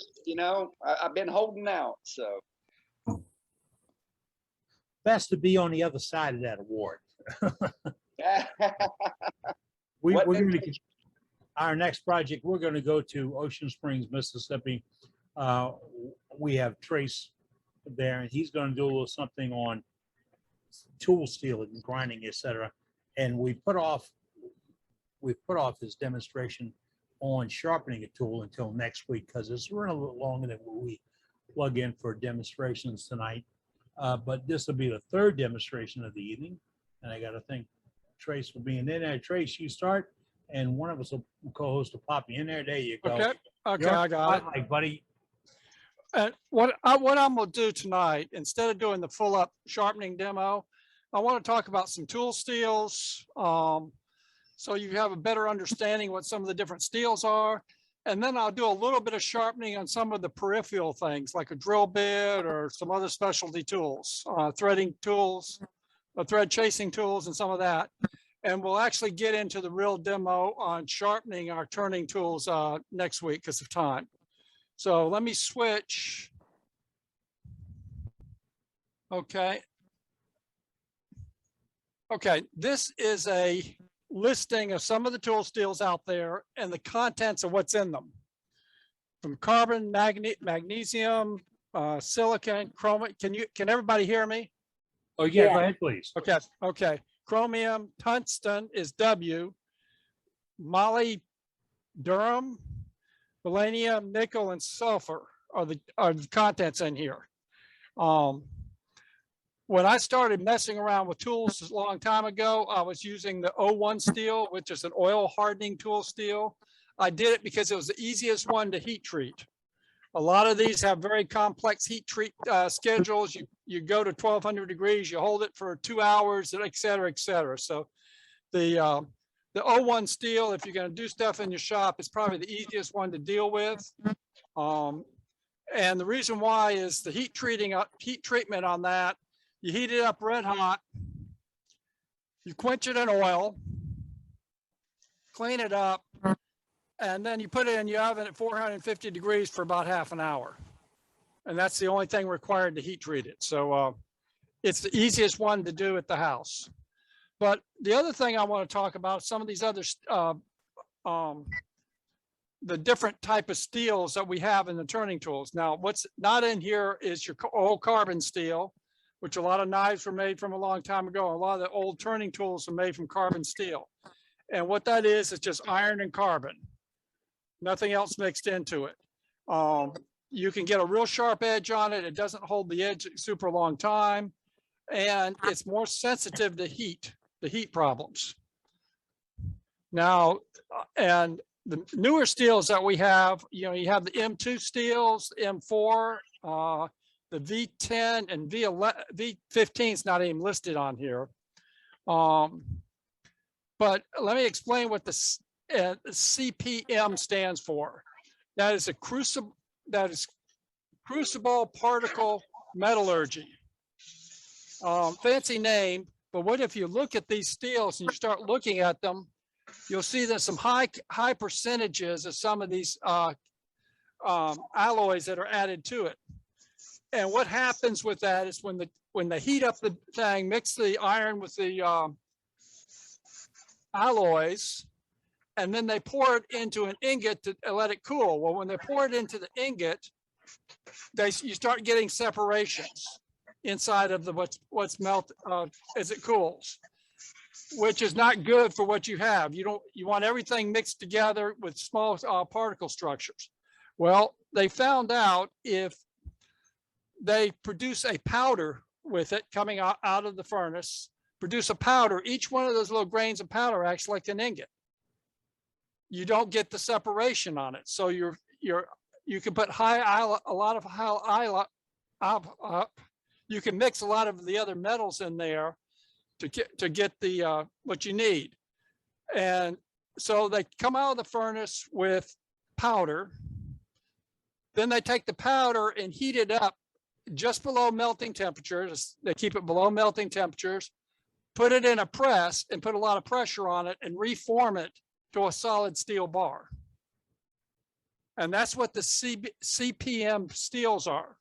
I've been holding out, so. Best to be on the other side of that award. We're What going to, vintage? our next project, we're going to go to Ocean Springs, Mississippi. We have Trace there, and he's going to do a little something on tool steel and grinding, etc. And we've put off this demonstration on sharpening a tool until next week because it's running a little longer than what we plug in for demonstrations tonight. But this will be the third demonstration of the evening, and I got to thank Trace for being in there. Trace, you start, and one of us will co-host will pop you in there. There you go. Okay, You're I got it. spotlight, buddy. And what I'm gonna do tonight, instead of doing the full up sharpening demo, I want to talk about some tool steels. So you have a better understanding what some of the different steels are. And then I'll do a little bit of sharpening on some of the peripheral things like a drill bit or some other specialty tools, threading tools, thread chasing tools and some of that. And we'll actually get into the real demo on sharpening our turning tools next week because of time. So let me switch. Okay. Okay, this is a listing of some of the tool steels out there and the contents of what's in them. From carbon, magnesium, silicon, chromium. Can everybody hear me? Oh yeah, go ahead, please. Okay. Chromium, tungsten is W. Molybdenum, palladium, nickel, and sulfur are the contents in here. When I started messing around with tools a long time ago, I was using the 01 steel, which is an oil hardening tool steel. I did it because it was the easiest one to heat treat. A lot of these have very complex heat treat schedules. You go to 1200 degrees, you hold it for 2 hours, et cetera, et cetera. So the 01 steel, if you're going to do stuff in your shop, is probably the easiest one to deal with. And the reason why is the heat treatment on that. You heat it up red hot, you quench it in oil, clean it up, and then you put it in your oven at 450 degrees for about half an hour. And that's the only thing required to heat treat it. So it's the easiest one to do at the house. But the other thing I want to talk about, some of these other, the different type of steels that we have in the turning tools. Now, what's not in here is your old carbon steel, which a lot of knives were made from a long time ago. A lot of the old turning tools are made from carbon steel. And what that is just iron and carbon. Nothing else mixed into it. You can get a real sharp edge on it. It doesn't hold the edge a super long time. And it's more sensitive to heat, the heat problems. Now, and the newer steels that we have, you have the M2 steels, the M4, the V10 and V15 is not even listed on here. But let me explain what the CPM stands for. That is crucible particle metallurgy. Fancy name, but what if you look at these steels and you start looking at them, you'll see there's some high percentages of some of these alloys that are added to it. And what happens with that is when they heat up the thing, mix the iron with the alloys, and then they pour it into an ingot to let it cool. Well, when they pour it into the ingot, you start getting separations inside of the what's melted as it cools, which is not good for what you have. You want everything mixed together with small particle structures. Well, they found out if they produce a powder with it coming out of the furnace, produce a powder, each one of those little grains of powder acts like an ingot. You don't get the separation on it. So you can put you can mix a lot of the other metals in there to get the what you need. And so they come out of the furnace with powder. Then they take the powder and heat it up just below melting temperatures. They keep it below melting temperatures, put it in a press and put a lot of pressure on it and reform it to a solid steel bar. And that's what the CPM steels are.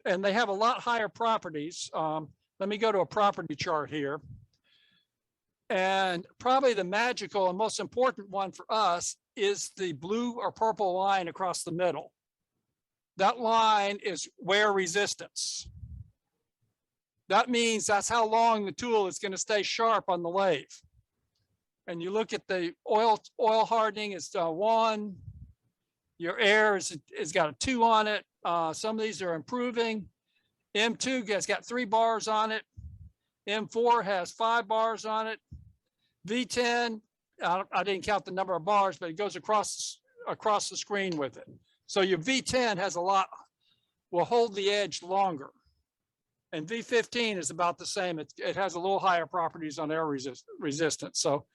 And they have a lot higher properties. Let me go to a property chart here. And probably the magical and most important one for us is the blue or purple line across the middle. That line is wear resistance. That means that's how long the tool is going to stay sharp on the lathe. And you look at the oil hardening, it's 1. Your air has got a 2 on it. Some of these are improving. M2 has got 3 bars on it. M4 has 5 bars on it. V10, I didn't count the number of bars, but it goes across the screen with it. So your V10 has a lot, will hold the edge longer. And V15 is about the same. It has a little higher properties on air resistance. So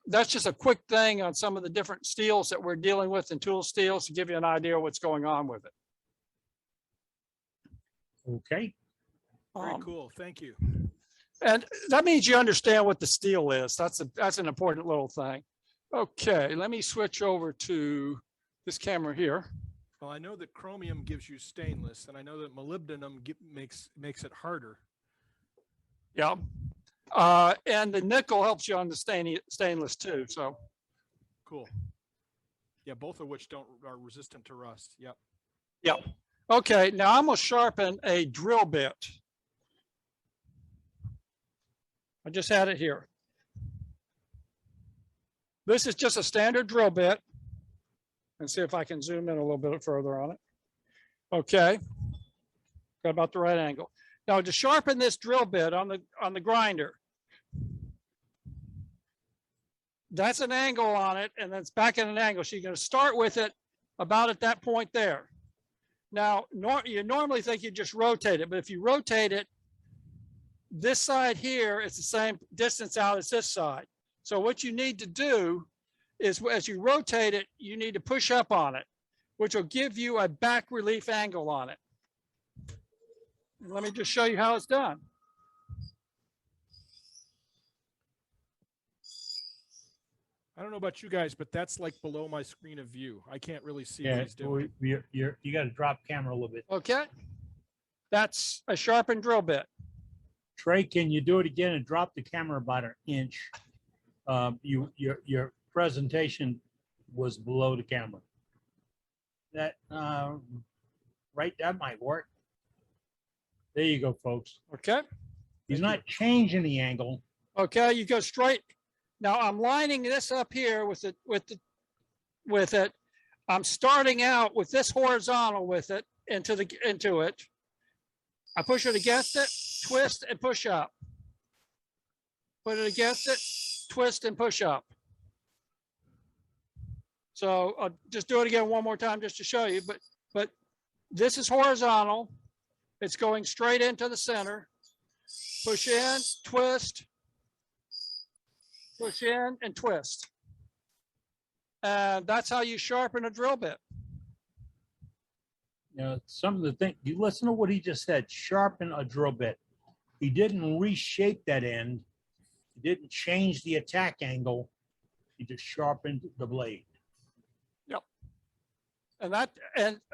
that's just a quick thing on some of the different steels that we're dealing with in tool steels to give you an idea of what's going on with it. Okay. Very cool. Thank you. And that means you understand what the steel is. That's an important little thing. Okay, let me switch over to this camera here. Well, I know that chromium gives you stainless, and I know that molybdenum makes it harder. Yeah. And the nickel helps you on the stainless too. So cool. Yeah, both of which are resistant to rust. Yep. Yep. Okay, now I'm gonna sharpen a drill bit. I just had it here. This is just a standard drill bit. And see if I can zoom in a little bit further on it. Okay, got about the right angle. Now to sharpen this drill bit on the grinder, that's an angle on it, and then it's back at an angle. So you're going to start with it about at that point there. Now, you normally think you just rotate it, but if you rotate it, this side here is the same distance out as this side. So what you need to do is as you rotate it, you need to push up on it, which will give you a back relief angle on it. And let me just show you how it's done. I don't know about you guys, but that's like below my screen of view. I can't really see what Yeah, he's doing. you got to drop camera a little bit. Okay. That's a sharpened drill bit. Trey, can you do it again and drop the camera about an inch? Your presentation was below the camera. That right, that might work. There you go, folks. Okay. He's not changing the angle. Okay, you go straight. Now I'm lining this up here with it. I'm starting out with this horizontal with it into it. I push it against it, twist and push up. Put it against it, twist and push up. So I'll just do it again one more time just to show you, but this is horizontal. It's going straight into the center. Push in, twist, push in and twist. And that's how you sharpen a drill bit. You know, some of the things, you listen to what he just said, sharpen a drill bit. He didn't reshape that end. He didn't change the attack angle. He just sharpened the blade. Yep.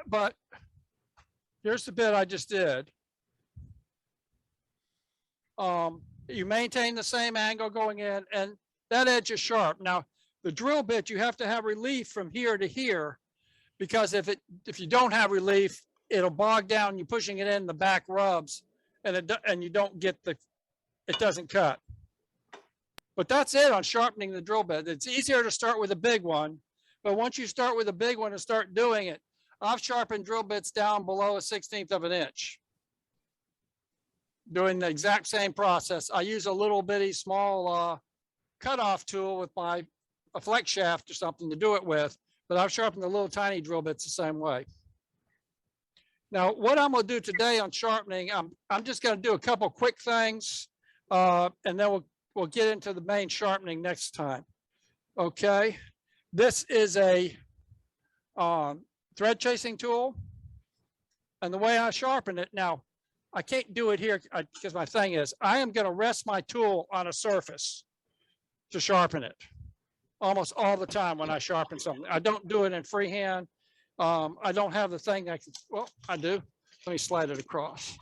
But here's the bit I just did. You maintain the same angle going in and that edge is sharp. Now, the drill bit, you have to have relief from here to here because if you don't have relief, it'll bog down. You're pushing it in, the back rubs, and you don't get it doesn't cut. But that's it on sharpening the drill bit. It's easier to start with a big one, but once you start with a big one and start doing it, I've sharpened drill bits down below 1/16 of an inch. Doing the exact same process. I use a little bitty small cutoff tool with a flex shaft or something to do it with, but I've sharpened the little tiny drill bits the same way. Now, what I'm going to do today on sharpening, I'm just going to do a couple quick things, and then we'll get into the main sharpening next time. Okay, this is a thread chasing tool, and the way I sharpen it now, I can't do it here because my thing is, I am going to rest my tool on a surface to sharpen it almost all the time when I sharpen something. I don't do it in freehand. I don't have the thing I can, well, I do. Let me slide it across.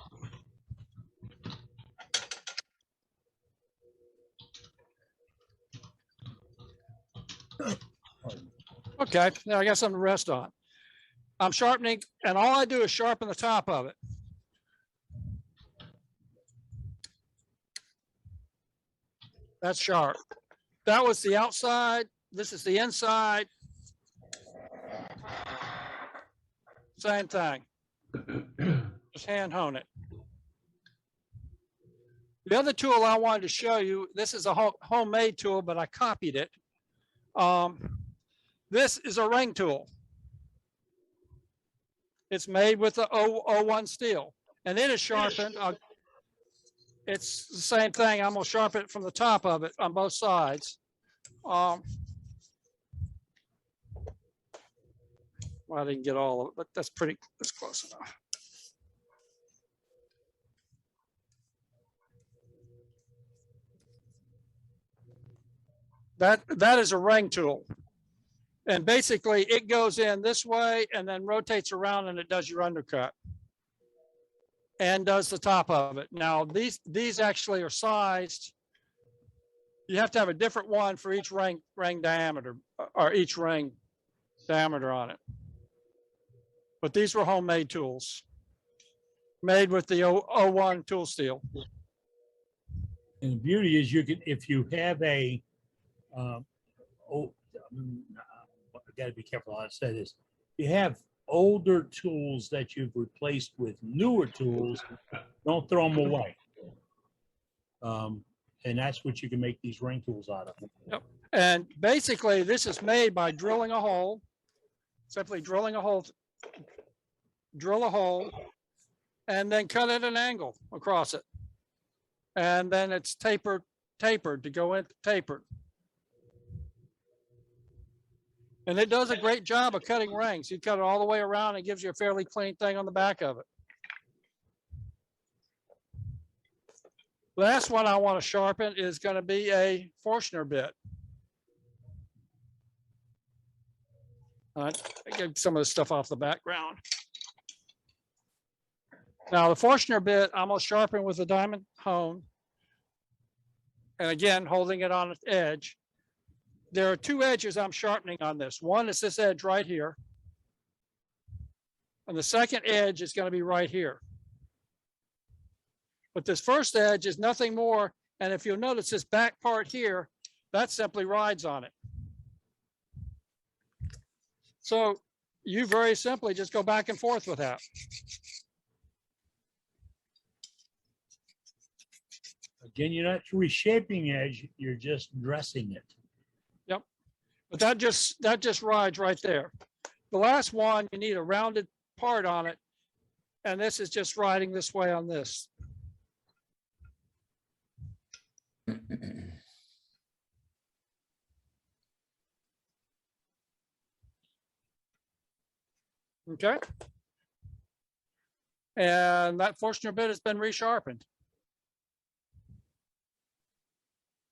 Okay, now I got something to rest on. I'm sharpening, and all I do is sharpen the top of it. That's sharp. That was the outside. This is the inside. Same thing. Just hand hone it. The other tool I wanted to show you, this is a homemade tool, but I copied it. This is a ring tool. It's made with the 01 steel, and it is sharpened. It's the same thing. I'm going to sharpen it from the top of it on both sides. Well, I didn't get all of it, but that's close enough. That is a ring tool. And basically it goes in this way and then rotates around and it does your undercut and does the top of it. Now these actually are sized. You have to have a different one for each ring diameter or each ring diameter on it. But these were homemade tools made with the 01 tool steel. And the beauty is you can, if you have a, I gotta be careful how I say this. You have older tools that you've replaced with newer tools, don't throw them away. And that's what you can make these ring tools out of. Yep. And basically this is made by drilling a hole simply drilling a hole, drill a hole, and then cut at an angle across it. And then it's tapered to go in tapered. And it does a great job of cutting rings. You cut it all the way around, it gives you a fairly clean thing on the back of it. Last one I want to sharpen is going to be a Forstner bit. I get some of the stuff off the background. Now the Forstner bit, I'm going to sharpen with a diamond hone. And again, holding it on its edge. There are two edges I'm sharpening on this. One is this edge right here. And the second edge is going to be right here. But this first edge is nothing more. And if you'll notice this back part here, that simply rides on it. So you very simply just go back and forth with that. Again, you're not reshaping edge, you're just dressing it. Yep. But that just rides right there. The last one, you need a rounded part on it. And this is just riding this way on this. Okay. And that Forstner bit has been resharpened.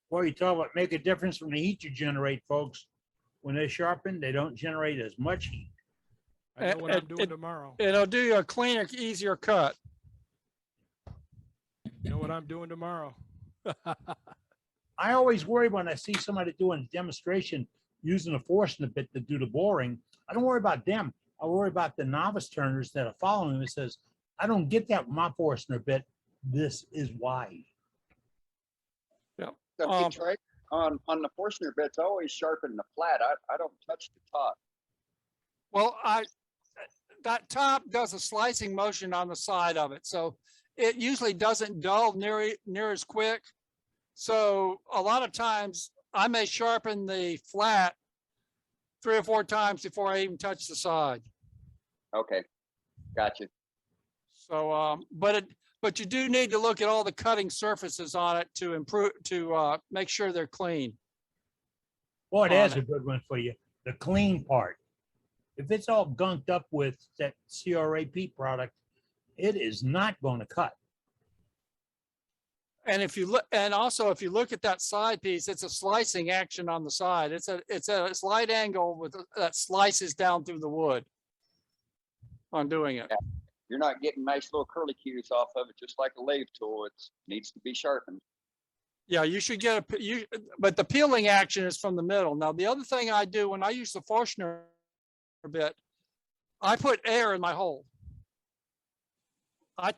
Well, you talk about make a difference from the heat you generate, folks. When they sharpen, they don't generate as much heat. I know what I'm doing tomorrow. It'll do you a cleaner, easier cut. You know what I'm doing tomorrow. I always worry when I see somebody doing a demonstration using a Forstner bit to do the boring. I don't worry about them. I worry about the novice turners that are following them. It says, I don't get that with my Forstner bit. This is why. Yeah. So, hey, Trey, on the Forstner bits, I always sharpen the flat. I don't touch the top. Well, that top does a slicing motion on the side of it. So it usually doesn't dull near as quick. So a lot of times I may sharpen the flat 3 or 4 times before I even touch the side. Okay, gotcha. So, but you do need to look at all the cutting surfaces on it to improve, to make sure they're clean. Boy, that's a good one for you. The clean part. If it's all gunked up with that CRAP product, it is not going to cut. And if you look, and also if you look at that side piece, it's a slicing action on the side. It's a slight angle with that slices down through the wood on doing it. Yeah. You're not getting nice little curlicues off of it, just like a lathe tool. It needs to be sharpened. Yeah, you should get but the peeling action is from the middle. Now, the other thing I do when I use the Forstner bit, I put air in my hole. I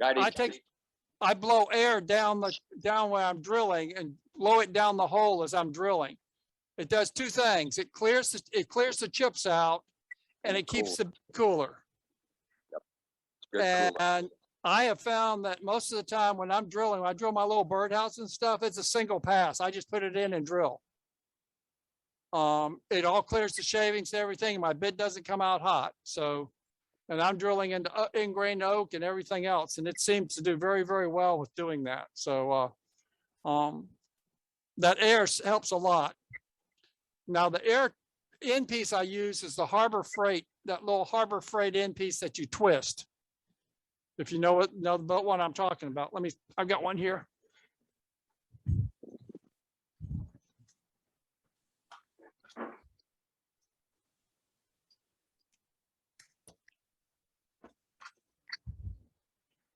blow air down where I'm drilling and blow it down the hole as I'm drilling. It does 2 things. It clears the chips out and it keeps the cooler. Yep. And I have found that most of the time when I'm drilling, when I drill my little birdhouse and stuff, it's a single pass. I just put it in and drill. It all clears the shavings and everything. And my bit doesn't come out hot. So, and I'm drilling into ingrained oak and everything else. And it seems to do very, very well with doing that. So that air helps a lot. Now the air end piece I use is the Harber Freight, that little Harber Freight end piece that you twist. If you know the one I'm talking about. I've got one here.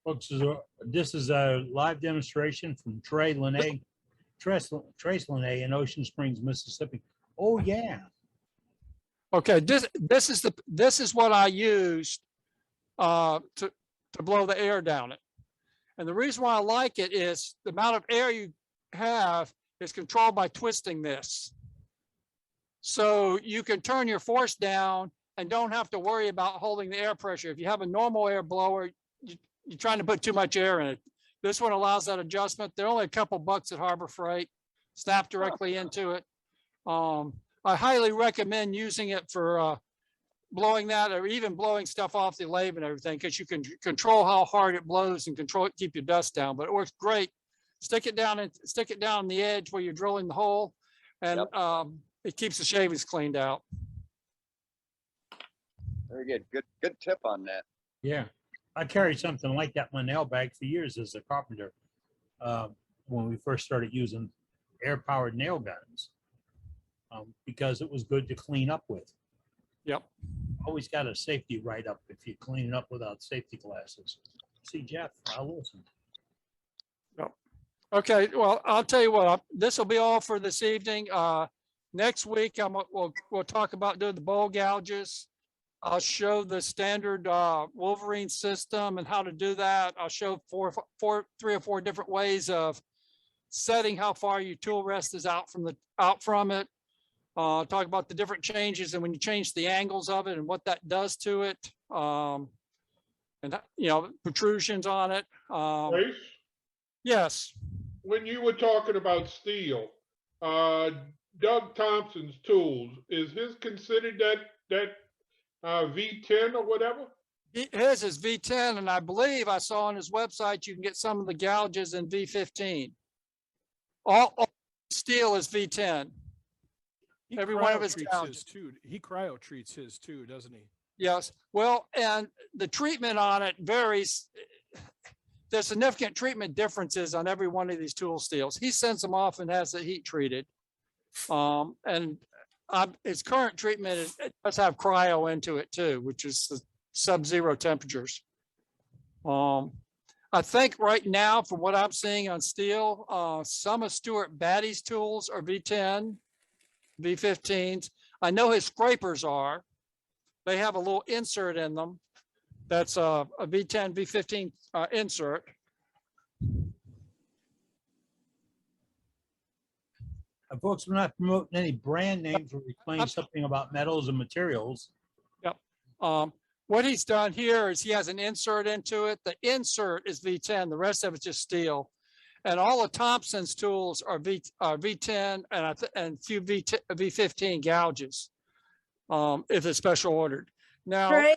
Folks, this is a live demonstration from Trace Lennep in Ocean Springs, Mississippi. Oh yeah. Okay, this is what I used to blow the air down it. And the reason why I like it is the amount of air you have is controlled by twisting this. So you can turn your force down and don't have to worry about holding the air pressure. If you have a normal air blower, you're trying to put too much air in it. This one allows that adjustment. They're only a couple bucks at Harber Freight, snap directly into it. I highly recommend using it for blowing that or even blowing stuff off the lathe and everything, because you can control how hard it blows and control it, keep your dust down. But it works great. Stick it down on the edge where you're drilling the hole, and it keeps the shavings cleaned out. Very good. Good tip on that. Yeah, I carried something like that in my nail bag for years as a carpenter. When we first started using air-powered nail guns, because it was good to clean up with. Yep. Always got a safety write-up if you clean it up without safety glasses. See, Jeff, I'll listen. Yep. Okay, well, I'll tell you what, this will be all for this evening. Next week, we'll talk about doing the bowl gouges. I'll show the standard Wolverine system and how to do that. I'll show three or four different ways of setting how far your tool rest is out from it. Talk about the different changes and when you change the angles of it and what that does to it. And protrusions on it. Grace? Yes. When you were talking about steel, Doug Thompson's tools, is his considered that V10 or whatever? His is V10, and I believe I saw on his website you can get some of the gouges in V15. All steel is V10. Every one of his gouges. Too. He cryo treats his too, doesn't he? Yes. Well, and the treatment on it varies. There's significant treatment differences on every one of these tool steels. He sends them off and has it heat treated. And its current treatment, it does have cryo into it too, which is the sub-zero temperatures. I think right now, from what I'm seeing on steel, some of Stuart Batty's tools are V10, V15s. I know his scrapers are. They have a little insert in them. That's a V10, V15 insert. Folks, we're not promoting any brand names. We're explaining something about metals and materials. Yep. What he's done here is he has an insert into it. The insert is V10. The rest of it's just steel. And all of Thompson's tools are V10 and few V15 gouges, if it's special ordered. Now,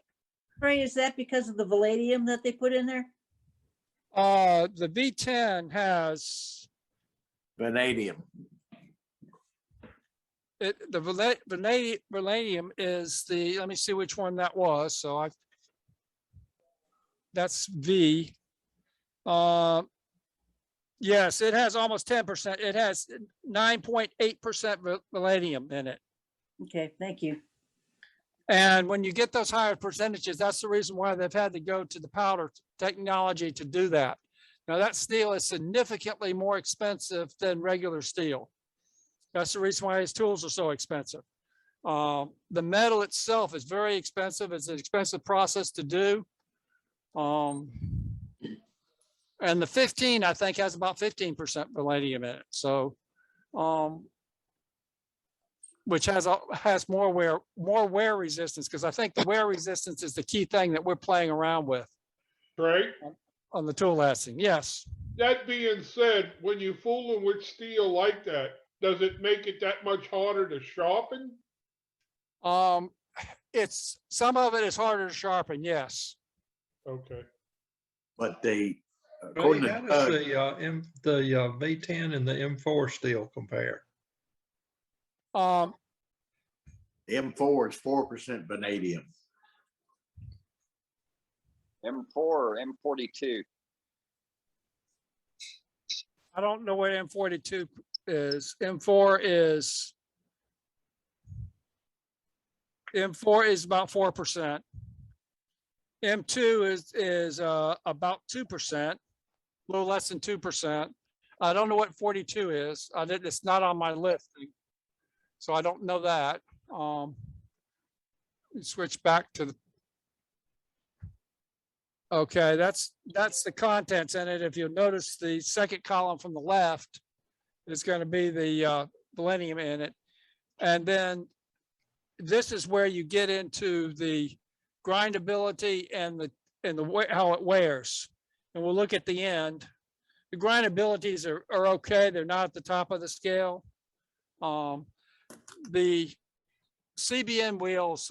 Trey, is that because of the palladium that they put in there? the V10 has Vanadium. the vanadium is the, let me see which one that was. So that's V. Yes, it has almost 10%. It has 9.8% vanadium in it. Okay, thank you. And when you get those higher percentages, that's the reason why they've had to go to the powder technology to do that. Now that steel is significantly more expensive than regular steel. That's the reason why his tools are so expensive. The metal itself is very expensive. It's an expensive process to do. And the 15, I think, has about 15% vanadium in it. So, which has more wear resistance, because I think the wear resistance is the key thing that we're playing around with. Right. On the tool lasting, yes. That being said, when you fooling with steel like that, does it make it that much harder to sharpen? It's some of it is harder to sharpen, yes. Okay. But they, According to the V10 and the M4 steel compare? M4 is 4% vanadium. M4 or M42? I don't know what M42 is. M4 is about 4%. M2 is about 2%, a little less than 2%. I don't know what 42 is. It's not on my list, so I don't know that. Switch back to the. Okay, that's the contents in it. If you'll notice, the second column from the left is going to be the vanadium in it, and then this is where you get into the grindability and the how it wears, and we'll look at the end. The grindabilities are okay. They're not at the top of the scale. The CBN wheels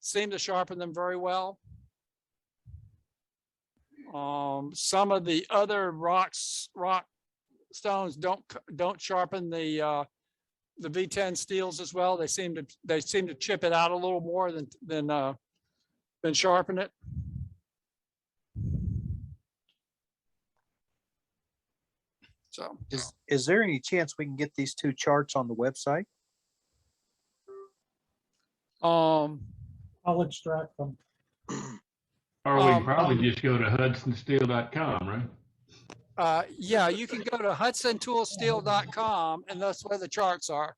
seem to sharpen them very well. Some of the other rock stones don't sharpen the V10 steels as well. They seem to chip it out a little more than sharpen it. So Is there any chance we can get these two charts on the website? I'll extract them. Or we can probably just go to HudsonToolSteel.com, right? Yeah, you can go to HudsonToolSteel.com, and that's where the charts are.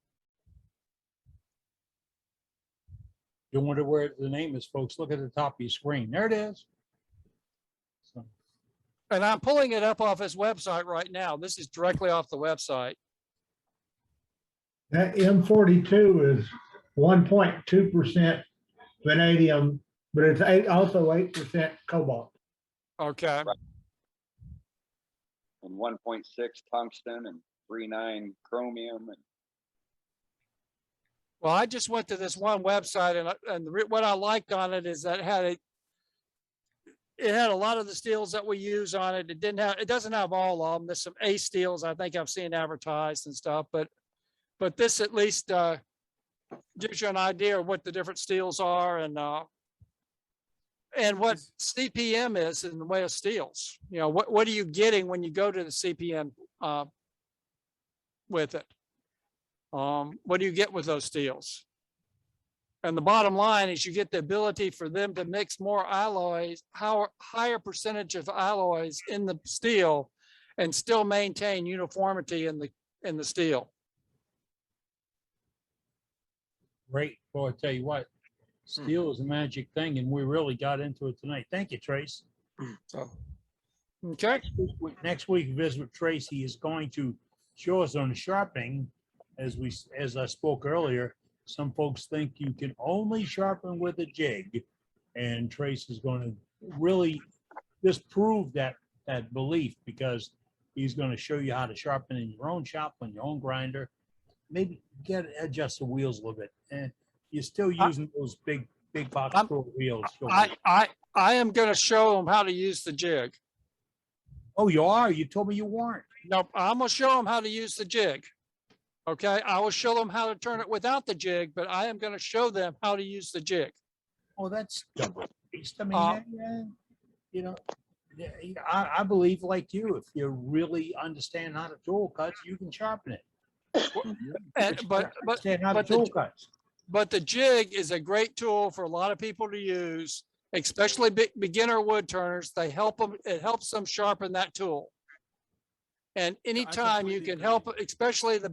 You wonder where the name is, folks. Look at the top of your screen. There it is. So. And I'm pulling it up off his website right now. This is directly off the website. That M42 is 1.2% vanadium, but it's also 8% cobalt. Okay. Right. And 1.6 tungsten and 3.9 chromium. And well, I just went to this one website, and what I liked on it is that it had a lot of the steels that we use on it. It doesn't have all of them. There's some A steels I think I've seen advertised and stuff, but this at least gives you an idea of what the different steels are and what CPM is in the way of steels. You know, what are you getting when you go to the CPM with it? What do you get with those steels? And the bottom line is you get the ability for them to mix more alloys, higher percentage of alloys in the steel, and still maintain uniformity in the steel. Great. Boy, I tell you what, steel is a magic thing, and we really got into it tonight. Thank you, Trace. Okay. Next week, visit with Trace. He is going to show us on the sharpening, as I spoke earlier. Some folks think you can only sharpen with a jig, and Trace is going to really disprove that belief, because he's going to show you how to sharpen in your own shop on your own grinder. Maybe adjust the wheels a little bit, and you're still using those big box pro wheels. I am going to show them how to use the jig. Oh, you are? You told me you weren't. No, I'm going to show them how to use the jig. Okay, I will show them how to turn it without the jig, but I am going to show them how to use the jig. Oh, that's double faced. I mean, you know, I believe, like you, if you really understand how to tool cuts, you can sharpen it. But the jig is a great tool for a lot of people to use, especially beginner wood turners. It helps them sharpen that tool. And anytime you can help, especially if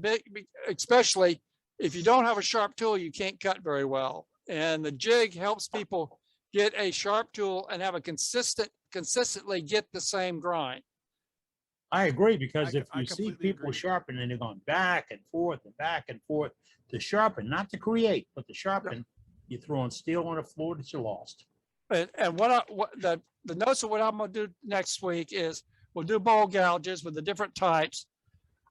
you don't have a sharp tool, you can't cut very well. And the jig helps people get a sharp tool and have a consistently get the same grind. I agree, because if you see people sharpen and they're going back and forth to sharpen, not to create, but to sharpen, you're throwing steel on the floor that you lost. And the notes of what I'm going to do next week is we'll do bowl gouges with the different types.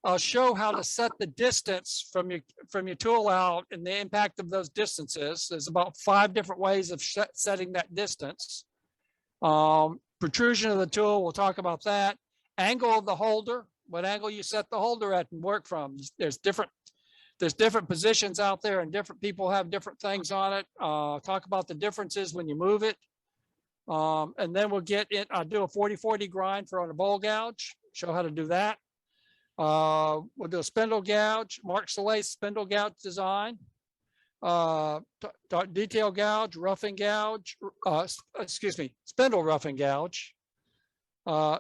I'll show how to set the distance from your tool out and the impact of those distances. There's about 5 different ways of setting that distance. Protrusion of the tool, we'll talk about that. Angle of the holder, what angle you set the holder at and work from. There's different positions out there, and different people have different things on it. Talk about the differences when you move it. And then we'll get it. I'll do a 40-40 grind for on a bowl gouge, show how to do that. We'll do a spindle gouge, Mark Soleil spindle gouge design, detail gouge, roughing gouge, spindle roughing gouge,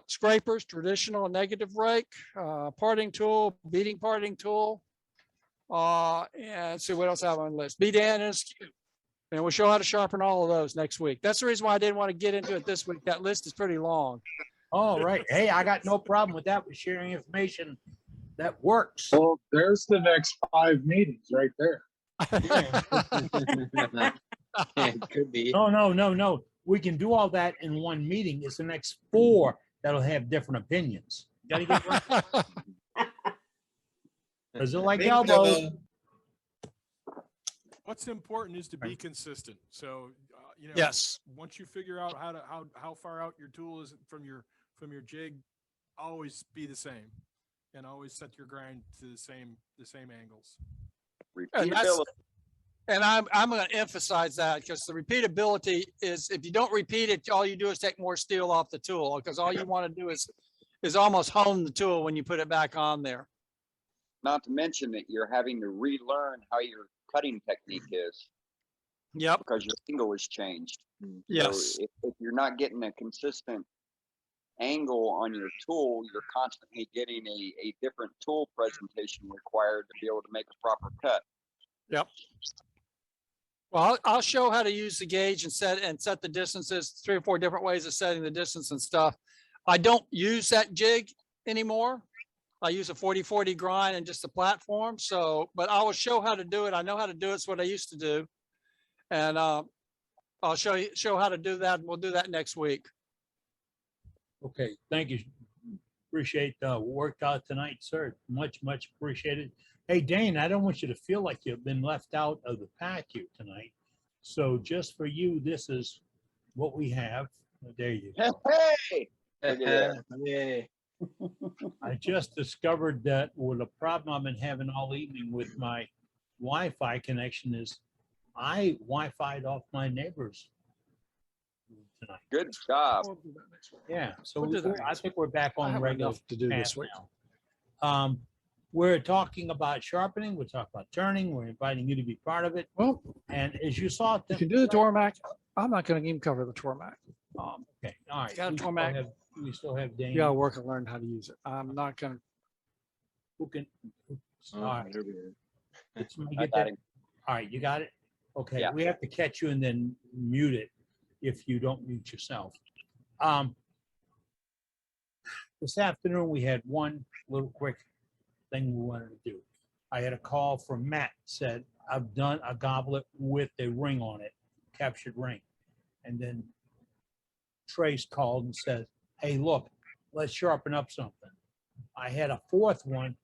scrapers, traditional and negative rake, parting tool, beading parting tool, and see what else I have on the list. Beading and skew. And we'll show how to sharpen all of those next week. That's the reason why I didn't want to get into it this week. That list is pretty long. All right. Hey, I got no problem with that, with sharing information that works. Well, there's the next 5 meetings right there. It could be. No. We can do all that in one meeting. It's the next 4 that'll have different opinions. You gotta get right. Is it like elbows? What's important is to be consistent. So, you know, Yes. once you figure out how far out your tool is from your jig, always be the same, and always set your grind to the same angles. And that's, and I'm going to emphasize that, because the repeatability is, if you don't repeat it, all you do is take more steel off the tool, because all you want to do is almost hone the tool when you put it back on there. Not to mention that you're having to relearn how your cutting technique is. Yep. Because your angle has changed. Yes. So if you're not getting a consistent angle on your tool, you're constantly getting a different tool presentation required to be able to make a proper cut. Yep. Well, I'll show how to use the gauge and set the distances, 3 or 4 different ways of setting the distance and stuff. I don't use that jig anymore. I use a 40-40 grind and just a platform. So, but I will show how to do it. I know how to do it. It's what I used to do. And I'll show how to do that. We'll do that next week. Okay, thank you. Appreciate worked out tonight, sir. Much appreciated. Hey, Dane, I don't want you to feel like you've been left out of the pack here tonight. So just for you, this is what we have. There you go. Hey! Look at that. Yay. I just discovered that the problem I've been having all evening with my Wi-Fi connection is I Wi-Fi'd off my neighbors tonight. Good job. Yeah, so We'll do that I think we're back I on have regular enough to do this path week. now. We're talking about sharpening. We're talking about turning. We're inviting you to be part of it. Well, and as you saw, you can do the Tormac. I'm not going to even cover the Tormac. Okay, all right. Got a Tormac. We still have Dane. You got to work and learn how to use it. I'm not going to. Who can? All right. Did somebody I get got that? him. All right, you got it? Okay, Yeah. we have to catch you and then mute it if you don't mute yourself. This afternoon, we had one little quick thing we wanted to do. I had a call from Matt, said, I've done a goblet with a ring on it, captured ring. And then Trace called and said, hey, look, let's sharpen up something. I had a fourth one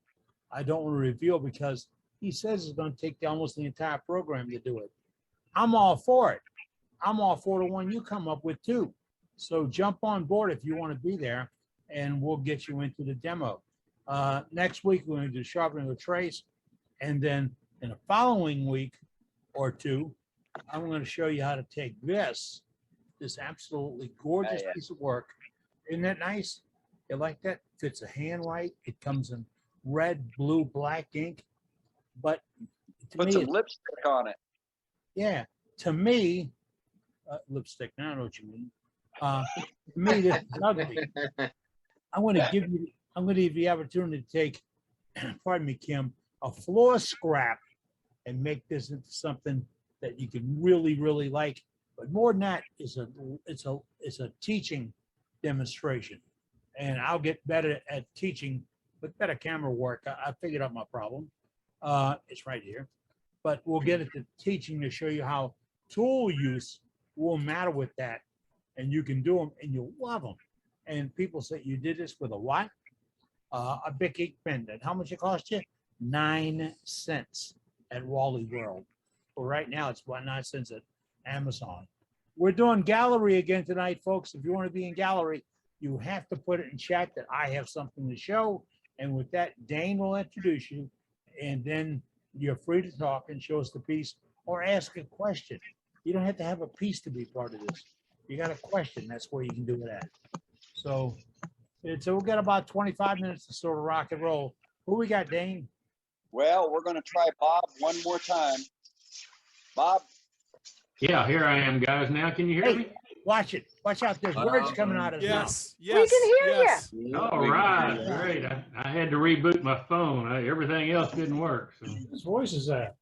I don't want to reveal because he says it's going to take almost the entire program to do it. I'm all for it. I'm all for the one you come up with too. So jump on board if you want to be there, and we'll get you into the demo. Next week, we're going to do sharpening with Trace. And then in the following week or two, I'm going to show you how to take this absolutely gorgeous piece of work. Isn't that nice? You like that? Fits a hand right. It comes in red, blue, black ink. But to Put me, some lipstick on it. yeah, to me, lipstick, now I know what you mean. To me, this is ugly. I'm going to give you the opportunity to take, pardon me, Kim, a floor scrap and make this into something that you can really, really like. But more than that, it's a teaching demonstration. And I'll get better at teaching with better camera work. I figured out my problem. It's right here. But we'll get at the teaching to show you how tool use will matter with that. And you can do them and you'll love them. And people say, you did this with a what? A Bic ink pen. And how much it cost you? 9 cents at Wally World. Well, right now it's about 9 cents at Amazon. We're doing gallery again tonight, folks. If you want to be in gallery, you have to put it in chat that I have something to show. And with that, Dane will introduce you. And then you're free to talk and show us the piece or ask a question. You don't have to have a piece to be part of this. You got a question, that's where you can do it at. So we'll get about 25 minutes to sort of rock and roll. Who we got, Dane? Well, we're going to try Bob one more time. Bob? Yeah, here I am, guys. Now, can you hear me? Watch it. Watch out. There's words coming out of his mouth. We can hear you. All right, great. I had to reboot my phone. Everything else didn't work. So. Whose voice is that?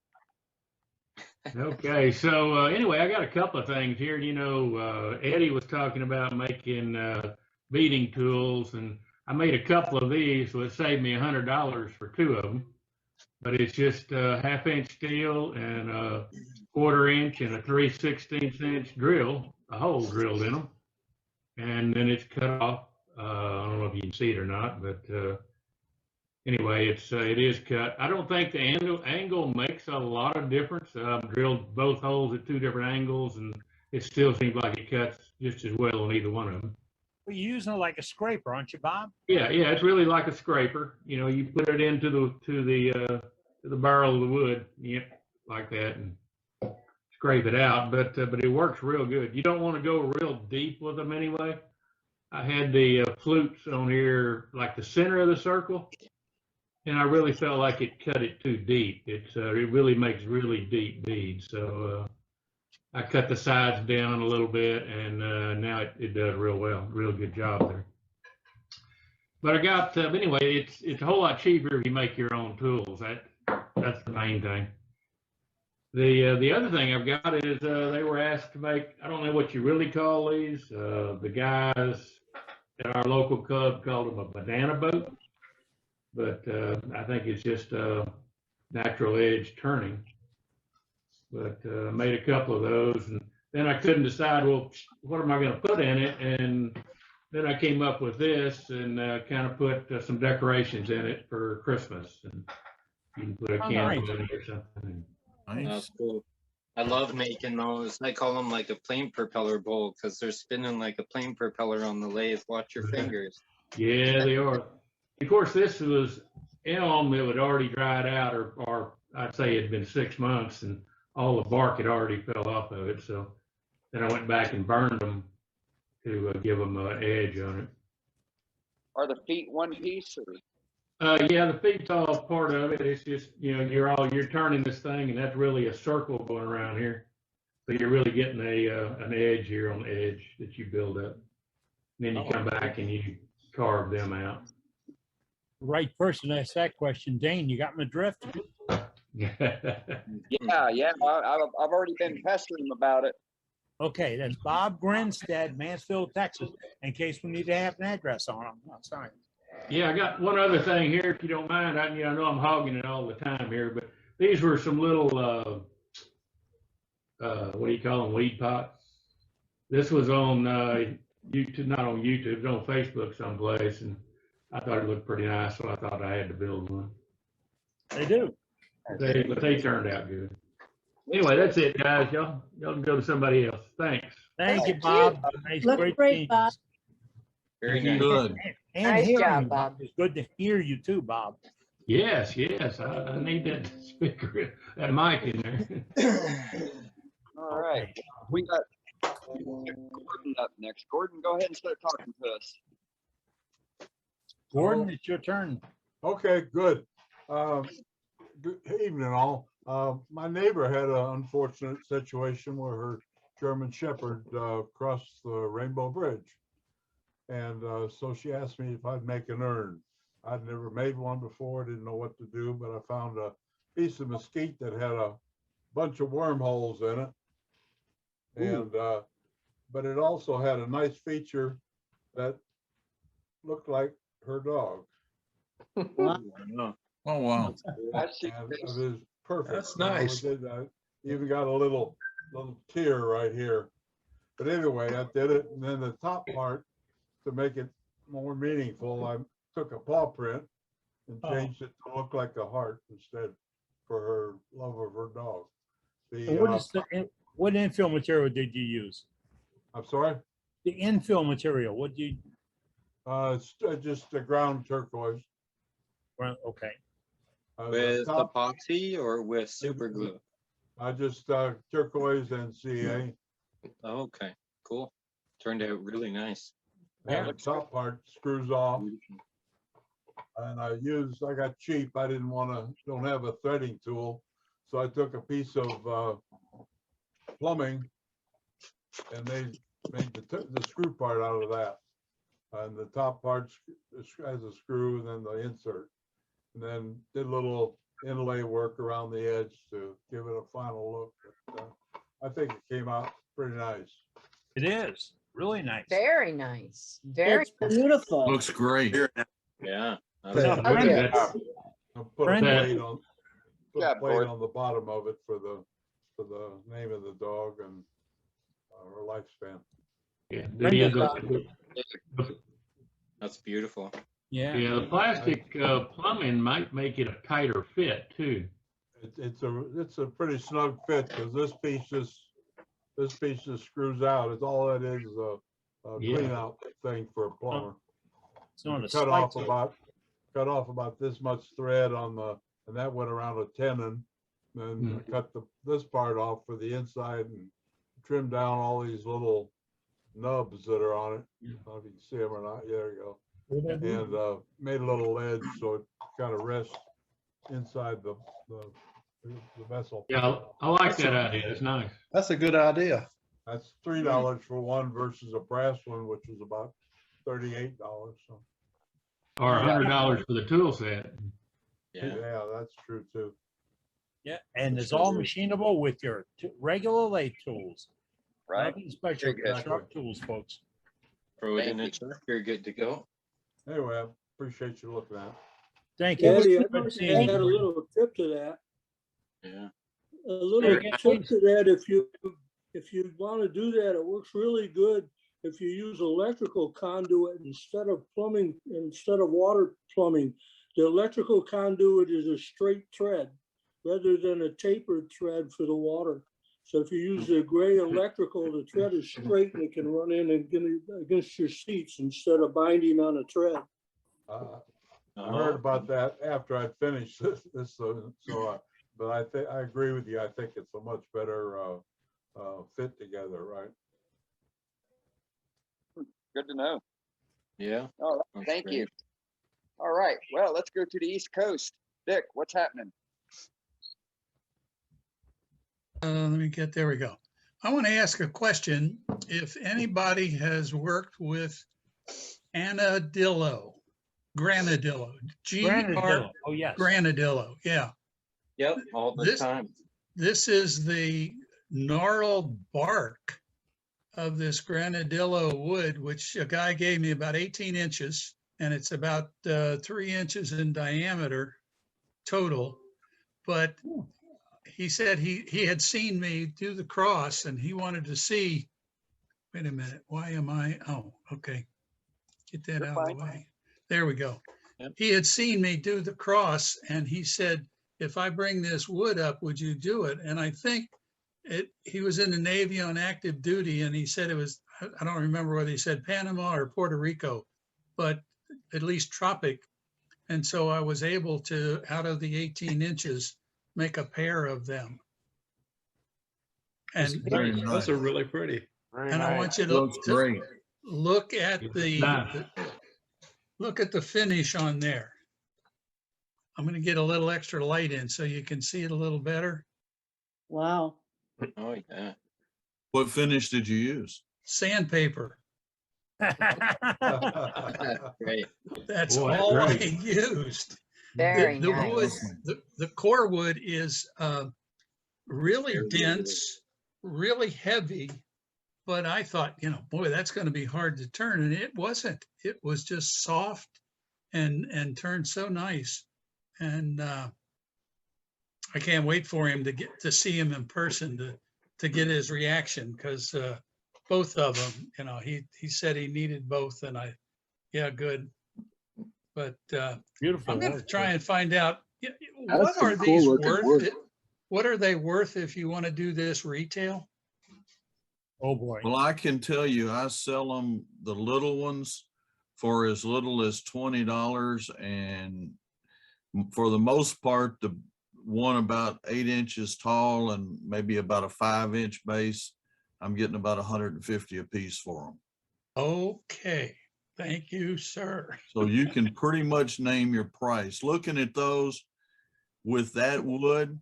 Okay, so anyway, I got a couple of things here. You know, Eddie was talking about making beading tools, and I made a couple of these, so it saved me $100 for 2 of them. But it's just 1/2-inch steel and a 1/4 inch and a 3/16 inch drill, a hole drilled in them, and then it's cut off. I don't know if you can see it or not, but anyway, it is cut. I don't think the angle makes a lot of difference. I've drilled both holes at 2 different angles, and it still seems like it cuts just as well on either one of them. Well, you're using it like a scraper, aren't you, Bob? Yeah, it's really like a scraper. You know, you put it into the barrel of the wood, yep, like that, and scrape it out. But it works real good. You don't want to go real deep with them anyway. I had the flutes on here, like the center of the circle, and I really felt like it cut it too deep. It really makes really deep beads. So I cut the sides down a little bit, and now it does real well. Real good job there. But I got, anyway, it's a whole lot cheaper if you make your own tools. That's the main thing. The other thing I've got is they were asked to make, I don't know what you really call these. The guys at our local club called them a banana boat, but I think it's just natural edge turning. But made a couple of those, and then I couldn't decide, well, what am I going to put in it? And then I came up with this and kind of put some decorations in it for Christmas, and you can put a candle in it or something. That's cool. I love making those. I call them like a plane propeller bowl because they're spinning like a plane propeller on the lathe. Watch your fingers. Yeah, they are. Of course, this was elm that had already dried out, or I'd say it had been 6 months, and all the bark had already fell off of it. So then I went back and burned them to give them an edge on it. Are the feet one piece or? Yeah, the feet's all part of it. It's just, you know, you're turning this thing, and that's really a circle going around here. So you're really getting an edge here on the edge that you build up. And then you come back and you carve them out. Right person asked that question. Dane, you got my drift? Yeah. I've already been pestering him about it. Okay, that's Bob Grinstead, Mansfield, Texas, in case we need to have an address on him. I'm sorry. Yeah, I got one other thing here, if you don't mind. I know I'm hogging it all the time here, but these were some little, what do you call them, weed pots. This was on YouTube, not on YouTube, it was on Facebook someplace, and I thought it looked pretty nice, so I thought I had to build one. They do. But they turned out good. Anyway, that's it, guys. Y'all can go to somebody else. Thanks. Thank you, Bob. Nice, Look great, Bob. Very nice. Good. And Nice hearing job, you, Bob. It's good to hear you too, Bob. Yes. I need that speaker, that mic in there. All right. We got Gordon up next. Gordon, go ahead and start talking to us. Gordon, it's your turn. Okay, good. Good evening, all. My neighbor had an unfortunate situation where her German Shepherd crossed the Rainbow Bridge. And so she asked me if I'd make an urn. I'd never made one before, didn't know what to do, but I found a piece of mesquite that had a bunch of wormholes in it. And but it also had a nice feature that looked like her dog. Oh, wow. I see. And it was perfect. That's You know, nice. I even got a little tear right here. But anyway, I did it. And then the top part, to make it more meaningful, I took a paw print and changed it to look like a heart instead, for her love of her dog. What infill material did you use? I'm sorry? The infill material, what do you? It's just a ground turquoise. Well, okay. With epoxy or with super glue? I just turquoise and CA. Okay, cool. Turned out really nice. And the top part screws off. And I got cheap. I don't have a threading tool. So I took a piece of plumbing and they made the screw part out of that. And the top part has a screw and then the insert. And then did a little inlay work around the edge to give it a final look. But, I think it came out pretty nice. It is really nice. Very nice. Very It's beautiful. Looks great. Yeah. I'll put a plate on, the bottom of it for the name of the dog and her lifespan. Yeah. That's beautiful. Yeah. Yeah, the plastic plumbing might make it a tighter fit too. It's a pretty snug fit because this piece just screws out. It's all it is a Yeah. clean out thing for a plumber. So on You the cut off spikes- about this much thread on and that went around a tenon. Then I cut this part off for the inside and trim down all these little nubs that are on it. I don't know if you can see them or not. Yeah, there you go. And made a little ledge so it kind of rests inside the vessel. Yeah, I like that idea. It's nice. That's a good idea. That's $3 for one versus a brass one, which is about $38. So. Or $100 for the tool set. Yeah, that's true too. Yeah, and it's all machinable with your regular lathe tools. Right. Nothing special, Very good. sharp tools, folks. Throw it Thank in a you. truck, you're good to go. Anyway, I appreciate you looking at it. Thank you. Eddie, I'd Good like to seeing add a you. little tip to that. Yeah. A little Very good. tip to that, if you want to do that, it works really good if you use electrical conduit instead of water plumbing. The electrical conduit is a straight thread rather than a tapered thread for the water. So if you use the gray electrical, the thread is straight and it can run in and get against your seats instead of binding on a thread. I heard about that after I'd finished this, but I agree with you. I think it's a much better fit together, right? Good to know. Yeah. All right. That's Thank great. you. All right. Well, let's go to the East Coast. Dick, what's happening? Let me get, there we go. I want to ask a question. If anybody has worked with granadillo, Granadillo. Oh, yes. Granadillo, yeah. Yep, all the time. This is the gnarled bark of this granadillo wood, which a guy gave me about 18 inches, and it's about 3 inches in diameter total. But he said he had seen me do the cross and he wanted to see, wait a minute, why am I, oh, okay. Get that out of the way. There we go. Yep. He had seen me do the cross and he said, if I bring this wood up, would you do it? And I think he was in the Navy on active duty and he said it was, I don't remember whether he said Panama or Puerto Rico, but at least tropic. And so I was able to, out of the 18 inches, make a pair of them. And Those are really pretty. and I want you to Looks great. look at look at the finish on there. I'm going to get a little extra light in so you can see it a little better. Wow. Oh, yeah. What finish did you use? Sandpaper. Great. That's Boy, all I great. used. Very The wood, nice. the core wood is really dense, really heavy, but I thought, boy, that's going to be hard to turn, and it wasn't. It was just soft and turned so nice, and I can't wait for him to get to see him in person to get his reaction, because both of them, he said he needed both, and yeah, good. But Beautiful. I'm going to try and find out That's what are some cool these looking worth. wood. What are they worth if you want to do this retail? Oh, boy. Well, I can tell you, I sell them, the little ones, for as little as $20. And for the most part, the one about 8 inches tall and maybe about a 5-inch base, I'm getting about 150 a piece for them. Okay. Thank you, sir. So you can pretty much name your price. Looking at those with that wood,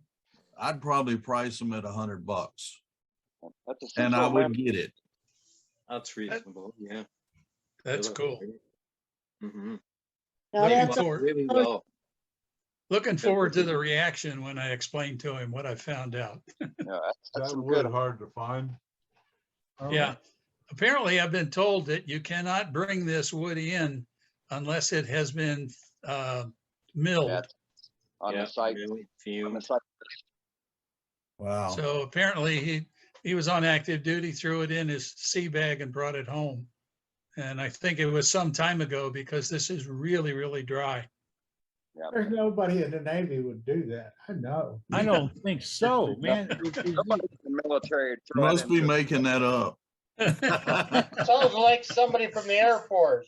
I'd probably price them at $100. That's a And I Central would American- get it. That's reasonable, yeah. That's They look cool. great. Mhm. Now Looking that's forward, Really well. looking forward to the reaction when I explain to him what I found out. Yeah, that's That some wood good. hard to find. Yeah. Apparently, I've been told that you cannot bring this wood in unless it has been milled. That's on Yeah, the site. really On the fumed. site. Wow. So apparently he was on active duty, threw it in his sea bag and brought it home. And I think it was some time ago because this is really, really dry. There's nobody in the Navy would do that. I know. I don't think so, man. Somebody in the military. would throw it Must be into- making that up. Sounds like somebody from the Air Force.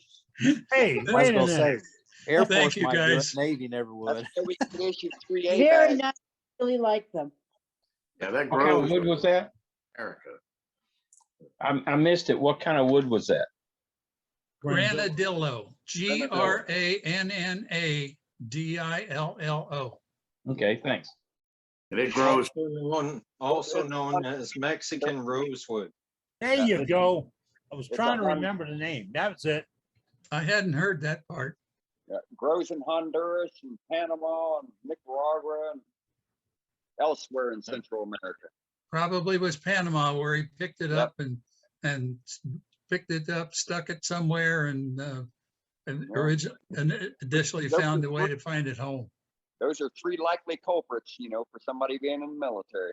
Hey, I was wait a gonna minute. say, Air Thank Force you, might do it, guys. Navy never would. That's why we can issue 3A Very bags. nice. Really like them. Yeah, that What kind of wood was that? America. I missed it. What kind of wood was that? Granadillo, Granadillo. Okay, thanks. And it grows. Also known as Mexican rosewood. There you go. I was trying to remember the name. That's it. I hadn't heard that part. Yeah, grows in Honduras and Panama and Nicaragua and elsewhere in Central America. Probably was Panama where he picked it up and picked it up, stuck it somewhere and additionally found a way to find it home. Those are 3 likely culprits, for somebody being in the military.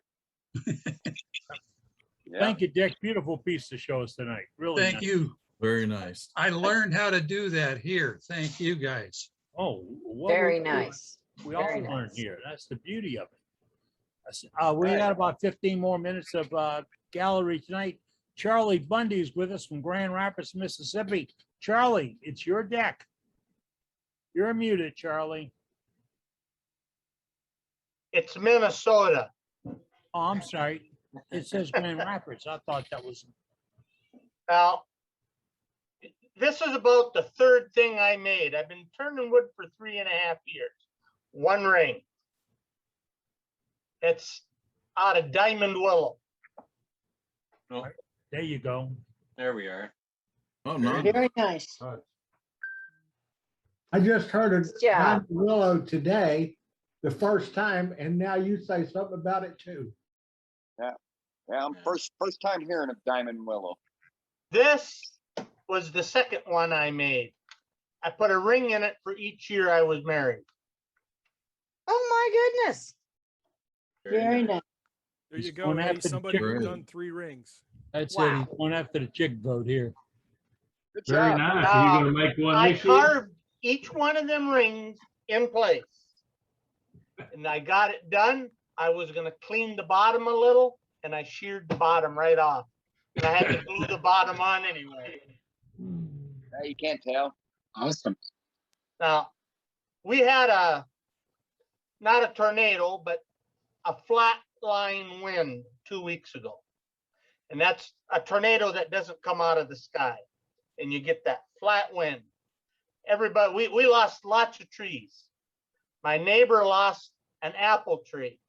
Yeah. Thank you, Dick. Beautiful piece to show us tonight. Really. Thank nice. you. Very nice. I learned how to do that here. Thank you, guys. Oh, well, Very nice. We all Very learn nice. here. That's the beauty of it. We got about 15 more minutes of gallery tonight. Charlie Bundy is with us from Grand Rapids, Mississippi. Charlie, it's your deck. You're muted, Charlie. It's Minnesota. Oh, I'm sorry. It says Grand Rapids. I thought that was. Now, this is about the 3rd thing I made. I've been turning wood for 3.5 years. One ring. It's out of diamond willow. Oh, There you go. there we are. Oh, no. Very nice. I just heard of job. Diamond Willow today, the first time, and now you say something about it too. Yeah, I'm first time hearing of diamond willow. This was the 2nd one I made. I put a ring in it for each year I was married. Oh my goodness. Very nice. There you He's go. going Eddie. after the Somebody chicken. who's done 3 rings. That's Wow. it. He's going after the chick vote here. Good Very job. nice. Are you gonna make one I this year? carved each one of them rings in place. And I got it done. I was gonna clean the bottom a little and I sheared the bottom right off. And I had to glue the bottom on anyway. Now you can't tell. Awesome. Now, we had not a tornado, but a flat line wind 2 weeks ago. And that's a tornado that doesn't come out of the sky. And you get that flat wind. Everybody, we lost lots of trees. My neighbor lost an apple tree.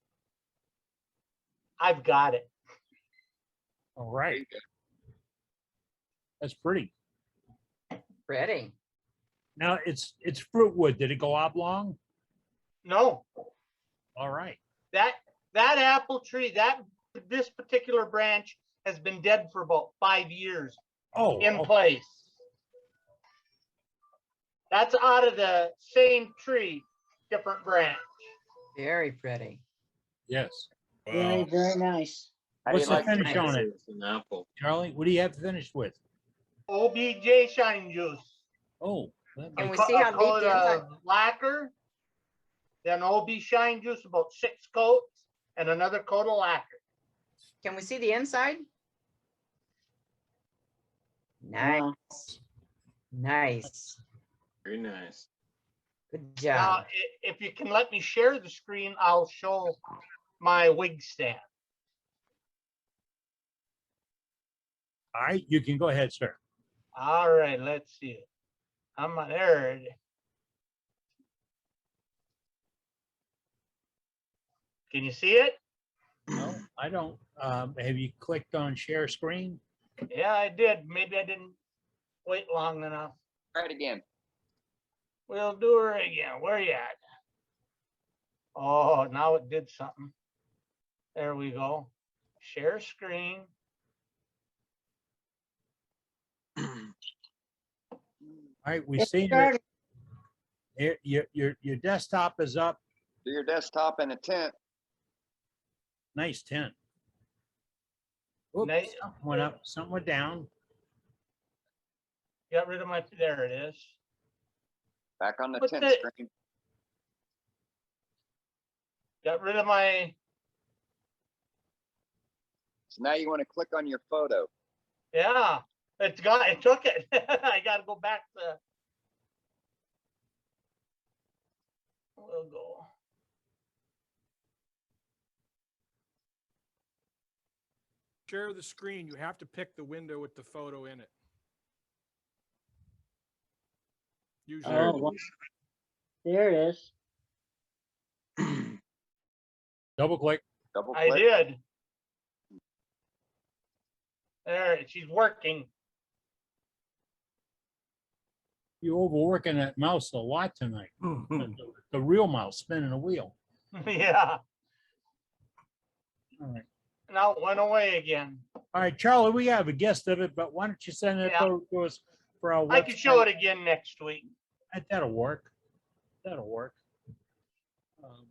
I've got it. All right. That's pretty. Pretty. Now it's fruit wood. Did it go oblong? No, All right. that apple tree, this particular branch has been dead for about 5 years Oh, in okay. place. That's out of the same tree, different branch. Very pretty. Yes. Very, very nice. What's the finish on it, It's an apple. Charlie? What do you have to finish with? OBJ shine juice. Oh, Can we Co- see a how deep coat the inside? of lacquer, then OB shine juice, about 6 coats, and another coat of lacquer. Can we see the inside? Wow. Nice. Nice. Very nice. Good Now, job. if you can let me share the screen, I'll show my wig stand. All right, you can go ahead, sir. All right, let's see it. I'm a nerd. Can you see it? No, I don't. Have you clicked on share screen? Yeah, I did. Maybe I didn't wait long enough. Try it again. We'll do her again. Where you at? Oh, now it did something. There we go. Share screen. All right, we Get see started. that your desktop is up. Do your desktop in a tent. Nice 10. Oops, Nice. something went up, something went down. Got rid of my, there it is. Back on the What's 10th that? screen. Got rid of my, So now you want to click on your photo. yeah, it took it. I gotta go back to. We'll go. Share the screen. You have to pick the window with the photo in it. Usually. Oh, well, there it is. Double click. Double I click. did. There, she's working. You're overworking that mouse a lot tonight. The real mouse spinning a wheel. Yeah. All right. Now it went away again. All right, Charlie, we have a guest of it, but why don't you send it Yeah. to us for our I can show website? it again next week. That'll work. That'll work.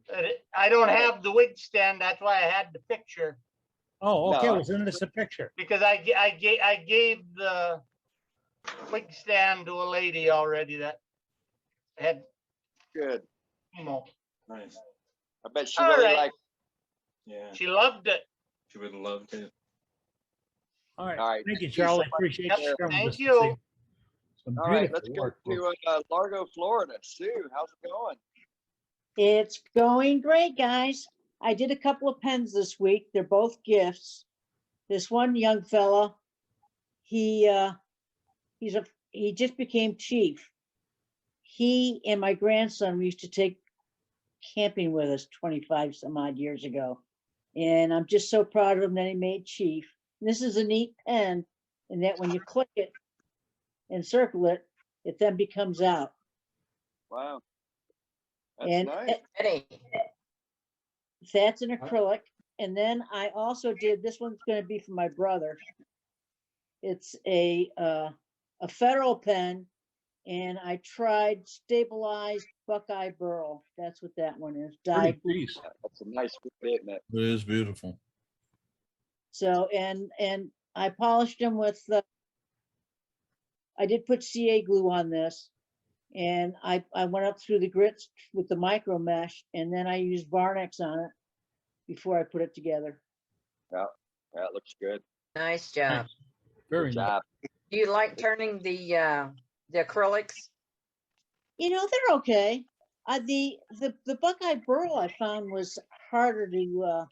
But I don't have the wig stand. That's why I had the picture. Oh, okay. No. Well, send us a picture. Because I gave the wig stand to a lady already that had Good. chemo. Nice. I bet she All really right. liked. Yeah, She loved it. she would love to. All right. All right. Thank you, so Charlie. much. Appreciate Yep, you sharing with thank us. you. Some All right, beautiful let's go work, folks. to Largo, Florida. Sue, how's it going? It's going great, guys. I did a couple of pens this week. They're both gifts. This one young fella, he just became chief. He and my grandson, we used to take camping with us 25 some odd years ago. And I'm just so proud of him that he made chief. And this is a neat pen, in that when you click it and circle it, it then becomes out. Wow. That's And nice. that's an acrylic. And then I also did, this one's going to be for my brother. It's a federal pen, and I tried stabilized Buckeye Burl. That's what that one is. Pretty Dyed. piece. That's a nice bit, isn't it? It is beautiful. So, and I polished them with, I did put CA glue on this, and I went up through the grits with the micro mesh, and then I used Varnex on it before I put it together. Yeah, that looks good. Nice job. Very Good nice. job. Do you like turning the acrylics? You know, they're okay. The Buckeye Burl I found was harder to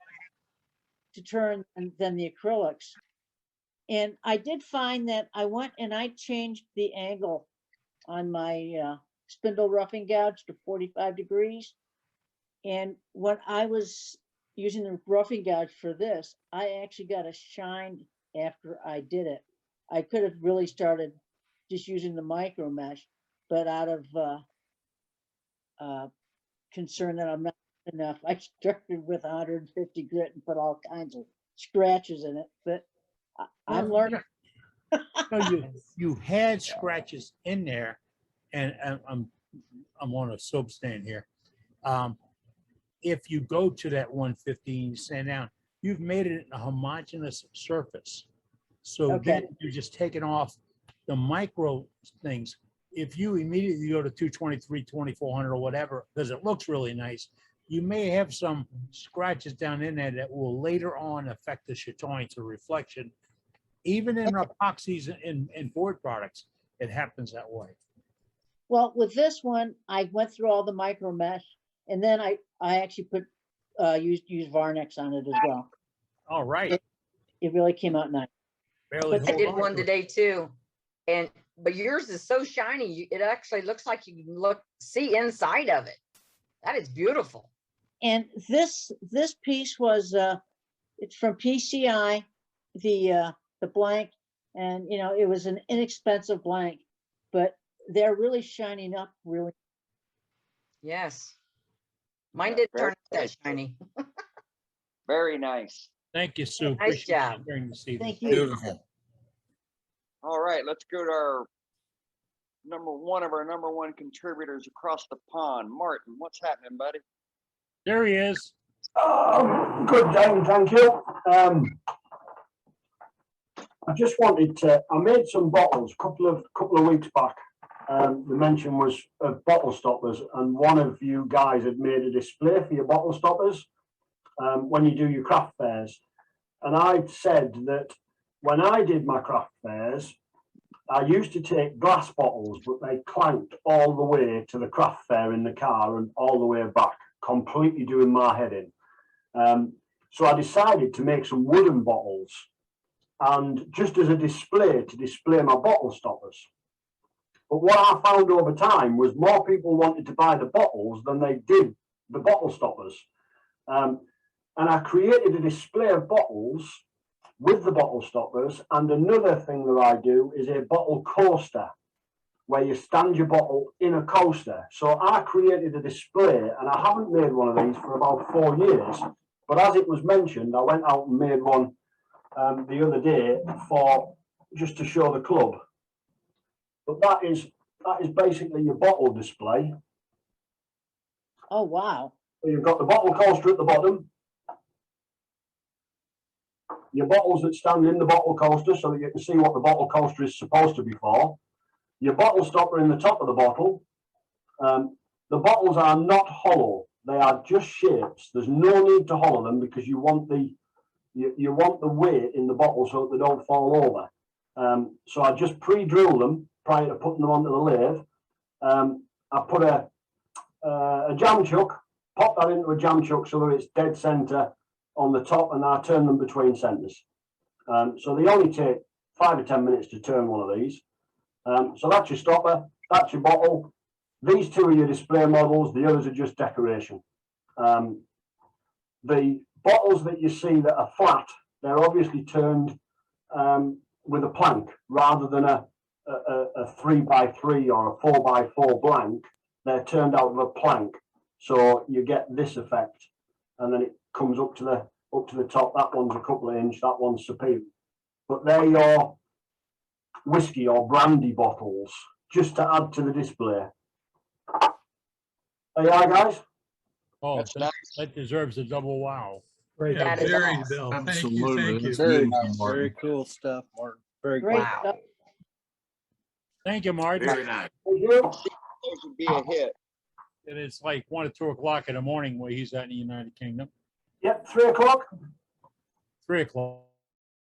turn than the acrylics. And I did find that I went and I changed the angle on my spindle roughing gouge to 45 degrees. And when I was using the roughing gouge for this, I actually got a shine after I did it. I could have really started just using the micro mesh, but out of concern that I'm not enough, I started with 150 grit and put all kinds of scratches in it. But I'm learning. No, you had scratches in there, and I'm on a soap stand here. If you go to that 115, stand down, you've made it a homogeneous surface. So Okay. then you're just taking off the micro things. If you immediately go to 223, 2400 or whatever, because it looks really nice, you may have some scratches down in there that will later on affect the chatoyance or reflection. Even in epoxies and board products, it happens that way. Well, with this one, I went through all the micro mesh, and then I actually put used Varnex on it as well. All right. It really came out nice. Barely I hold did on one to it. today too. But yours is so shiny, it actually looks like you can see inside of it. That is beautiful. And this piece was it's from PCI, the blank, and you know, it was an inexpensive blank, but they're really shining up really. Yes. Mine Yeah, didn't very turn out that nice. shiny. Very nice. Thank you, Sue. Nice Appreciate you job. sharing this evening. Thank you. Beautiful. All right, let's go to our one of our number one contributors across the pond. Martin, what's happening, buddy? There he is. Good, James, thank you. I just wanted to, I made some bottles a couple of weeks back. The mention was of bottle stoppers, and one of you guys had made a display for your bottle stoppers when you do your craft fairs. And I said that when I did my craft fairs, I used to take glass bottles, but they clanked all the way to the craft fair in the car and all the way back, completely doing my head in. So I decided to make some wooden bottles, and just as a display to display my bottle stoppers. But what I found over time was more people wanted to buy the bottles than they did the bottle stoppers. And I created a display of bottles with the bottle stoppers. And another thing that I do is a bottle coaster, where you stand your bottle in a coaster. So I created a display, and I haven't made one of these for about 4 years. But as it was mentioned, I went out and made one the other day for just to show the club. But that is basically your bottle display. Oh, wow. So you've got the bottle coaster at the bottom, your bottles that stand in the bottle coaster so that you can see what the bottle coaster is supposed to be for, your bottle stopper in the top of the bottle. The bottles are not hollow, they are just shapes. There's no need to hollow them because you want the weight in the bottle so that they don't fall over. So I just pre-drill them prior to putting them onto the lathe. I put a jam chuck, pop that into a jam chuck so that it's dead center on the top, and I turn them between centers. So they only take 5 or 10 minutes to turn one of these. So that's your stopper, that's your bottle. These two are your display models, the others are just decoration. The bottles that you see that are flat, they're obviously turned with a plank rather than a 3x3 or a 4x4 blank. They're turned out of a plank, so you get this effect, and then it comes up to the top. That one's a couple of inch, that one's superior. But they're your whiskey or brandy bottles, just to add to the display. There you are, guys. Oh, that deserves a double wow. Great. Yeah, very, Bill. Thank you. Thank you. Very cool stuff, Martin. Very Great cool. stuff. Thank you, Martin. Very nice. Thank you. Those would be a hit. And it's like 1 or 2 o'clock in the morning where he's at in the United Kingdom. Yep, 3 o'clock. 3 o'clock.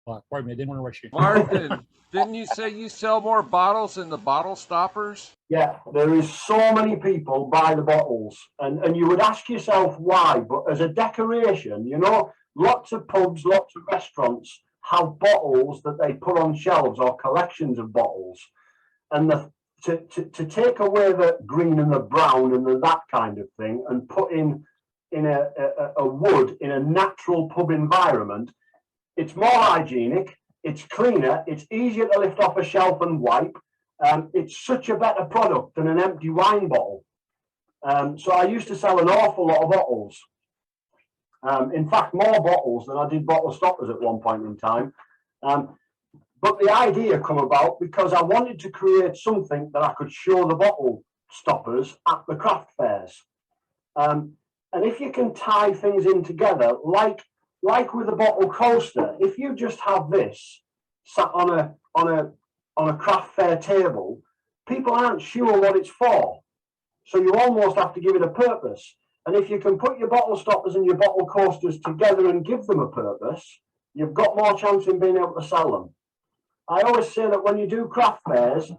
Pardon me, I didn't want to rush you. Martin, didn't you say you sell more bottles than the bottle stoppers? Yeah, there is so many people buy the bottles, and you would ask yourself why, but as a decoration, you know, lots of pubs, lots of restaurants have bottles that they put on shelves or collections of bottles. And to take away the green and the brown and that kind of thing and put in a wood in a natural pub environment, it's more hygienic, it's cleaner, it's easier to lift off a shelf and wipe. It's such a better product than an empty wine bottle. So I used to sell an awful lot of bottles. In fact, more bottles than I did bottle stoppers at one point in time. But the idea come about because I wanted to create something that I could show the bottle stoppers at the craft fairs. And if you can tie things in together, like with a bottle coaster, if you just have this sat on a craft fair table, people aren't sure what it's for. So you almost have to give it a purpose. And if you can put your bottle stoppers and your bottle coasters together and give them a purpose, you've got more chance in being able to sell them. I always say that when you do craft fairs,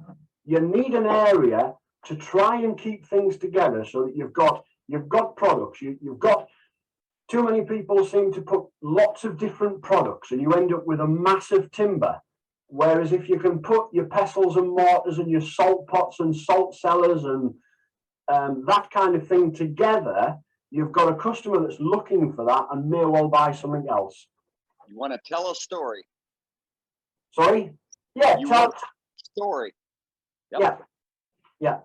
you need an area to try and keep things together so that you've got products. You've got too many people seem to put lots of different products, and you end up with a massive timber. Whereas if you can put your pestles and mortars and your salt pots and salt cellars and that kind of thing together, you've got a customer that's looking for that and may well buy something else. You want to tell a story? Sorry? Yeah, tell a story. Yep. Yeah. Yeah.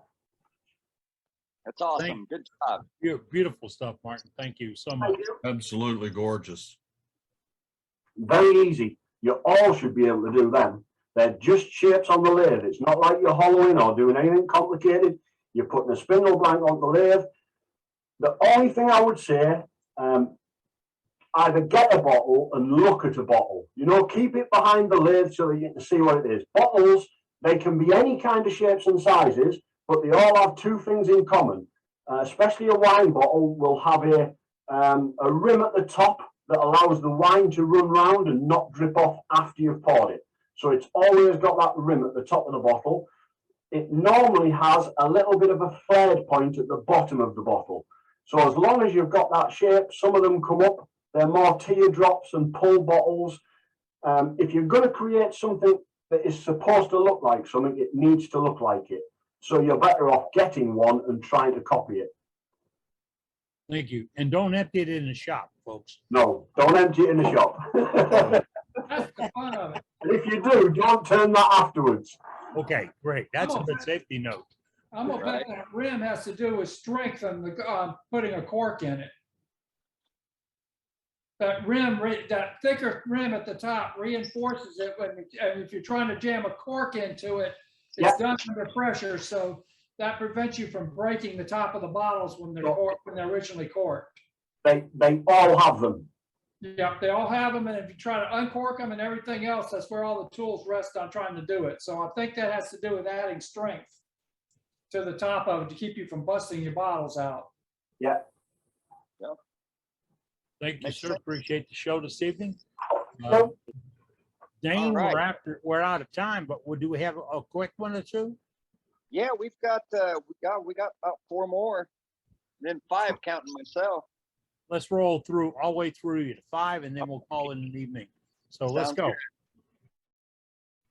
That's awesome. Good job. Beautiful stuff, Martin. Thank you so much. Absolutely gorgeous. Very easy. You all should be able to do them. They're just shapes on the lathe. It's not like you're hollowing or doing anything complicated. You're putting a spindle blank on the lathe. The only thing I would say, either get a bottle and look at a bottle. You know, keep it behind the lid so that you can see what it is. Bottles, they can be any kind of shapes and sizes, but they all have two things in common. Especially a wine bottle will have a rim at the top that allows the wine to run round and not drip off after you've poured it. So it's always got that rim at the top of the bottle. It normally has a little bit of a flared point at the bottom of the bottle. So as long as you've got that shape, some of them come up, they're more teardrops and pull bottles. If you're going to create something that is supposed to look like something, it needs to look like it. So you're better off getting one and trying to copy it. Thank you. And don't empty it in the shop, folks. No, don't empty it in the shop. That's the fun of it. And if you do, don't turn that afterwards. Okay, great. That's a good safety note. I'm gonna bet that rim has to do with strength and the putting a cork in it. That rim, that thicker rim at the top reinforces it and if you're trying to jam a cork into it, it's done under pressure, so that prevents you from breaking the top of the bottles when they're originally corked. They all have them. Yeah, they all have them, and if you try to uncork them and everything else, that's where all the tools rest on trying to do it. So I think that has to do with adding strength to the top of it to keep you from busting your bottles out. Yeah. Thank you, sir. Appreciate the show this evening. Dane, All right. we're out of time, but do we have a quick one or two? Yeah, we got about 4 more, then 5 counting myself. Let's roll through all the way through to 5, and then we'll call it an evening. So let's go. Good.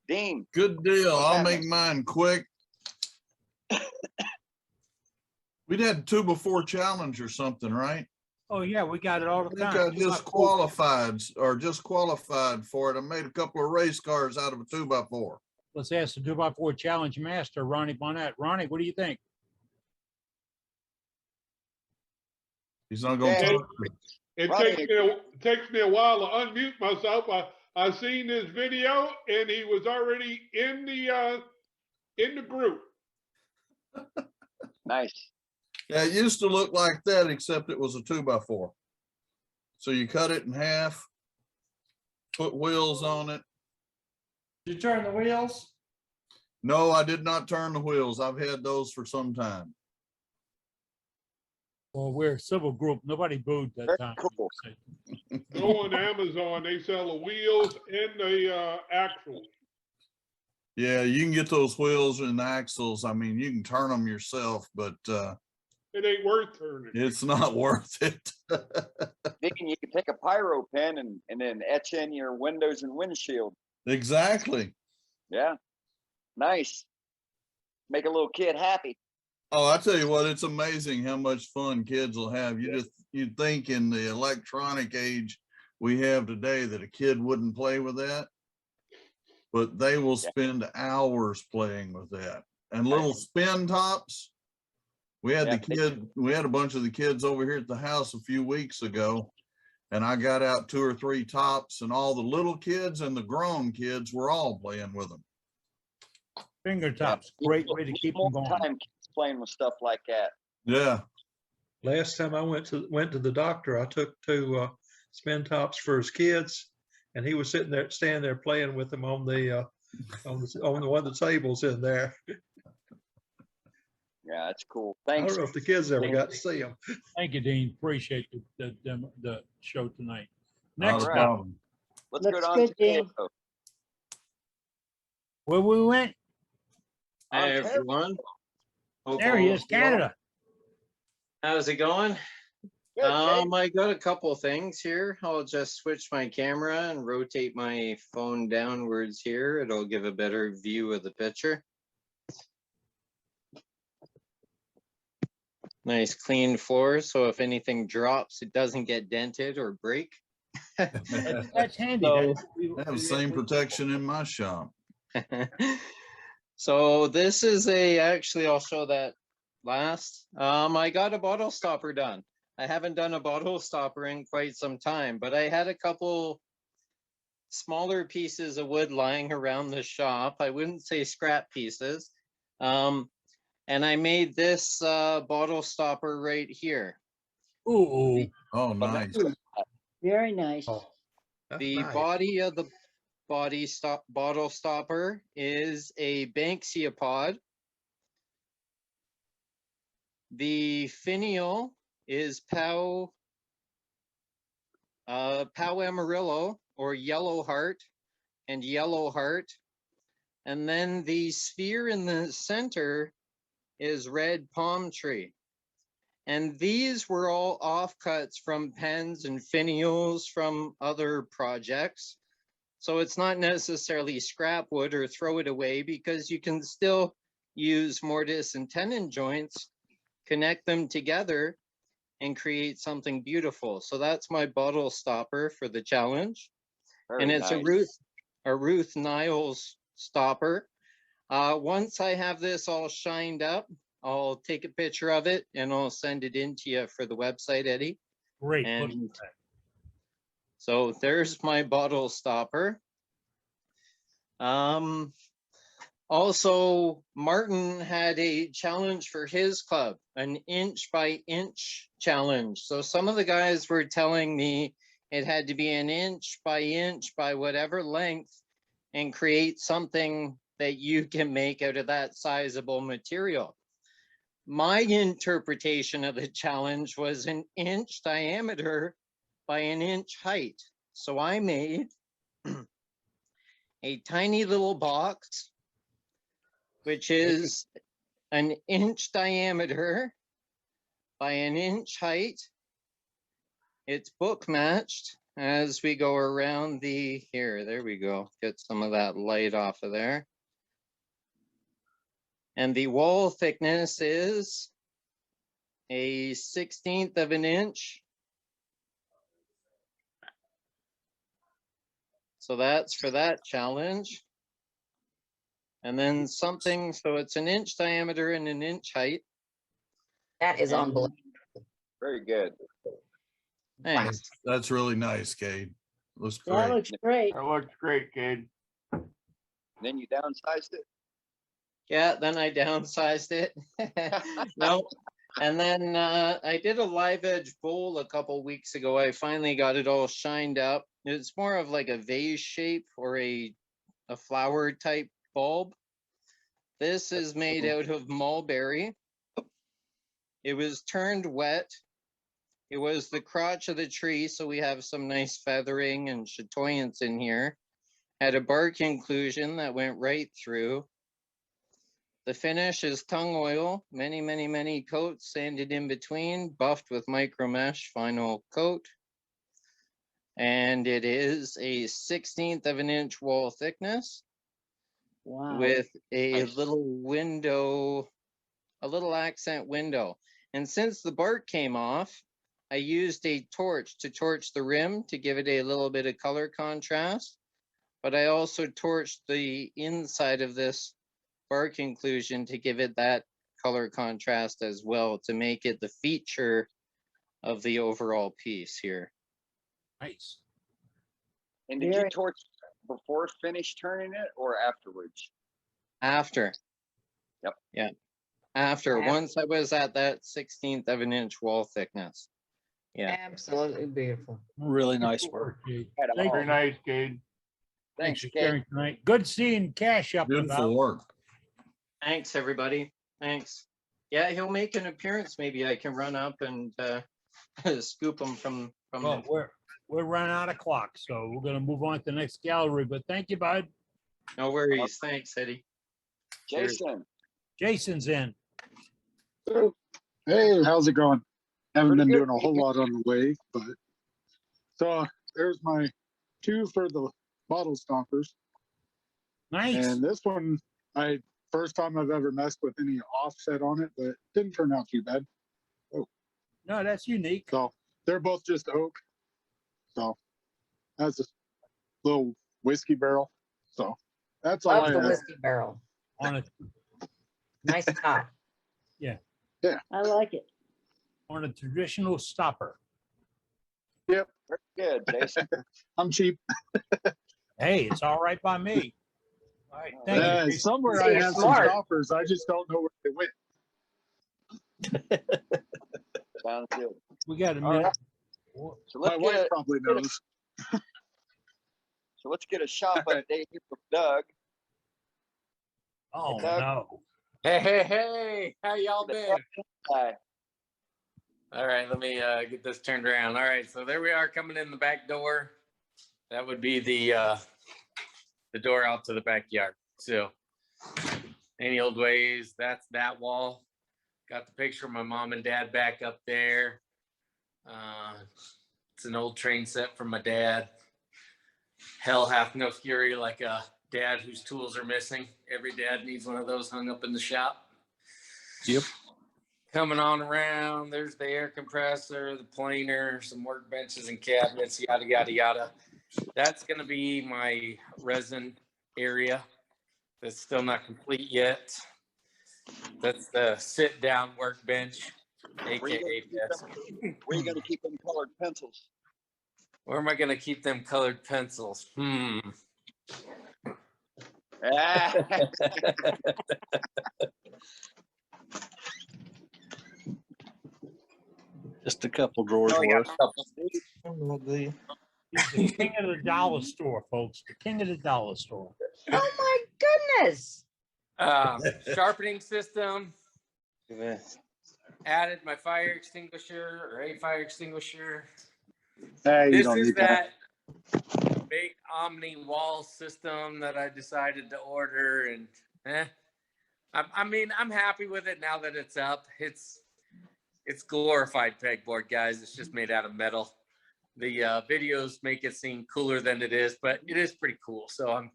Dean. Good deal. I'll make mine quick. We'd had a 2x4 challenge or something, right? Oh yeah, we got it all the I time. think I just qualified for it. I made a couple of race cars out of a 2x4. Let's ask the 2x4 challenge master, Ronnie Bonnet. Ronnie, what do you think? He's not going It, to. it takes me a while to unmute myself. I seen this video and he was already in the group. Nice. Yeah, it used to look like that, except it was a 2x4. So you cut it in half, put wheels on it. Did you turn the wheels? No, I did not turn the wheels. I've had those for some time. Well, we're a civil group. Nobody booed that time. Cool. Go on Amazon, they sell the wheels and the axles. Yeah, you can get those wheels and axles. I mean, you can turn them yourself, but It ain't worth turning. it's not worth it. Thinking you could take a pyro pen and then etch in your windows and windshield. Exactly. Yeah. Nice. Make a little kid happy. Oh, I tell you what, it's amazing how much fun kids will have. You'd think in the electronic age we have today that a kid wouldn't play with that, but they will spend hours playing with that. And little spin tops. We had a bunch of the kids over here at the house a few weeks ago, and I got out 2 or 3 tops, and all the little kids and the grown kids were all playing with them. Finger tops, great way to keep them going. Time kids playing with stuff like that. Yeah. Last time I went to the doctor, I took 2 spin tops for his kids, and he was standing there playing with them on the one of the tables in there. Yeah, that's cool. I Thanks. don't know if the kids ever got to see them. Thank you, Dean. Appreciate the show tonight. Next All right. up, Let's go Looks down good, to Dean. Diego. where we went? Hi, everyone. Hope There he all is, well. Canada. How's it going? Good, I got a couple of things here. I'll just switch my camera and rotate my phone downwards here. It'll give a better view of the picture. Nice clean floor, so if anything drops, it doesn't get dented or break. That's handy. So- I have the same protection in my shop. So this is actually I'll show that last. I got a bottle stopper done. I haven't done a bottle stopper in quite some time, but I had a couple smaller pieces of wood lying around the shop. I wouldn't say scrap pieces. And I made this bottle stopper right here. Ooh. Oh, nice. Very nice. The nice. body of the bottle stopper is a Banksia pod. The finial is Pau Amarillo or Yellow Heart and Yellow Heart. And then the sphere in the center is Red Palm Tree. And these were all offcuts from pens and finials from other projects. So it's not necessarily scrap wood or throw it away, because you can still use mortise and tenon joints, connect them together, and create something beautiful. So that's my bottle stopper for the challenge. And it's a Ruth Niles stopper. Once I have this all shined up, I'll take a picture of it and I'll send it in to you for the website, Eddie. Great. And so there's my bottle stopper. Also, Martin had a challenge for his club, an inch by inch challenge. So some of the guys were telling me it had to be an inch by whatever length and create something that you can make out of that sizable material. My interpretation of the challenge was an inch diameter by an inch height. So I made a tiny little box, which is an inch diameter by an inch height. It's book matched as we go around there we go. Get some of that light off of there. And the wall thickness is a 1/16 of an inch. So that's for that challenge. And then something, so it's an inch diameter and an inch height. That is unbelievable. Very good. Thanks. That's really nice, Cade. Looks great. That looks great. That looks great, Cade. Then you downsized it? Yeah, then I downsized it. No. And then I did a live edge bowl a couple weeks ago. I finally got it all shined up. It's more of like a vase shape or a flower type bulb. This is made out of mulberry. It was turned wet. It was the crotch of the tree, so we have some nice feathering and chatoyance in here. Had a bark inclusion that went right through. The finish is tung oil, many coats, sanded in between, buffed with micro mesh, final coat. And it is a 1/16 of an inch wall thickness. Wow. With a little window, a little accent window. And since the bark came off, I used a torch to torch the rim to give it a little bit of color contrast. But I also torched the inside of this bark inclusion to give it that color contrast as well, to make it the feature of the overall piece here. Nice. And did you torch before finish turning it or afterwards? After. Yep. Yeah. After, once I was at that 1/16 of an inch wall thickness. Yeah. Absolutely beautiful. Really nice work. Very nice, Cade. Thanks for sharing tonight. Good seeing Cash up and Beautiful about. work. Thanks, everybody. Thanks. Yeah, he'll make an appearance. Maybe I can run up and scoop him from Well, we're running out of clock, so we're gonna move on to the next gallery. But thank you, bud. No worries. Thanks, Eddie. Jason. Jason's in. Hey, how's it going? Haven't been doing a whole lot on the wave, but so there's my 2 for the bottle stompers. Nice. And this one, first time I've ever messed with any offset on it, but it didn't turn out too bad. Oh. No, that's unique. So they're both just oak. So that's a little whiskey barrel. So that's all Love I the have. whiskey barrel. On a Nice top. yeah, Yeah. I like it. on a traditional stopper. Yep. Very good, Jason. I'm cheap. Hey, it's all right by me. All right, thank you. Jason. Somewhere So I you're have smart. some stoppers. I just don't know where they went. Sounds good. We got a All minute. right. So My let's wife get probably knows. so let's get a shop update here from Doug. Oh, Doug. no. Hey, how y'all been? Hi. All right, let me get this turned around. All right, so there we are coming in the back door. That would be the door out to the backyard. So any old ways, that's that wall. Got the picture of my mom and dad back up there. It's an old train set from my dad. Hell hath no fury like a dad whose tools are missing. Every dad needs one of those hung up in the shop. Yep. Coming on around, there's the air compressor, the planer, some workbenches and cabinets, yada, yada, yada. That's going to be my resin area. That's still not complete yet. That's the sit-down workbench, AKA desk. Where you going to keep them colored pencils? Where am I going to keep them colored pencils? Just a couple drawers worth. He's the king of the dollar store, folks. The king of the dollar store. Oh my goodness. Sharpening system. Added my fire extinguisher or a fire extinguisher. Hey, you This don't is need that. big Omni wall system that I decided to order, and I mean, I'm happy with it now that it's up. It's glorified pegboard, guys. It's just made out of metal. The videos make it seem cooler than it is, but it is pretty cool. So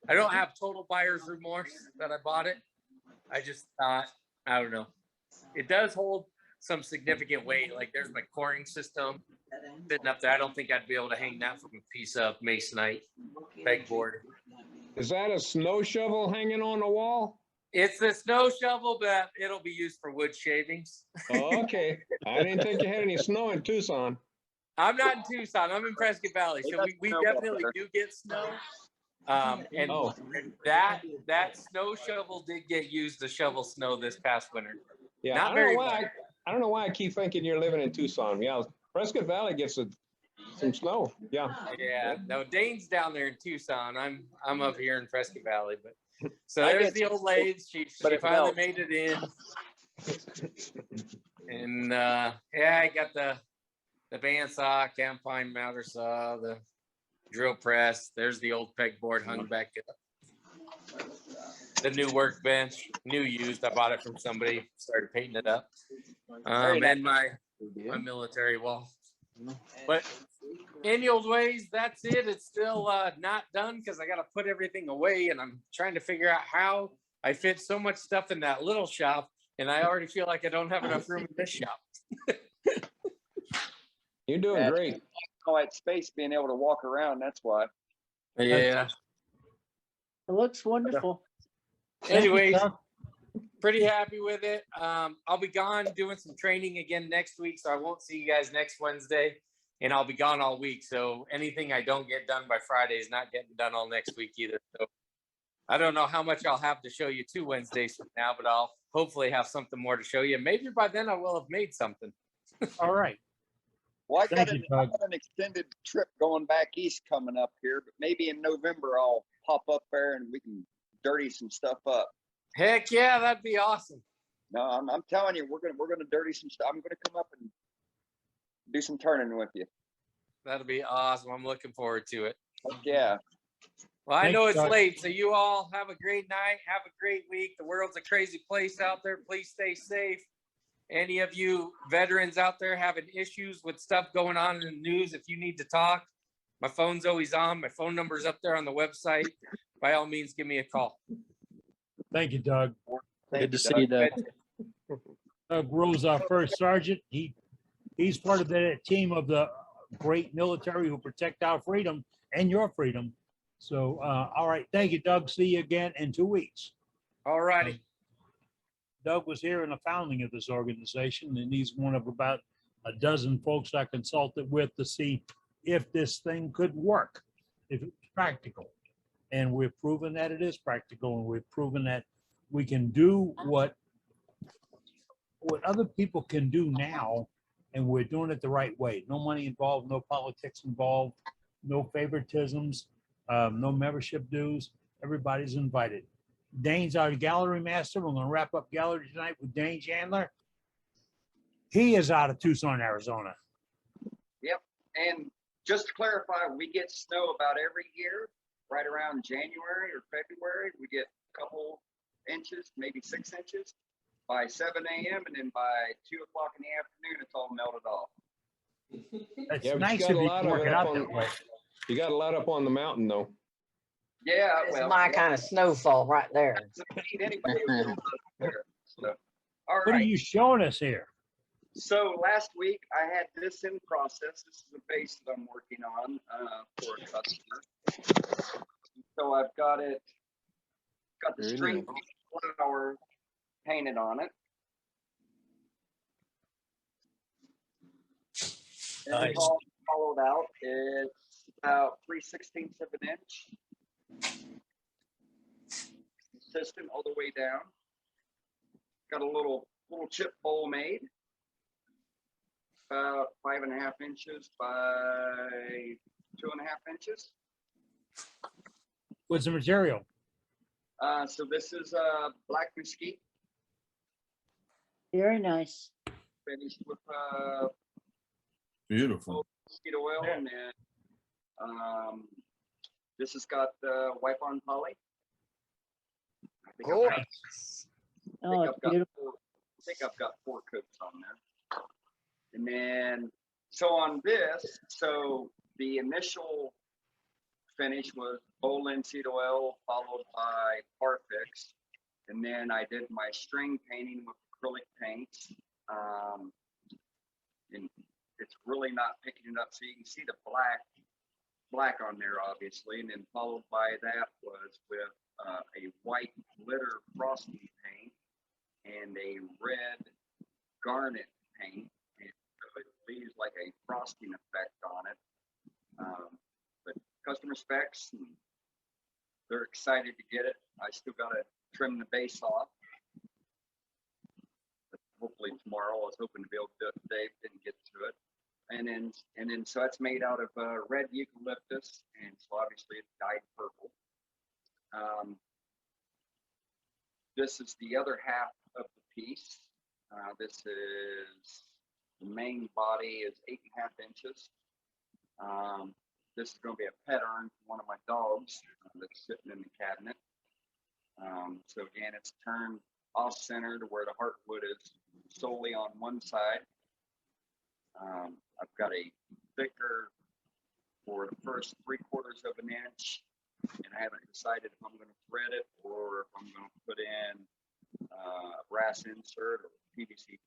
I don't have total buyer's remorse that I bought it. I just thought, I don't know. It does hold some significant weight. Like there's my coring system sitting up there. I don't think I'd be able to hang that from a piece of masonite pegboard. Is that a snow shovel hanging on the wall? It's a snow shovel, but it'll be used for wood shavings. Oh, okay. I didn't think you had any snow in Tucson. I'm not in Tucson. I'm in Prescott Valley. So we definitely do get snow. And that snow shovel did get used to shovel snow this past winter. Yeah, Not I very don't know much. why. I don't know why I keep thinking you're living in Tucson. Yeah, Prescott Valley gets some snow. Yeah. Yeah. No, Dane's down there in Tucson. I'm up here in Prescott Valley, but so I there's get the old lathe. She it finally melts. made it in. And yeah, I got the bandsaw, campine mouter saw, the drill press. There's the old pegboard hung back up. The new workbench, new used. I bought it from somebody, started painting it up. And my military wall. But any old ways, that's it. It's still not done because I got to put everything away, and I'm trying to figure out how I fit so much stuff in that little shop, and I already feel like I don't have enough room in this shop. You're doing great. All that space, being able to walk around. That's why. Yeah. It looks wonderful. Anyways, pretty happy with it. I'll be gone doing some training again next week, so I won't see you guys next Wednesday, and I'll be gone all week. So anything I don't get done by Friday is not getting done all next week either. So I don't know how much I'll have to show you 2 Wednesdays from now, but I'll hopefully have something more to show you. Maybe by then I will have made something. All right. Well, I got Thank you, Doug. an extended trip going back east coming up here, but maybe in November I'll pop up there and we can dirty some stuff up. Heck yeah, that'd be awesome. No, I'm telling you, we're gonna dirty some stuff. I'm gonna come up and do some turning with you. That'll be awesome. I'm looking forward to it. Heck yeah. Well, I Thanks, know it's Doug. late, so you all have a great night. Have a great week. The world's a crazy place out there. Please stay safe. Any of you veterans out there having issues with stuff going on in the news, if you need to talk, my phone's always on. My phone number's up there on the website. By all means, give me a call. Thank you, Doug. Good to see you, Doug. Doug Rowe's our first sergeant. He's part of the team of the great military who protect our freedom and your freedom. So, all right. Thank you, Doug. See you again in 2 weeks. All righty. Doug was here in the founding of this organization, and he's one of about a dozen folks I consulted with to see if this thing could work, if it's practical. And we've proven that it is practical, and we've proven that we can do what other people can do now and we're doing it the right way. No money involved, no politics involved, no favoritisms, no membership dues. Everybody's invited. Dane's our gallery master. We're going to wrap up gallery tonight with Dane Chandler. He is out of Tucson, Arizona. Yep. And just to clarify, we get snow about every year, right around January or February. We get a couple inches, maybe 6 inches by 7 a.m. And then by 2 o'clock in the afternoon, it's all melted off. It's Yeah, but nice you if got a you lot can of work it it up out on, that way. you got a lot up on the mountain though. Yeah, It's well, my kind of snowfall right there. anybody will build up there. So, all What are right. you showing us here? So last week I had this in process. This is a base that I'm working on for a customer. So I've got the Very string nice. flower painted on it. And Nice. it's all hollowed out. It's about 3/16 of an inch. Consistent all the way down. Got a little chip bowl made. About 5.5 inches by 2.5 inches. What's the material? So this is black mesquite Very nice. finished with Beautiful. mesquite oil, and then this has got wipe-on poly. I think Cool. Oh, it's beautiful. I think I've got 4 coats on there. And then, so on this, so the initial finish was bowl linseed oil followed by Parfix. And then I did my string painting with acrylic paints. And it's really not picking it up. So you can see the black on there, obviously. And then followed by that was with a white glitter frosting paint and a red garnet paint. And so it leaves like a frosting effect on it. But customer specs, and they're excited to get it. I still got to trim the base off. But hopefully tomorrow. I was hoping to be able to do it today, didn't get to it. And then so that's made out of red eucalyptus, and so obviously it's dyed purple. This is the other half of the piece. This is the main body is 8.5 inches. This is going to be a pet urn for one of my dogs that's sitting in the cabinet. So again, it's turned off center to where the heartwood is solely on one side. I've got a thicker for the first 3/4 of an inch, and I haven't decided if I'm going to thread it or if I'm going to put in a brass insert or PVC,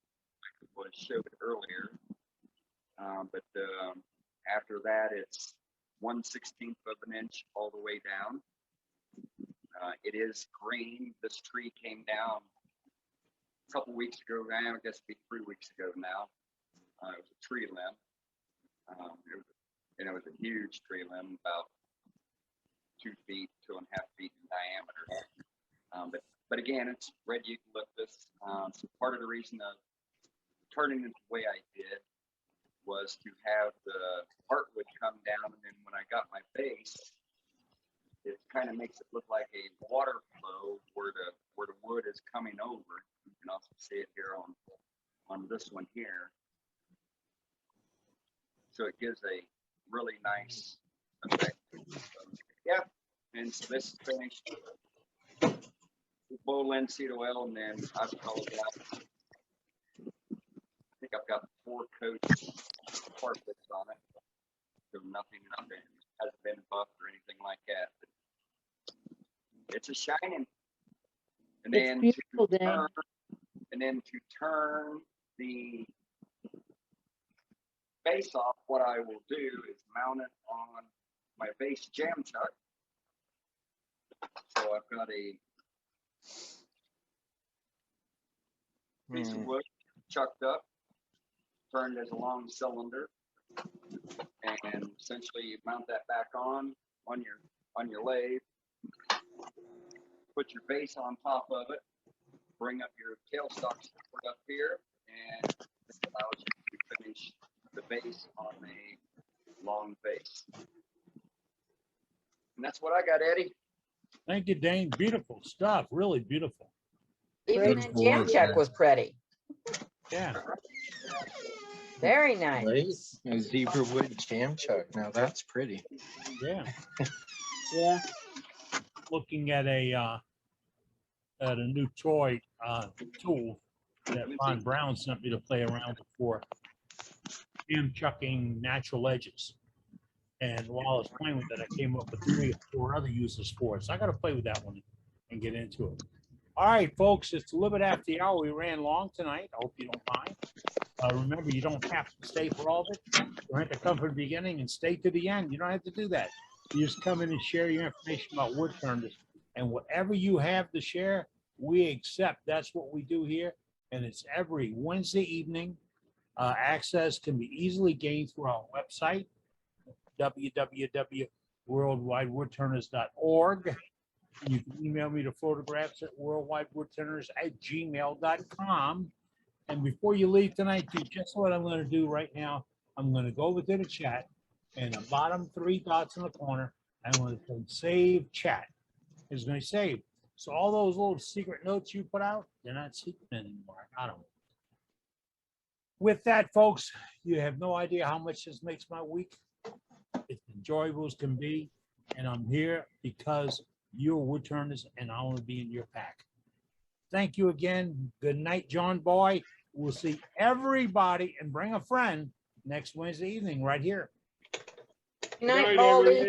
what I showed earlier. But after that, it's 1/16 of an inch all the way down. It is green. This tree came down a couple weeks ago now. I guess it'd be 3 weeks ago now. It was a tree limb. It was a huge tree limb, about 2 feet, 2.5 feet in diameter. But again, it's red eucalyptus. So part of the reason of turning it the way I did was to have the heartwood come down, and then when I got my base, it kind of makes it look like a water flow where the wood is coming over. You can also see it here on this one here. So it gives a really nice effect. Yeah, and so this is finished with bowl linseed oil, and then I've colored it out. I think I've got 4 coats of Parfix on it. So nothing hasn't been buffed or anything like that. But it's a shining. And It's then beautiful, Dan. to turn the base off, what I will do is mount it on my base jam chuck. So I've got a piece of wood chucked up, turned as a long cylinder, and essentially you mount that back on your lathe, put your base on top of it, bring up your tailstock support up here, and this allows you to finish the base on a long face. And that's what I got, Eddie. Thank you, Dane. Beautiful stuff. Really beautiful. Even in jam check was pretty. Yeah. Very nice. A zebra wood jam chuck. Now that's pretty. Yeah. Yeah. Looking at a new toy tool that Ron Brown sent me to play around with for jam chucking natural edges. And while I was playing with it, I came up with 3 or 4 other uses for it. So I got to play with that one and get into it. All right, folks, it's a little bit after the hour. We ran long tonight. I hope you don't mind. Remember, you don't have to stay for all of it. You don't have to come from the beginning and stay to the end. You don't have to do that. You just come in and share your information about wood turners. And whatever you have to share, we accept. That's what we do here. And it's every Wednesday evening. Access can be easily gained through our website, www.worldwidewoodturners.org. You can email me the photographs at worldwidewoodturners@gmail.com. And before you leave tonight, do just what I'm going to do right now. I'm going to go over to the chat, and the bottom 3 dots in the corner, I'm going to say save chat. It's going to save. So all those little secret notes you put out, they're not secret anymore. I don't know. With that, folks, you have no idea how much this makes my week. It's enjoyable as can be. And I'm here because you're wood turners and I want to be in your pack. Thank you again. Good night, John Boy. We'll see everybody and bring a friend next Wednesday evening right here. Good night, Baldy.